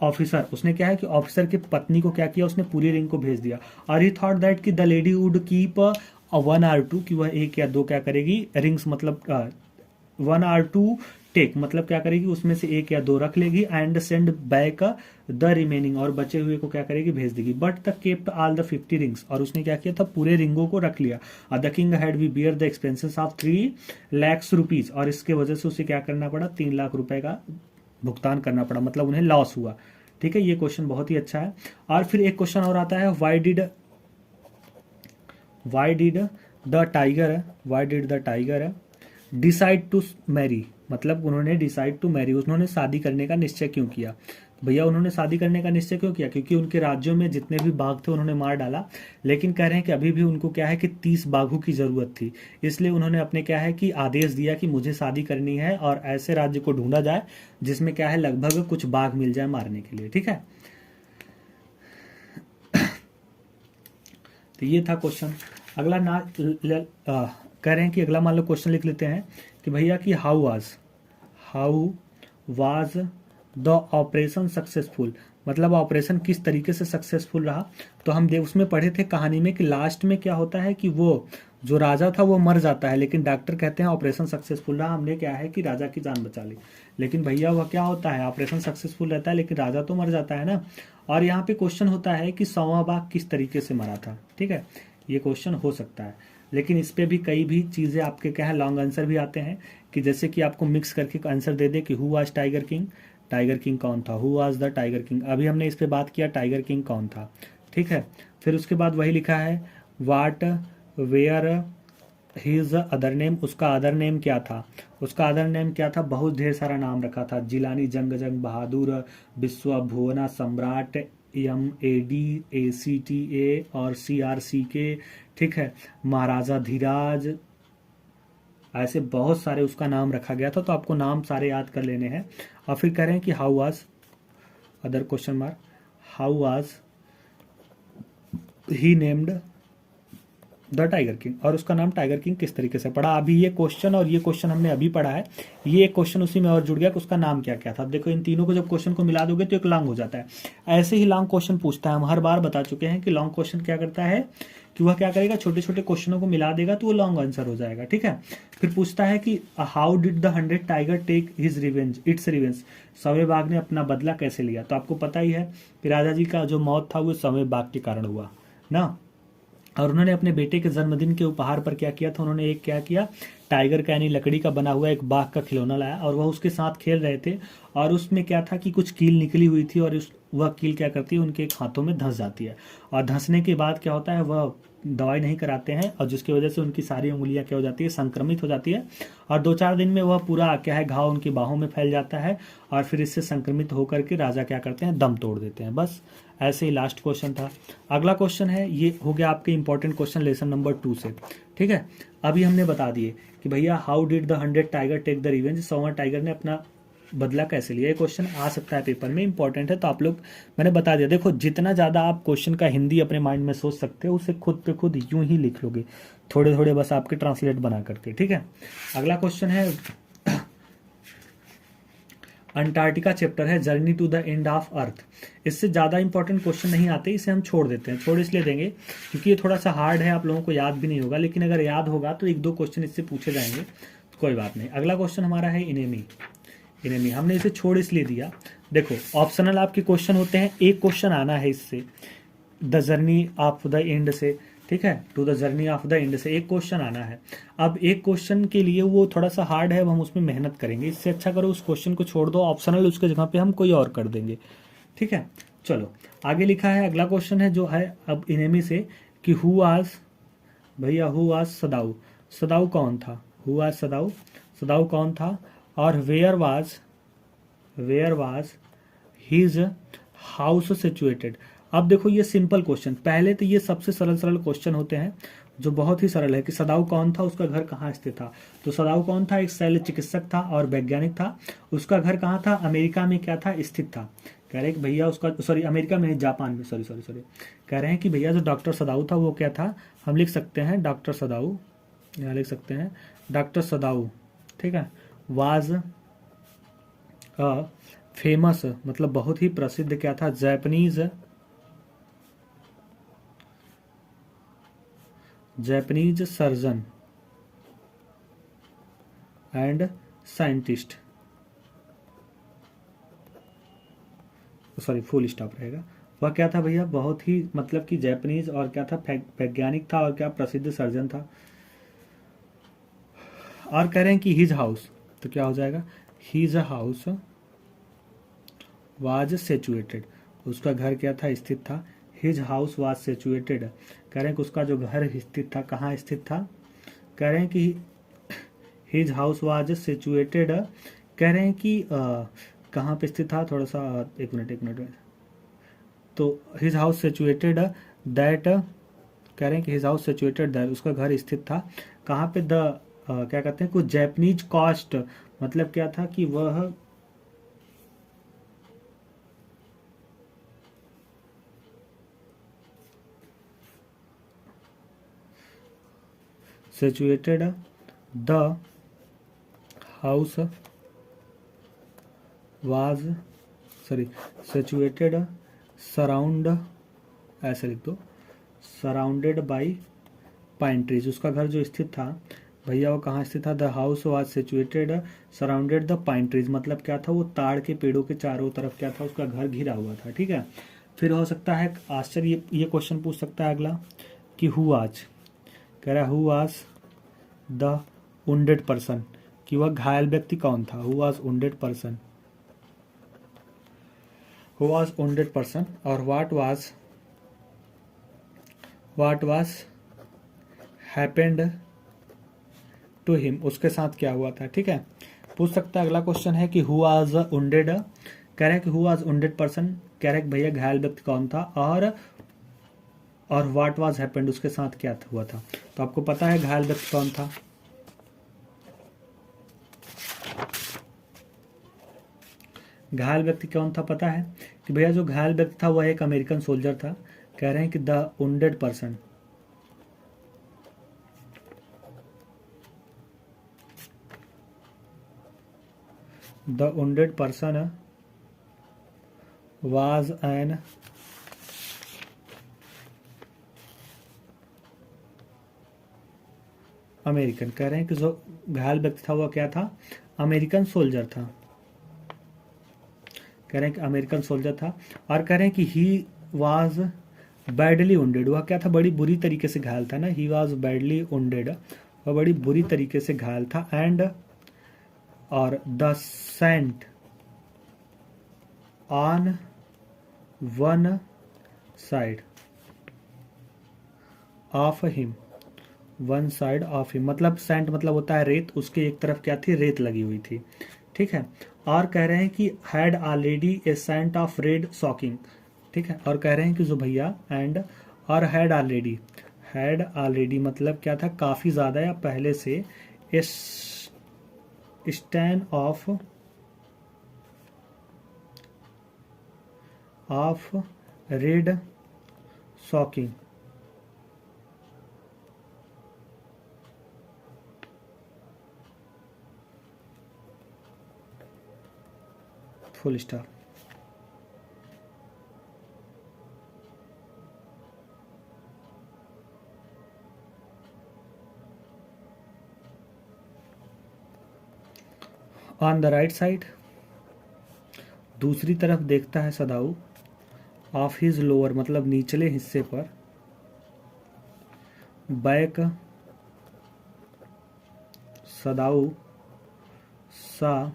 officer, उसने क्या है कि ऑफिसर की पत्नी को क्या किया, उसने पूरी रिंग को भेज दिया। और ही थॉट दैट कि the lady would keep 1 or 2, कि वह 1 या 2 क्या करेगी रिंग्स, मतलब 1 or 2 टेक, मतलब क्या करेगी उसमें से 1 या 2 रख लेगी, and send back the remaining, और बचे हुए को क्या करेगी भेज देगी। But the kept all the 50 rings, और उसने क्या किया था पूरे रिंगों को रख लिया। The king had we bear the expenses of 3 lakhs rupees, और इसके वजह से उसे क्या करना पड़ा, 3 लाख रुपए का भुगतान करना पड़ा, मतलब उन्हें लॉस हुआ। ठीक है, ये क्वेश्चन बहुत ही अच्छा है। और फिर एक क्वेश्चन और आता है, why did the tiger decide to marry, मतलब उन्होंने डिसाइड टू मैरी, उन्होंने शादी करने का निश्चय क्यों किया। भैया उन्होंने शादी करने का निश्चय क्यों किया, क्योंकि उनके राज्यों में जितने भी बाघ थे उन्होंने मार डाला, लेकिन कह रहे हैं कि अभी भी उनको क्या है कि 30 बाघों की जरूरत थी, इसलिए उन्होंने अपने क्या है कि आदेश दिया कि मुझे शादी करनी है और ऐसे राज्य को ढूंढा जाए जिसमें क्या है लगभग कुछ बाघ मिल जाए मारने के लिए। ठीक है, तो ये था क्वेश्चन। अगला कह रहे हैं कि अगला मान लो क्वेश्चन लिख लेते हैं कि भैया कि how was the operation successful, मतलब ऑपरेशन किस तरीके से सक्सेसफुल रहा। तो हम उसमें पढ़े थे कहानी में कि लास्ट में क्या होता है कि वो जो राजा था वो मर जाता है, लेकिन डॉक्टर कहते हैं ऑपरेशन सक्सेसफुल रहा, हमने क्या है कि राजा की जान बचा ली। लेकिन भैया वह क्या होता है, ऑपरेशन सक्सेसफुल रहता है लेकिन राजा तो मर जाता है ना। और यहाँ पे क्वेश्चन होता है कि 100वां बाघ किस तरीके से मरा था। ठीक है, ये क्वेश्चन हो सकता है, लेकिन इस पे भी कई भी चीज़ें आपके क्या है लॉन्ग आंसर भी आते हैं, कि जैसे कि आपको मिक्स करके आंसर दे दे कि हु वाज टाइगर किंग कौन था, who was the tiger king, अभी हमने इस पे बात किया टाइगर किंग कौन था। ठीक है, फिर उसके बाद वही लिखा है वाट वेयर हिज अदर नेम, उसका अदर नेम क्या था, उसका अदर नेम क्या था, बहुत ढेर सारा नाम रखा था, जिलानी, जंग बहादुर, विश्व भुवना सम्राट, MAD, ACTA और CRCK। ठीक है, महाराजा धीराज, ऐसे बहुत सारे उसका नाम रखा गया था, तो आपको नाम सारे याद कर लेने हैं। और फिर कह रहे हैं कि how was other question mark, how was he named the tiger king, और उसका नाम टाइगर किंग किस तरीके से पड़ा। अभी ये क्वेश्चन और ये क्वेश्चन हमने अभी पढ़ा है, ये एक क्वेश्चन उसी में और जुड़ गया कि उसका नाम क्या क्या था। देखो इन तीनों को जब क्वेश्चन को मिला दोगे तो एक लॉन्ग हो जाता है। ऐसे ही लॉन्ग क्वेश्चन पूछता है, हम हर बार बता चुके हैं कि लॉन्ग क्वेश्चन क्या करता है कि वह क्या करेगा, छोटे छोटे क्वेश्चनों को मिला देगा तो वो लॉन्ग आंसर हो जाएगा। ठीक है, फिर पूछता है कि how did the 100 tiger take his revenge, it's revenge, 100वें बाघ ने अपना बदला कैसे लिया। तो आपको पता ही है कि राजा जी का जो मौत था वो 100वें बाघ के कारण हुआ ना। और उन्होंने अपने बेटे के जन्मदिन के उपहार पर क्या किया था, उन्होंने एक क्या किया, टाइगर का यानी लकड़ी का बना हुआ एक बाघ का खिलौना लाया, और वह उसके साथ खेल रहे थे, और उसमें क्या था कि कुछ कील निकली हुई थी, और वह कील क्या करती है उनके हाथों में धंस जाती है, और धंसने के बाद क्या होता है वह दवाई नहीं कराते हैं, और जिसकी वजह से उनकी सारी उंगलियां क्या हो जाती है, संक्रमित हो जाती है, और 2-4 दिन में वह पूरा क्या है घाव उनकी बाहों में फैल जाता है, और फिर इससे संक्रमित होकर के राजा क्या करते हैं, दम तोड़ देते हैं। बस ऐसे ही लास्ट क्वेश्चन था। अगला क्वेश्चन है, ये हो गया आपके इंपॉर्टेंट क्वेश्चन लेसन नंबर 2 से। ठीक है, अभी हमने बता दिए कि भैया how did the 100 tiger take the revenge, 100वां टाइगर ने अपना बदला कैसे लिया। ये क्वेश्चन आ सकता है पेपर में, इंपॉर्टेंट है, तो आप लोग मैंने बता दिया। देखो जितना ज़्यादा आप क्वेश्चन का हिंदी अपने माइंड में सोच सकते हो उसे खुद पे खुद यूं ही लिख लोगे, थोड़े थोड़े बस आपके ट्रांसलेट बना करके। ठीक है, अगला क्वेश्चन है अंटार्कटिका चैप्टर है journey to the end of earth. इससे ज़्यादा इंपॉर्टेंट क्वेश्चन नहीं आते, इसे हम छोड़ देते हैं। छोड़ इसलिए देंगे क्योंकि ये थोड़ा सा हार्ड है, आप लोगों को याद भी नहीं होगा, लेकिन अगर याद होगा तो 1-2 क्वेश्चन इससे पूछे जाएंगे, तो कोई बात नहीं। अगला क्वेश्चन हमारा है इनेमी। हमने इसे छोड़ इसलिए दिया, देखो ऑप्शनल आपके क्वेश्चन होते हैं, एक क्वेश्चन आना है इससे the journey of the end से। ठीक है, to the journey of the end से एक क्वेश्चन आना है। अब एक क्वेश्चन के लिए वो थोड़ा सा हार्ड है, अब हम उसमें मेहनत करेंगे। इससे अच्छा करो उस क्वेश्चन को छोड़ दो, ऑप्शनल उसके जगह पे हम कोई और कर देंगे। ठीक है, चलो आगे लिखा है, अगला क्वेश्चन है जो है अब इनेमी से कि हु वाज भैया हु वाज सदाऊ, सदाऊ कौन था, हु वाज सदाऊ, सदाऊ कौन था, और where was his house situated. अब देखो ये सिंपल क्वेश्चन, पहले तो ये सबसे सरल सरल क्वेश्चन होते हैं जो बहुत ही सरल है कि सदाऊ कौन था, उसका घर कहाँ स्थित था। तो सदाऊ कौन था, एक शल्य चिकित्सक था और वैज्ञानिक था। उसका घर कहाँ था, अमेरिका में क्या था, स्थित था। कह रहे हैं कि भैया उसका, सॉरी अमेरिका में, जापान में, सॉरी सॉरी सॉरी। कह रहे हैं कि भैया जो डॉक्टर सदाऊ था वो क्या था, हम लिख सकते हैं डॉक्टर सदाऊ, यहाँ लिख सकते हैं डॉक्टर सदाऊ, ठीक है। वाज अ फेमस, मतलब बहुत ही प्रसिद्ध क्या था, Japanese surgeon and scientist, sorry full stop रहेगा। वह क्या था भैया, बहुत ही मतलब कि जैपनीज और क्या था, वैज्ञानिक था और क्या प्रसिद्ध सर्जन था। और कह रहे हैं कि हिज हाउस, तो क्या हो जाएगा, हिज हाउस वाज सिचुएटेड, उसका घर क्या था, स्थित था। हिज हाउस वाज सिचुएटेड, कह रहे हैं कि उसका जो घर स्थित था, कहाँ स्थित था, कह रहे हैं कि हिज हाउस वाज सिचुएटेड, कह रहे हैं कि कहाँ पे स्थित था, थोड़ा सा एक मिनट। तो हिज हाउस सिचुएटेड दैट, कह रहे हैं कि हिज हाउस सिचुएटेड दैट, उसका घर स्थित था कहाँ पे, क्या कहते हैं, कुछ जैपनीज कॉस्ट, मतलब क्या था कि वह situated the house was, sorry situated surround, ऐसे लिख दो, सराउंडेड बाई पाइन ट्रीज, उसका घर जो स्थित था भैया वो कहाँ स्थित था, the house was situated surrounded the pine trees, मतलब क्या था, वो ताड़ के पेड़ों के चारों तरफ क्या था, उसका घर घिरा हुआ था, ठीक है। फिर हो सकता है आश्चर्य, ये क्वेश्चन पूछ सकता है अगला कि हु आज, कह रहा है who was the wounded person, कि वह घायल व्यक्ति कौन था, who was wounded person, who was wounded person, और what was happened to him, उसके साथ क्या हुआ था, ठीक है। पूछ सकता है अगला क्वेश्चन है कि हु वाज वुंडेड, कह रहे हैं कि हु वाज वुंडेड पर्सन, कह रहे हैं कि भैया घायल व्यक्ति कौन था, और व्हाट वाज हैपेंड, उसके साथ क्या हुआ था। तो आपको पता है घायल व्यक्ति कौन था, घायल व्यक्ति कौन था, पता है कि भैया जो घायल व्यक्ति था वह एक अमेरिकन सोल्जर था। कह रहे हैं कि the wounded person, the wounded person was an American, कह रहे हैं कि जो घायल व्यक्ति था वह क्या था, अमेरिकन सोल्जर था, कह रहे हैं कि अमेरिकन सोल्जर था। और कह रहे हैं कि ही वाज बैडली वुंडेड, वह क्या था, बड़ी बुरी तरीके से घायल था ना, ही वाज बैडली वुंडेड, वह बड़ी बुरी तरीके से घायल था। एंड और the Saint on one side of him, one side of him, मतलब सेंट मतलब होता है रेत, उसके एक तरफ क्या थी, रेत लगी हुई थी, ठीक है। और कह रहे हैं कि had already a scent of red soaking, ठीक है। और कह रहे हैं कि जो भैया एंड और हैड ऑलरेडी मतलब क्या था, काफी ज्यादा या पहले से, इस stand of red soaking, full stop. On the right side, दूसरी तरफ देखता है सदाऊ, ऑफ हिज लोअर मतलब निचले हिस्से पर, back Sadao saw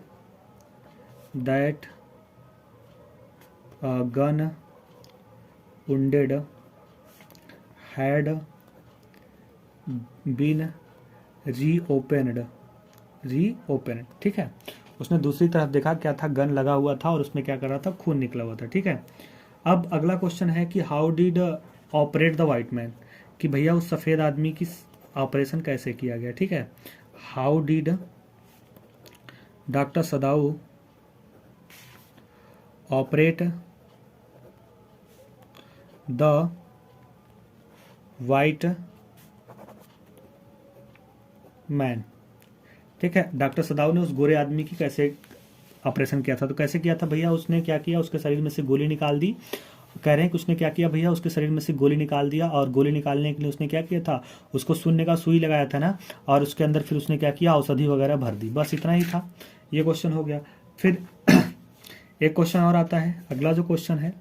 that gun wounded had been reopened, ठीक है। उसने दूसरी तरफ देखा, क्या था, गन लगा हुआ था और उसमें क्या कर रहा था, खून निकला हुआ था, ठीक है। अब अगला क्वेश्चन है कि how did operate the white man, कि भैया उस सफ़ेद आदमी की ऑपरेशन कैसे किया गया, ठीक है। How did doctor Sadao operate the white man, ठीक है। डॉक्टर सदाऊ ने उस गोरे आदमी की कैसे ऑपरेशन किया था, तो कैसे किया था भैया, उसने क्या किया, उसके शरीर में से गोली निकाल दी। कह रहे हैं कि उसने क्या किया भैया, उसके शरीर में से गोली निकाल दिया, और गोली निकालने के लिए उसने क्या किया था, उसको शून्य का सुई लगाया था ना, और उसके अंदर फिर उसने क्या किया, औषधि वगैरह भर दी, बस इतना ही था। ये क्वेश्चन हो गया। फिर एक क्वेश्चन और आता है, अगला जो क्वेश्चन है,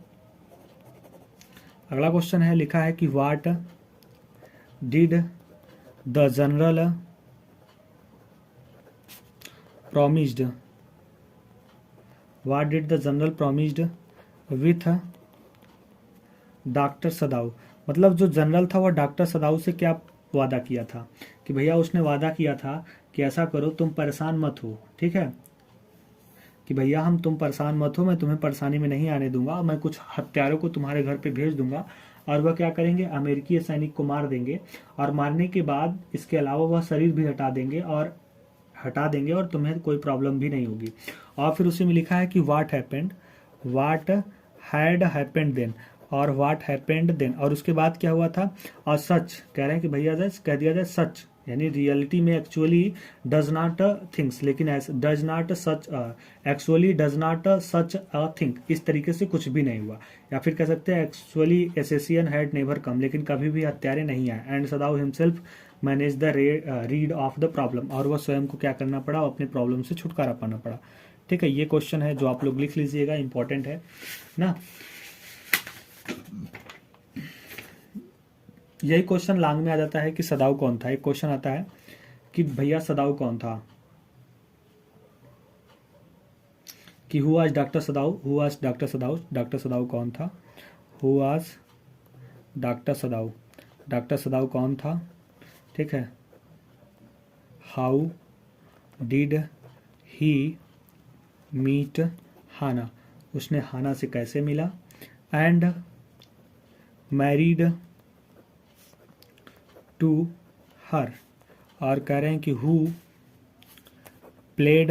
अगला क्वेश्चन है, लिखा है कि what did the general promised, what did the general promised with doctor Sadao, मतलब जो जनरल था वह डॉक्टर सदाऊ से क्या वादा किया था, कि भैया उसने वादा किया था कि ऐसा करो, तुम परेशान मत हो, ठीक है, कि भैया तुम परेशान मत हो, मैं तुम्हें परेशानी में नहीं आने दूंगा, मैं कुछ हत्यारों को तुम्हारे घर पे भेज दूंगा, और वह क्या करेंगे, अमेरिकी सैनिक को मार देंगे, और मारने के बाद इसके अलावा वह शरीर भी हटा देंगे और तुम्हें कोई प्रॉब्लम भी नहीं होगी। और फिर उसी में लिखा है कि व्हाट हैड हैपेंड देन, और व्हाट हैपेंड देन, और उसके बाद क्या हुआ था, और सच कह रहे हैं कि भैया कह दिया जाए सच, यानी रियलिटी में एक्चुअली डज नॉट थिंग्स, लेकिन does not such, actually does not such a thing, इस तरीके से कुछ भी नहीं हुआ। या फिर कह सकते हैं actually assassin had never come, लेकिन कभी भी हत्यारे नहीं आए। And Sadao himself manage the rid of the problem, और वह स्वयं को क्या करना पड़ा, अपने प्रॉब्लम से छुटकारा पाना पड़ा, ठीक है। ये क्वेश्चन है जो आप लोग लिख लीजिएगा, इंपॉर्टेंट है ना। यही क्वेश्चन लांग में आ जाता है कि सदाऊ कौन था। एक क्वेश्चन आता है कि भैया सदाऊ कौन था, कि हु वाज डॉक्टर सदाऊ, डॉक्टर सदाऊ कौन था, हु वाज डॉक्टर सदाऊ कौन था, ठीक है। हाउ डिड ही मीट हाना, उसने हाना से कैसे मिला, एंड मैरिड टू हर, और कह रहे हैं कि who played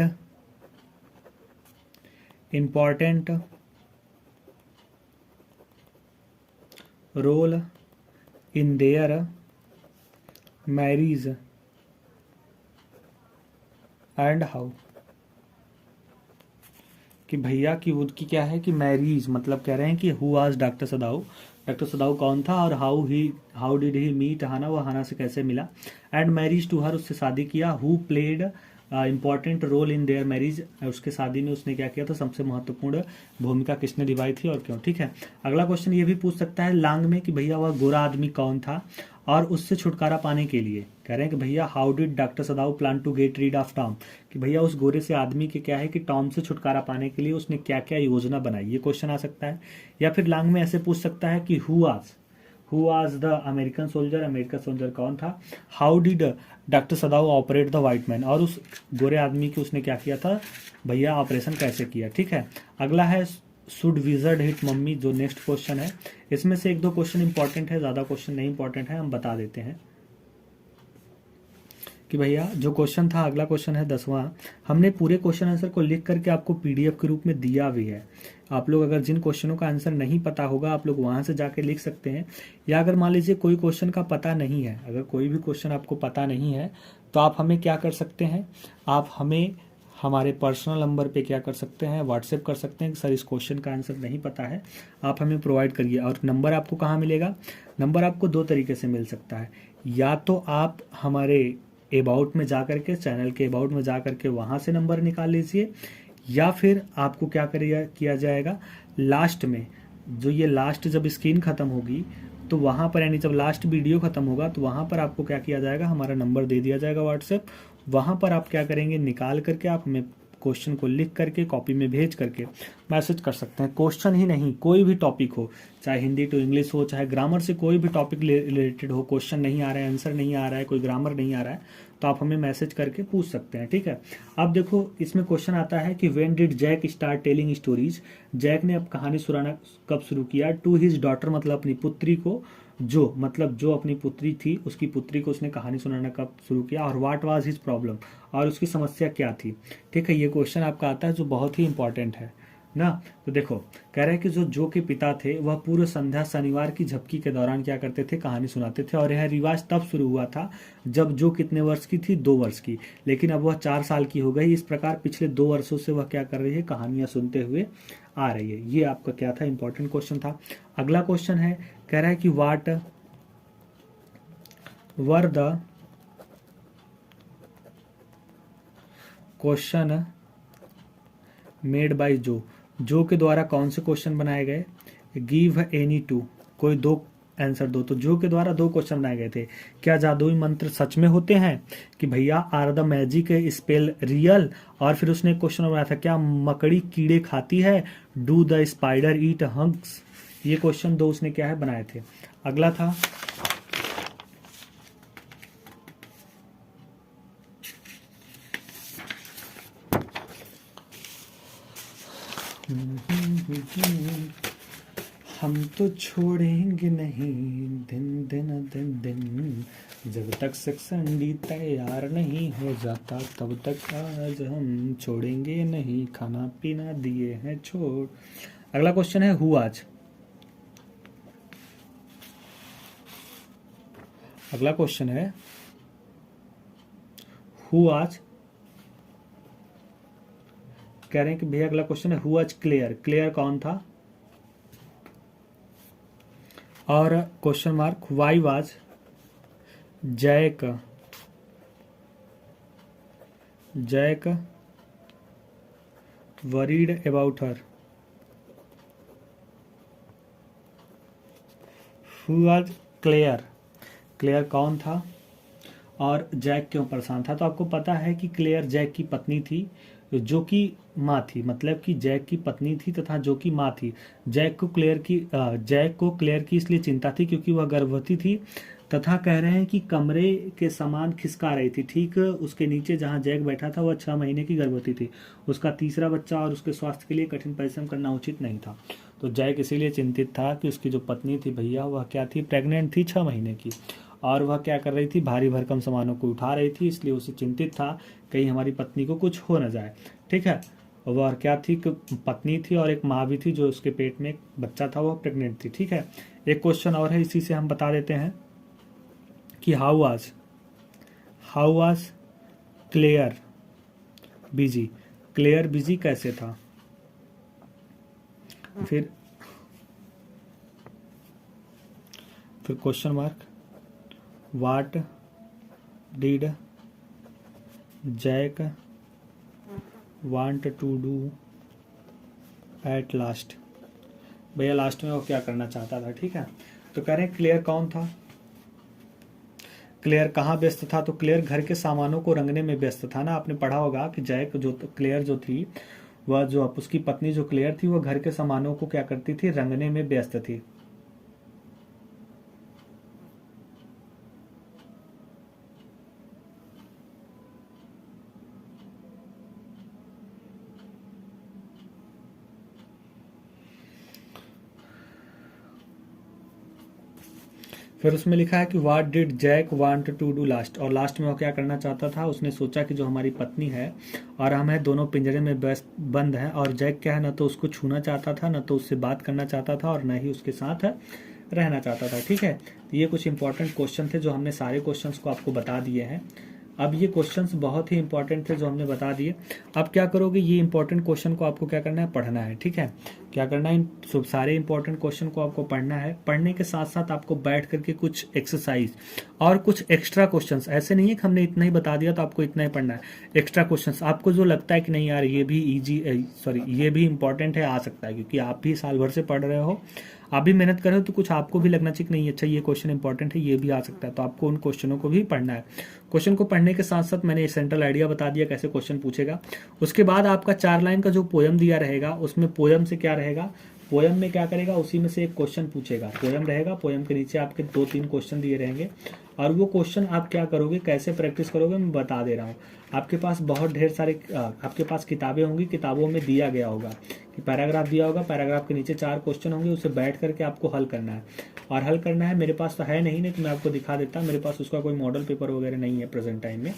important role in their marriage and how, कि भैया की उनकी क्या है कि मैरिज, मतलब कह रहे हैं कि हु वाज डॉक्टर सदाऊ कौन था, और हाउ डिड ही मीट हाना, वह हाना से कैसे मिला, एंड मैरिज टू हर, उससे शादी किया, who played important role in their marriage, उसके शादी में उसने क्या किया था, सबसे महत्वपूर्ण भूमिका किसने निभाई थी और क्यों, ठीक है। अगला क्वेश्चन ये भी पूछ सकता है लांग में कि भैया वह गोरा आदमी कौन था, और उससे छुटकारा पाने के लिए कह रहे हैं कि भैया how did doctor Sadao plan to get rid of Tom, कि भैया उस गोरे से आदमी के क्या है कि टॉम से छुटकारा पाने के लिए उसने क्या क्या योजना बनाई, ये क्वेश्चन आ सकता है। या फिर लांग में ऐसे पूछ सकता है कि who was the American soldier कौन था, how did doctor Sadao operate the white man, और उस गोरे आदमी की उसने क्या किया था भैया, ऑपरेशन कैसे किया, ठीक है। अगला है शुड विजर्ड हिट मम्मी, जो नेक्स्ट क्वेश्चन है। इसमें से एक दो क्वेश्चन इंपॉर्टेंट है, ज्यादा क्वेश्चन नहीं इंपॉर्टेंट है, हम बता देते हैं कि भैया जो क्वेश्चन था, अगला क्वेश्चन है 10वां, हमने पूरे क्वेश्चन आंसर को लिख करके आपको पीडीएफ के रूप में दिया भी है। आप लोग अगर जिन क्वेश्चनों का आंसर नहीं पता होगा, आप लोग वहां से जाके लिख सकते हैं, या अगर मान लीजिए कोई क्वेश्चन का पता नहीं है, अगर कोई भी क्वेश्चन आपको पता नहीं है, तो आप हमें क्या कर सकते हैं, आप हमें हमारे पर्सनल नंबर पे क्या कर सकते हैं, व्हाट्सएप कर सकते हैं कि सर इस क्वेश्चन का आंसर नहीं पता है, आप हमें प्रोवाइड करिए। और नंबर आपको कहाँ मिलेगा, नंबर आपको दो तरीके से मिल सकता है, या तो आप हमारे अबाउट में जा करके, चैनल के अबाउट में जा करके वहाँ से नंबर निकाल लीजिए, या फिर आपको क्या किया जाएगा, लास्ट में जो ये लास्ट जब स्क्रीन ख़त्म होगी तो वहाँ पर, यानी जब लास्ट वीडियो ख़त्म होगा तो वहाँ पर आपको क्या किया जाएगा, हमारा नंबर दे दिया जाएगा व्हाट्सएप, वहाँ पर आप क्या करेंगे, निकाल करके आप हमें क्वेश्चन को लिख करके कॉपी में भेज करके मैसेज कर सकते हैं। क्वेश्चन ही नहीं, कोई भी टॉपिक हो, चाहे हिंदी टू इंग्लिश हो, चाहे ग्रामर से कोई भी टॉपिक रिलेटेड हो, क्वेश्चन नहीं आ रहा है, आंसर नहीं आ रहा है, कोई ग्रामर नहीं आ रहा है, तो आप हमें मैसेज करके पूछ सकते हैं। ठीक है, अब देखो इसमें क्वेश्चन आता है कि when did Jack start telling stories, Jack ने अब कहानी सुनाना कब शुरू किया। टू हिज डॉटर, मतलब अपनी पुत्री को, जो अपनी पुत्री थी उसकी पुत्री को उसने कहानी सुनाना कब शुरू किया। और व्हाट वाज हिज प्रॉब्लम, और उसकी समस्या क्या थी। ठीक है, ये क्वेश्चन आपका आता है जो बहुत ही इंपॉर्टेंट है ना। तो देखो कह रहे हैं कि जो के पिता थे वह पूर्व संध्या शनिवार की झपकी के दौरान क्या करते थे, कहानी सुनाते थे। और यह रिवाज तब शुरू हुआ था जब जो कितने वर्ष की थी, 2 वर्ष की, लेकिन अब वह 4 साल की हो गई। इस प्रकार पिछले 2 वर्षों से वह क्या कर रही है, कहानियां सुनते हुए आ रही है। ये आपका क्या था, इंपॉर्टेंट क्वेश्चन था। अगला क्वेश्चन है, कह रहा है कि what were the question made by जो के द्वारा कौन से क्वेश्चन बनाए गए। गिव एनी टू, कोई 2 आंसर दो। तो जो के द्वारा 2 क्वेश्चन बनाए गए थे। क्या जादुई मंत्र सच में होते हैं, कि भैया are the magic spell real. और फिर उसने एक क्वेश्चन बनाया था, क्या मकड़ी कीड़े खाती है। Do the spider eat hunks. ये क्वेश्चन 2 उसने क्या है बनाए थे। अगला था, हम तो छोड़ेंगे नहीं दिन दिन दिन दिन, जब तक सेक्शन डी तैयार नहीं हो जाता तब तक आज हम छोड़ेंगे नहीं, खाना पीना दिए हैं छोड़। अगला क्वेश्चन है, हु आज। अगला क्वेश्चन है, हु आज। कह रहे हैं कि भैया अगला क्वेश्चन है, हु आज क्लियर। क्लियर कौन था। और question mark, why was Jack worried about her. Who was Clare कौन था और जैक क्यों परेशान था। तो आपको पता है कि क्लेयर जैक की पत्नी थी, जो कि माँ थी, मतलब कि जैक की पत्नी थी तथा जो कि माँ थी। जैक को क्लेयर की इसलिए चिंता थी क्योंकि वह गर्भवती थी तथा कह रहे हैं कि कमरे के सामान खिसका रही थी। ठीक उसके नीचे जहाँ जैक बैठा था वह 6 महीने की गर्भवती थी, उसका तीसरा बच्चा, और उसके स्वास्थ्य के लिए कठिन परिश्रम करना उचित नहीं था। तो जैक इसीलिए चिंतित था कि उसकी जो पत्नी थी भैया वह क्या थी, प्रेग्नेंट थी 6 महीने की, और वह क्या कर रही थी, भारी भरकम सामानों को उठा रही थी, इसलिए उसे चिंतित था कहीं हमारी पत्नी को कुछ हो न जाए। ठीक है, वह क्या थी, पत्नी थी और एक माँ भी थी, जो उसके पेट में एक बच्चा था, वह प्रेग्नेंट थी। ठीक है, एक क्वेश्चन और है, इसी से हम बता देते हैं कि how was Clare busy. Clare busy कैसे था। फिर question mark, what did Jack want to do at last. भैया लास्ट में वो क्या करना चाहता था। ठीक है, तो कह रहे हैं क्लियर कौन था, क्लियर कहाँ व्यस्त था। तो क्लियर घर के सामानों को रंगने में व्यस्त था ना। आपने पढ़ा होगा कि जैक जो क्लियर जो थी, वह जो उसकी पत्नी जो क्लियर थी, वह घर के सामानों को क्या करती थी, रंगने में व्यस्त थी। फिर उसमें लिखा है कि what did Jack want to do last. और लास्ट में वो क्या करना चाहता था, उसने सोचा कि जो हमारी पत्नी है और हम है दोनों पिंजरे में बंद हैं, और जैक क्या है, ना तो उसको छूना चाहता था, ना तो उससे बात करना चाहता था, और ना ही उसके साथ रहना चाहता था। ठीक है, तो ये कुछ इंपॉर्टेंट क्वेश्चन थे जो हमने सारे क्वेश्चंस को आपको बता दिए हैं। अब ये क्वेश्चंस बहुत ही इंपॉर्टेंट थे जो हमने बता दिए। अब क्या करोगे, ये इंपॉर्टेंट क्वेश्चन को आपको क्या करना है, पढ़ना है। ठीक है, क्या करना है, इन सब सारे इंपॉर्टेंट क्वेश्चन को आपको पढ़ना है। पढ़ने के साथ साथ आपको बैठ करके कुछ एक्सरसाइज और कुछ एक्स्ट्रा क्वेश्चंस, ऐसे नहीं है कि हमने इतना ही बता दिया तो आपको इतना ही पढ़ना है। एक्स्ट्रा क्वेश्चंस आपको जो लगता है कि नहीं यार ये भी ये भी इंपॉर्टेंट है, आ सकता है, क्योंकि आप भी साल भर से पढ़ रहे हो, आप भी मेहनत करो तो कुछ आपको भी लगना चाहिए कि नहीं अच्छा ये क्वेश्चन इंपॉर्टेंट है, ये भी आ सकता है, तो आपको उन क्वेश्चनों को भी पढ़ना है। क्वेश्चन को पढ़ने के साथ साथ मैंने सेंट्रल आइडिया बता दिया कैसे क्वेश्चन पूछेगा। उसके बाद आपका 4 लाइन का जो पोयम दिया रहेगा उसमें पोयम से क्या रहेगा, पोयम में क्या करेगा, उसी में से एक क्वेश्चन पूछेगा। पोयम रहेगा, पोयम के नीचे आपके 2-3 क्वेश्चन दिए रहेंगे और वो क्वेश्चन आप क्या करोगे, कैसे प्रैक्टिस करोगे, मैं बता दे रहा हूँ। आपके पास बहुत ढेर सारे आपके पास किताबें होंगी, किताबों में दिया गया होगा कि पैराग्राफ दिया होगा, पैराग्राफ के नीचे 4 क्वेश्चन होंगे, उसे बैठ करके आपको हल करना है। और हल करना है, मेरे पास तो है नहीं तो मैं आपको दिखा देता, मेरे पास उसका कोई मॉडल पेपर वगैरह नहीं है प्रेजेंट टाइम में।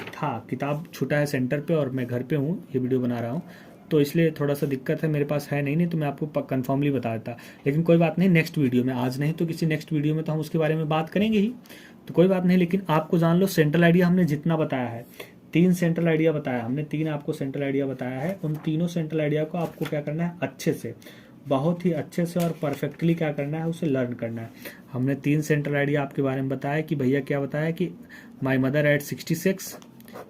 था, किताब छूटा है सेंटर पे और मैं घर पे हूँ, ये वीडियो बना रहा हूँ, तो इसलिए थोड़ा सा दिक्कत है, मेरे पास है नहीं तो मैं आपको कन्फर्मली बता देता। लेकिन कोई बात नहीं, नेक्स्ट वीडियो में, आज नहीं तो किसी नेक्स्ट वीडियो में तो हम उसके बारे में बात करेंगे ही, तो कोई बात नहीं। लेकिन आपको जान लो सेंट्रल आइडिया हमने जितना बताया है, 3 सेंट्रल आइडिया बताया हमने, 3 आपको सेंट्रल आइडिया बताया है, उन तीनों सेंट्रल आइडिया को आपको क्या करना है, अच्छे से, बहुत ही अच्छे से और परफेक्टली क्या करना है, उसे लर्न करना है। हमने 3 सेंट्रल आइडिया आपके बारे में बताया कि भैया क्या बताया कि माई मदर एट 66,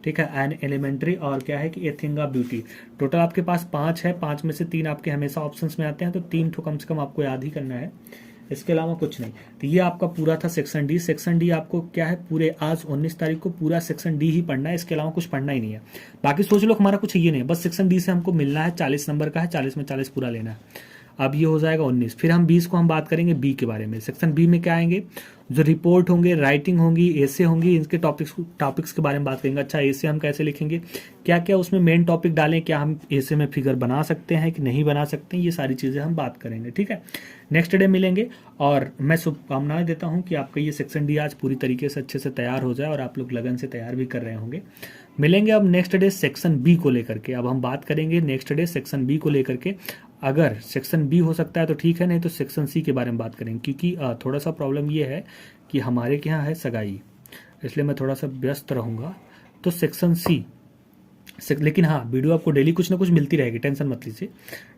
ठीक है, एन एलिमेंट्री, और क्या है कि a thing of beauty. Total आपके पास 5 है, 5 में से 3 आपके हमेशा ऑप्शंस में आते हैं, तो 3 ठो कम से कम आपको याद ही करना है, इसके अलावा कुछ नहीं। तो ये आपका पूरा था सेक्शन डी। सेक्शन डी आपको क्या है, पूरे आज 19 तारीख को पूरा सेक्शन डी ही पढ़ना है, इसके अलावा कुछ पढ़ना ही नहीं है। बाकी सोच लो हमारा कुछ ये नहीं है, बस सेक्शन डी से हमको मिलना है, 40 नंबर का है, 40 में 40 पूरा लेना है। अब ये हो जाएगा 19। फिर हम 20 को हम बात करेंगे बी के बारे में। सेक्शन बी में क्या आएंगे, जो रिपोर्ट होंगे, राइटिंग होंगी, एसे होंगी, इनके टॉपिक्स के बारे में बात करेंगे। अच्छा, एसे हम कैसे लिखेंगे, क्या क्या उसमें मेन टॉपिक डालें, क्या हम एसे में फिगर बना सकते हैं कि नहीं बना सकते हैं, ये सारी चीज़ें हम बात करेंगे, ठीक है। नेक्स्ट डे मिलेंगे और मैं शुभकामनाएं देता हूं कि आपका ये सेक्शन डी आज पूरी तरीके से अच्छे से तैयार हो जाए और आप लोग लगन से तैयार भी कर रहे होंगे। मिलेंगे अब नेक्स्ट डे सेक्शन बी को लेकर के। अब हम बात करेंगे नेक्स्ट डे सेक्शन बी को लेकर के। अगर सेक्शन बी हो सकता है तो ठीक है, नहीं तो सेक्शन सी के बारे में बात करेंगे, क्योंकि थोड़ा सा प्रॉब्लम ये है कि हमारे के यहाँ है सगाई, इसलिए मैं थोड़ा सा व्यस्त रहूँगा। तो सेक्शन सी, लेकिन हाँ, वीडियो आपको डेली कुछ ना कुछ मिलती रहेगी, टेंशन मत लीजिए,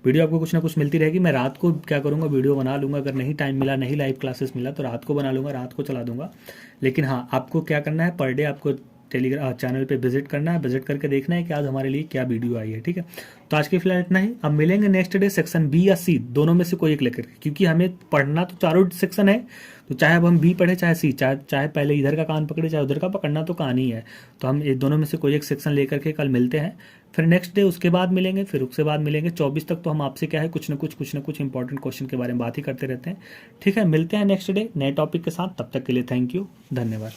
वीडियो आपको कुछ ना कुछ मिलती रहेगी। मैं रात को क्या करूँगा, वीडियो बना लूँगा, अगर नहीं टाइम मिला, नहीं लाइव क्लासेस मिला तो रात को बना लूँगा, रात को चला दूंगा। लेकिन हाँ, आपको क्या करना है, पर डे आपको टेलीग्राम चैनल पे विजिट करना है, विजिट करके देखना है कि आज हमारे लिए क्या वीडियो आई है, ठीक है। तो आज के फिलहाल इतना ही। अब मिलेंगे नेक्स्ट डे सेक्शन बी या सी, दोनों में से कोई एक लेकर के, क्योंकि हमें पढ़ना तो चारों सेक्शन है, तो चाहे अब हम बी पढ़े चाहे सी, चाहे पहले इधर का कान पकड़े चाहे उधर का, पकड़ना तो कहानी है। तो हम ये दोनों में से कोई एक सेक्शन लेकर के कल मिलते हैं, फिर नेक्स्ट डे उसके बाद मिलेंगे, फिर उसके बाद मिलेंगे 24 तक। तो हम आपसे क्या है, कुछ ना कुछ इंपॉर्टेंट क्वेश्चन के बारे में बात ही करते रहते हैं, ठीक है। मिलते हैं नेक्स्ट डे नए टॉपिक के साथ, तब तक के लिए थैंक यू, धन्यवाद।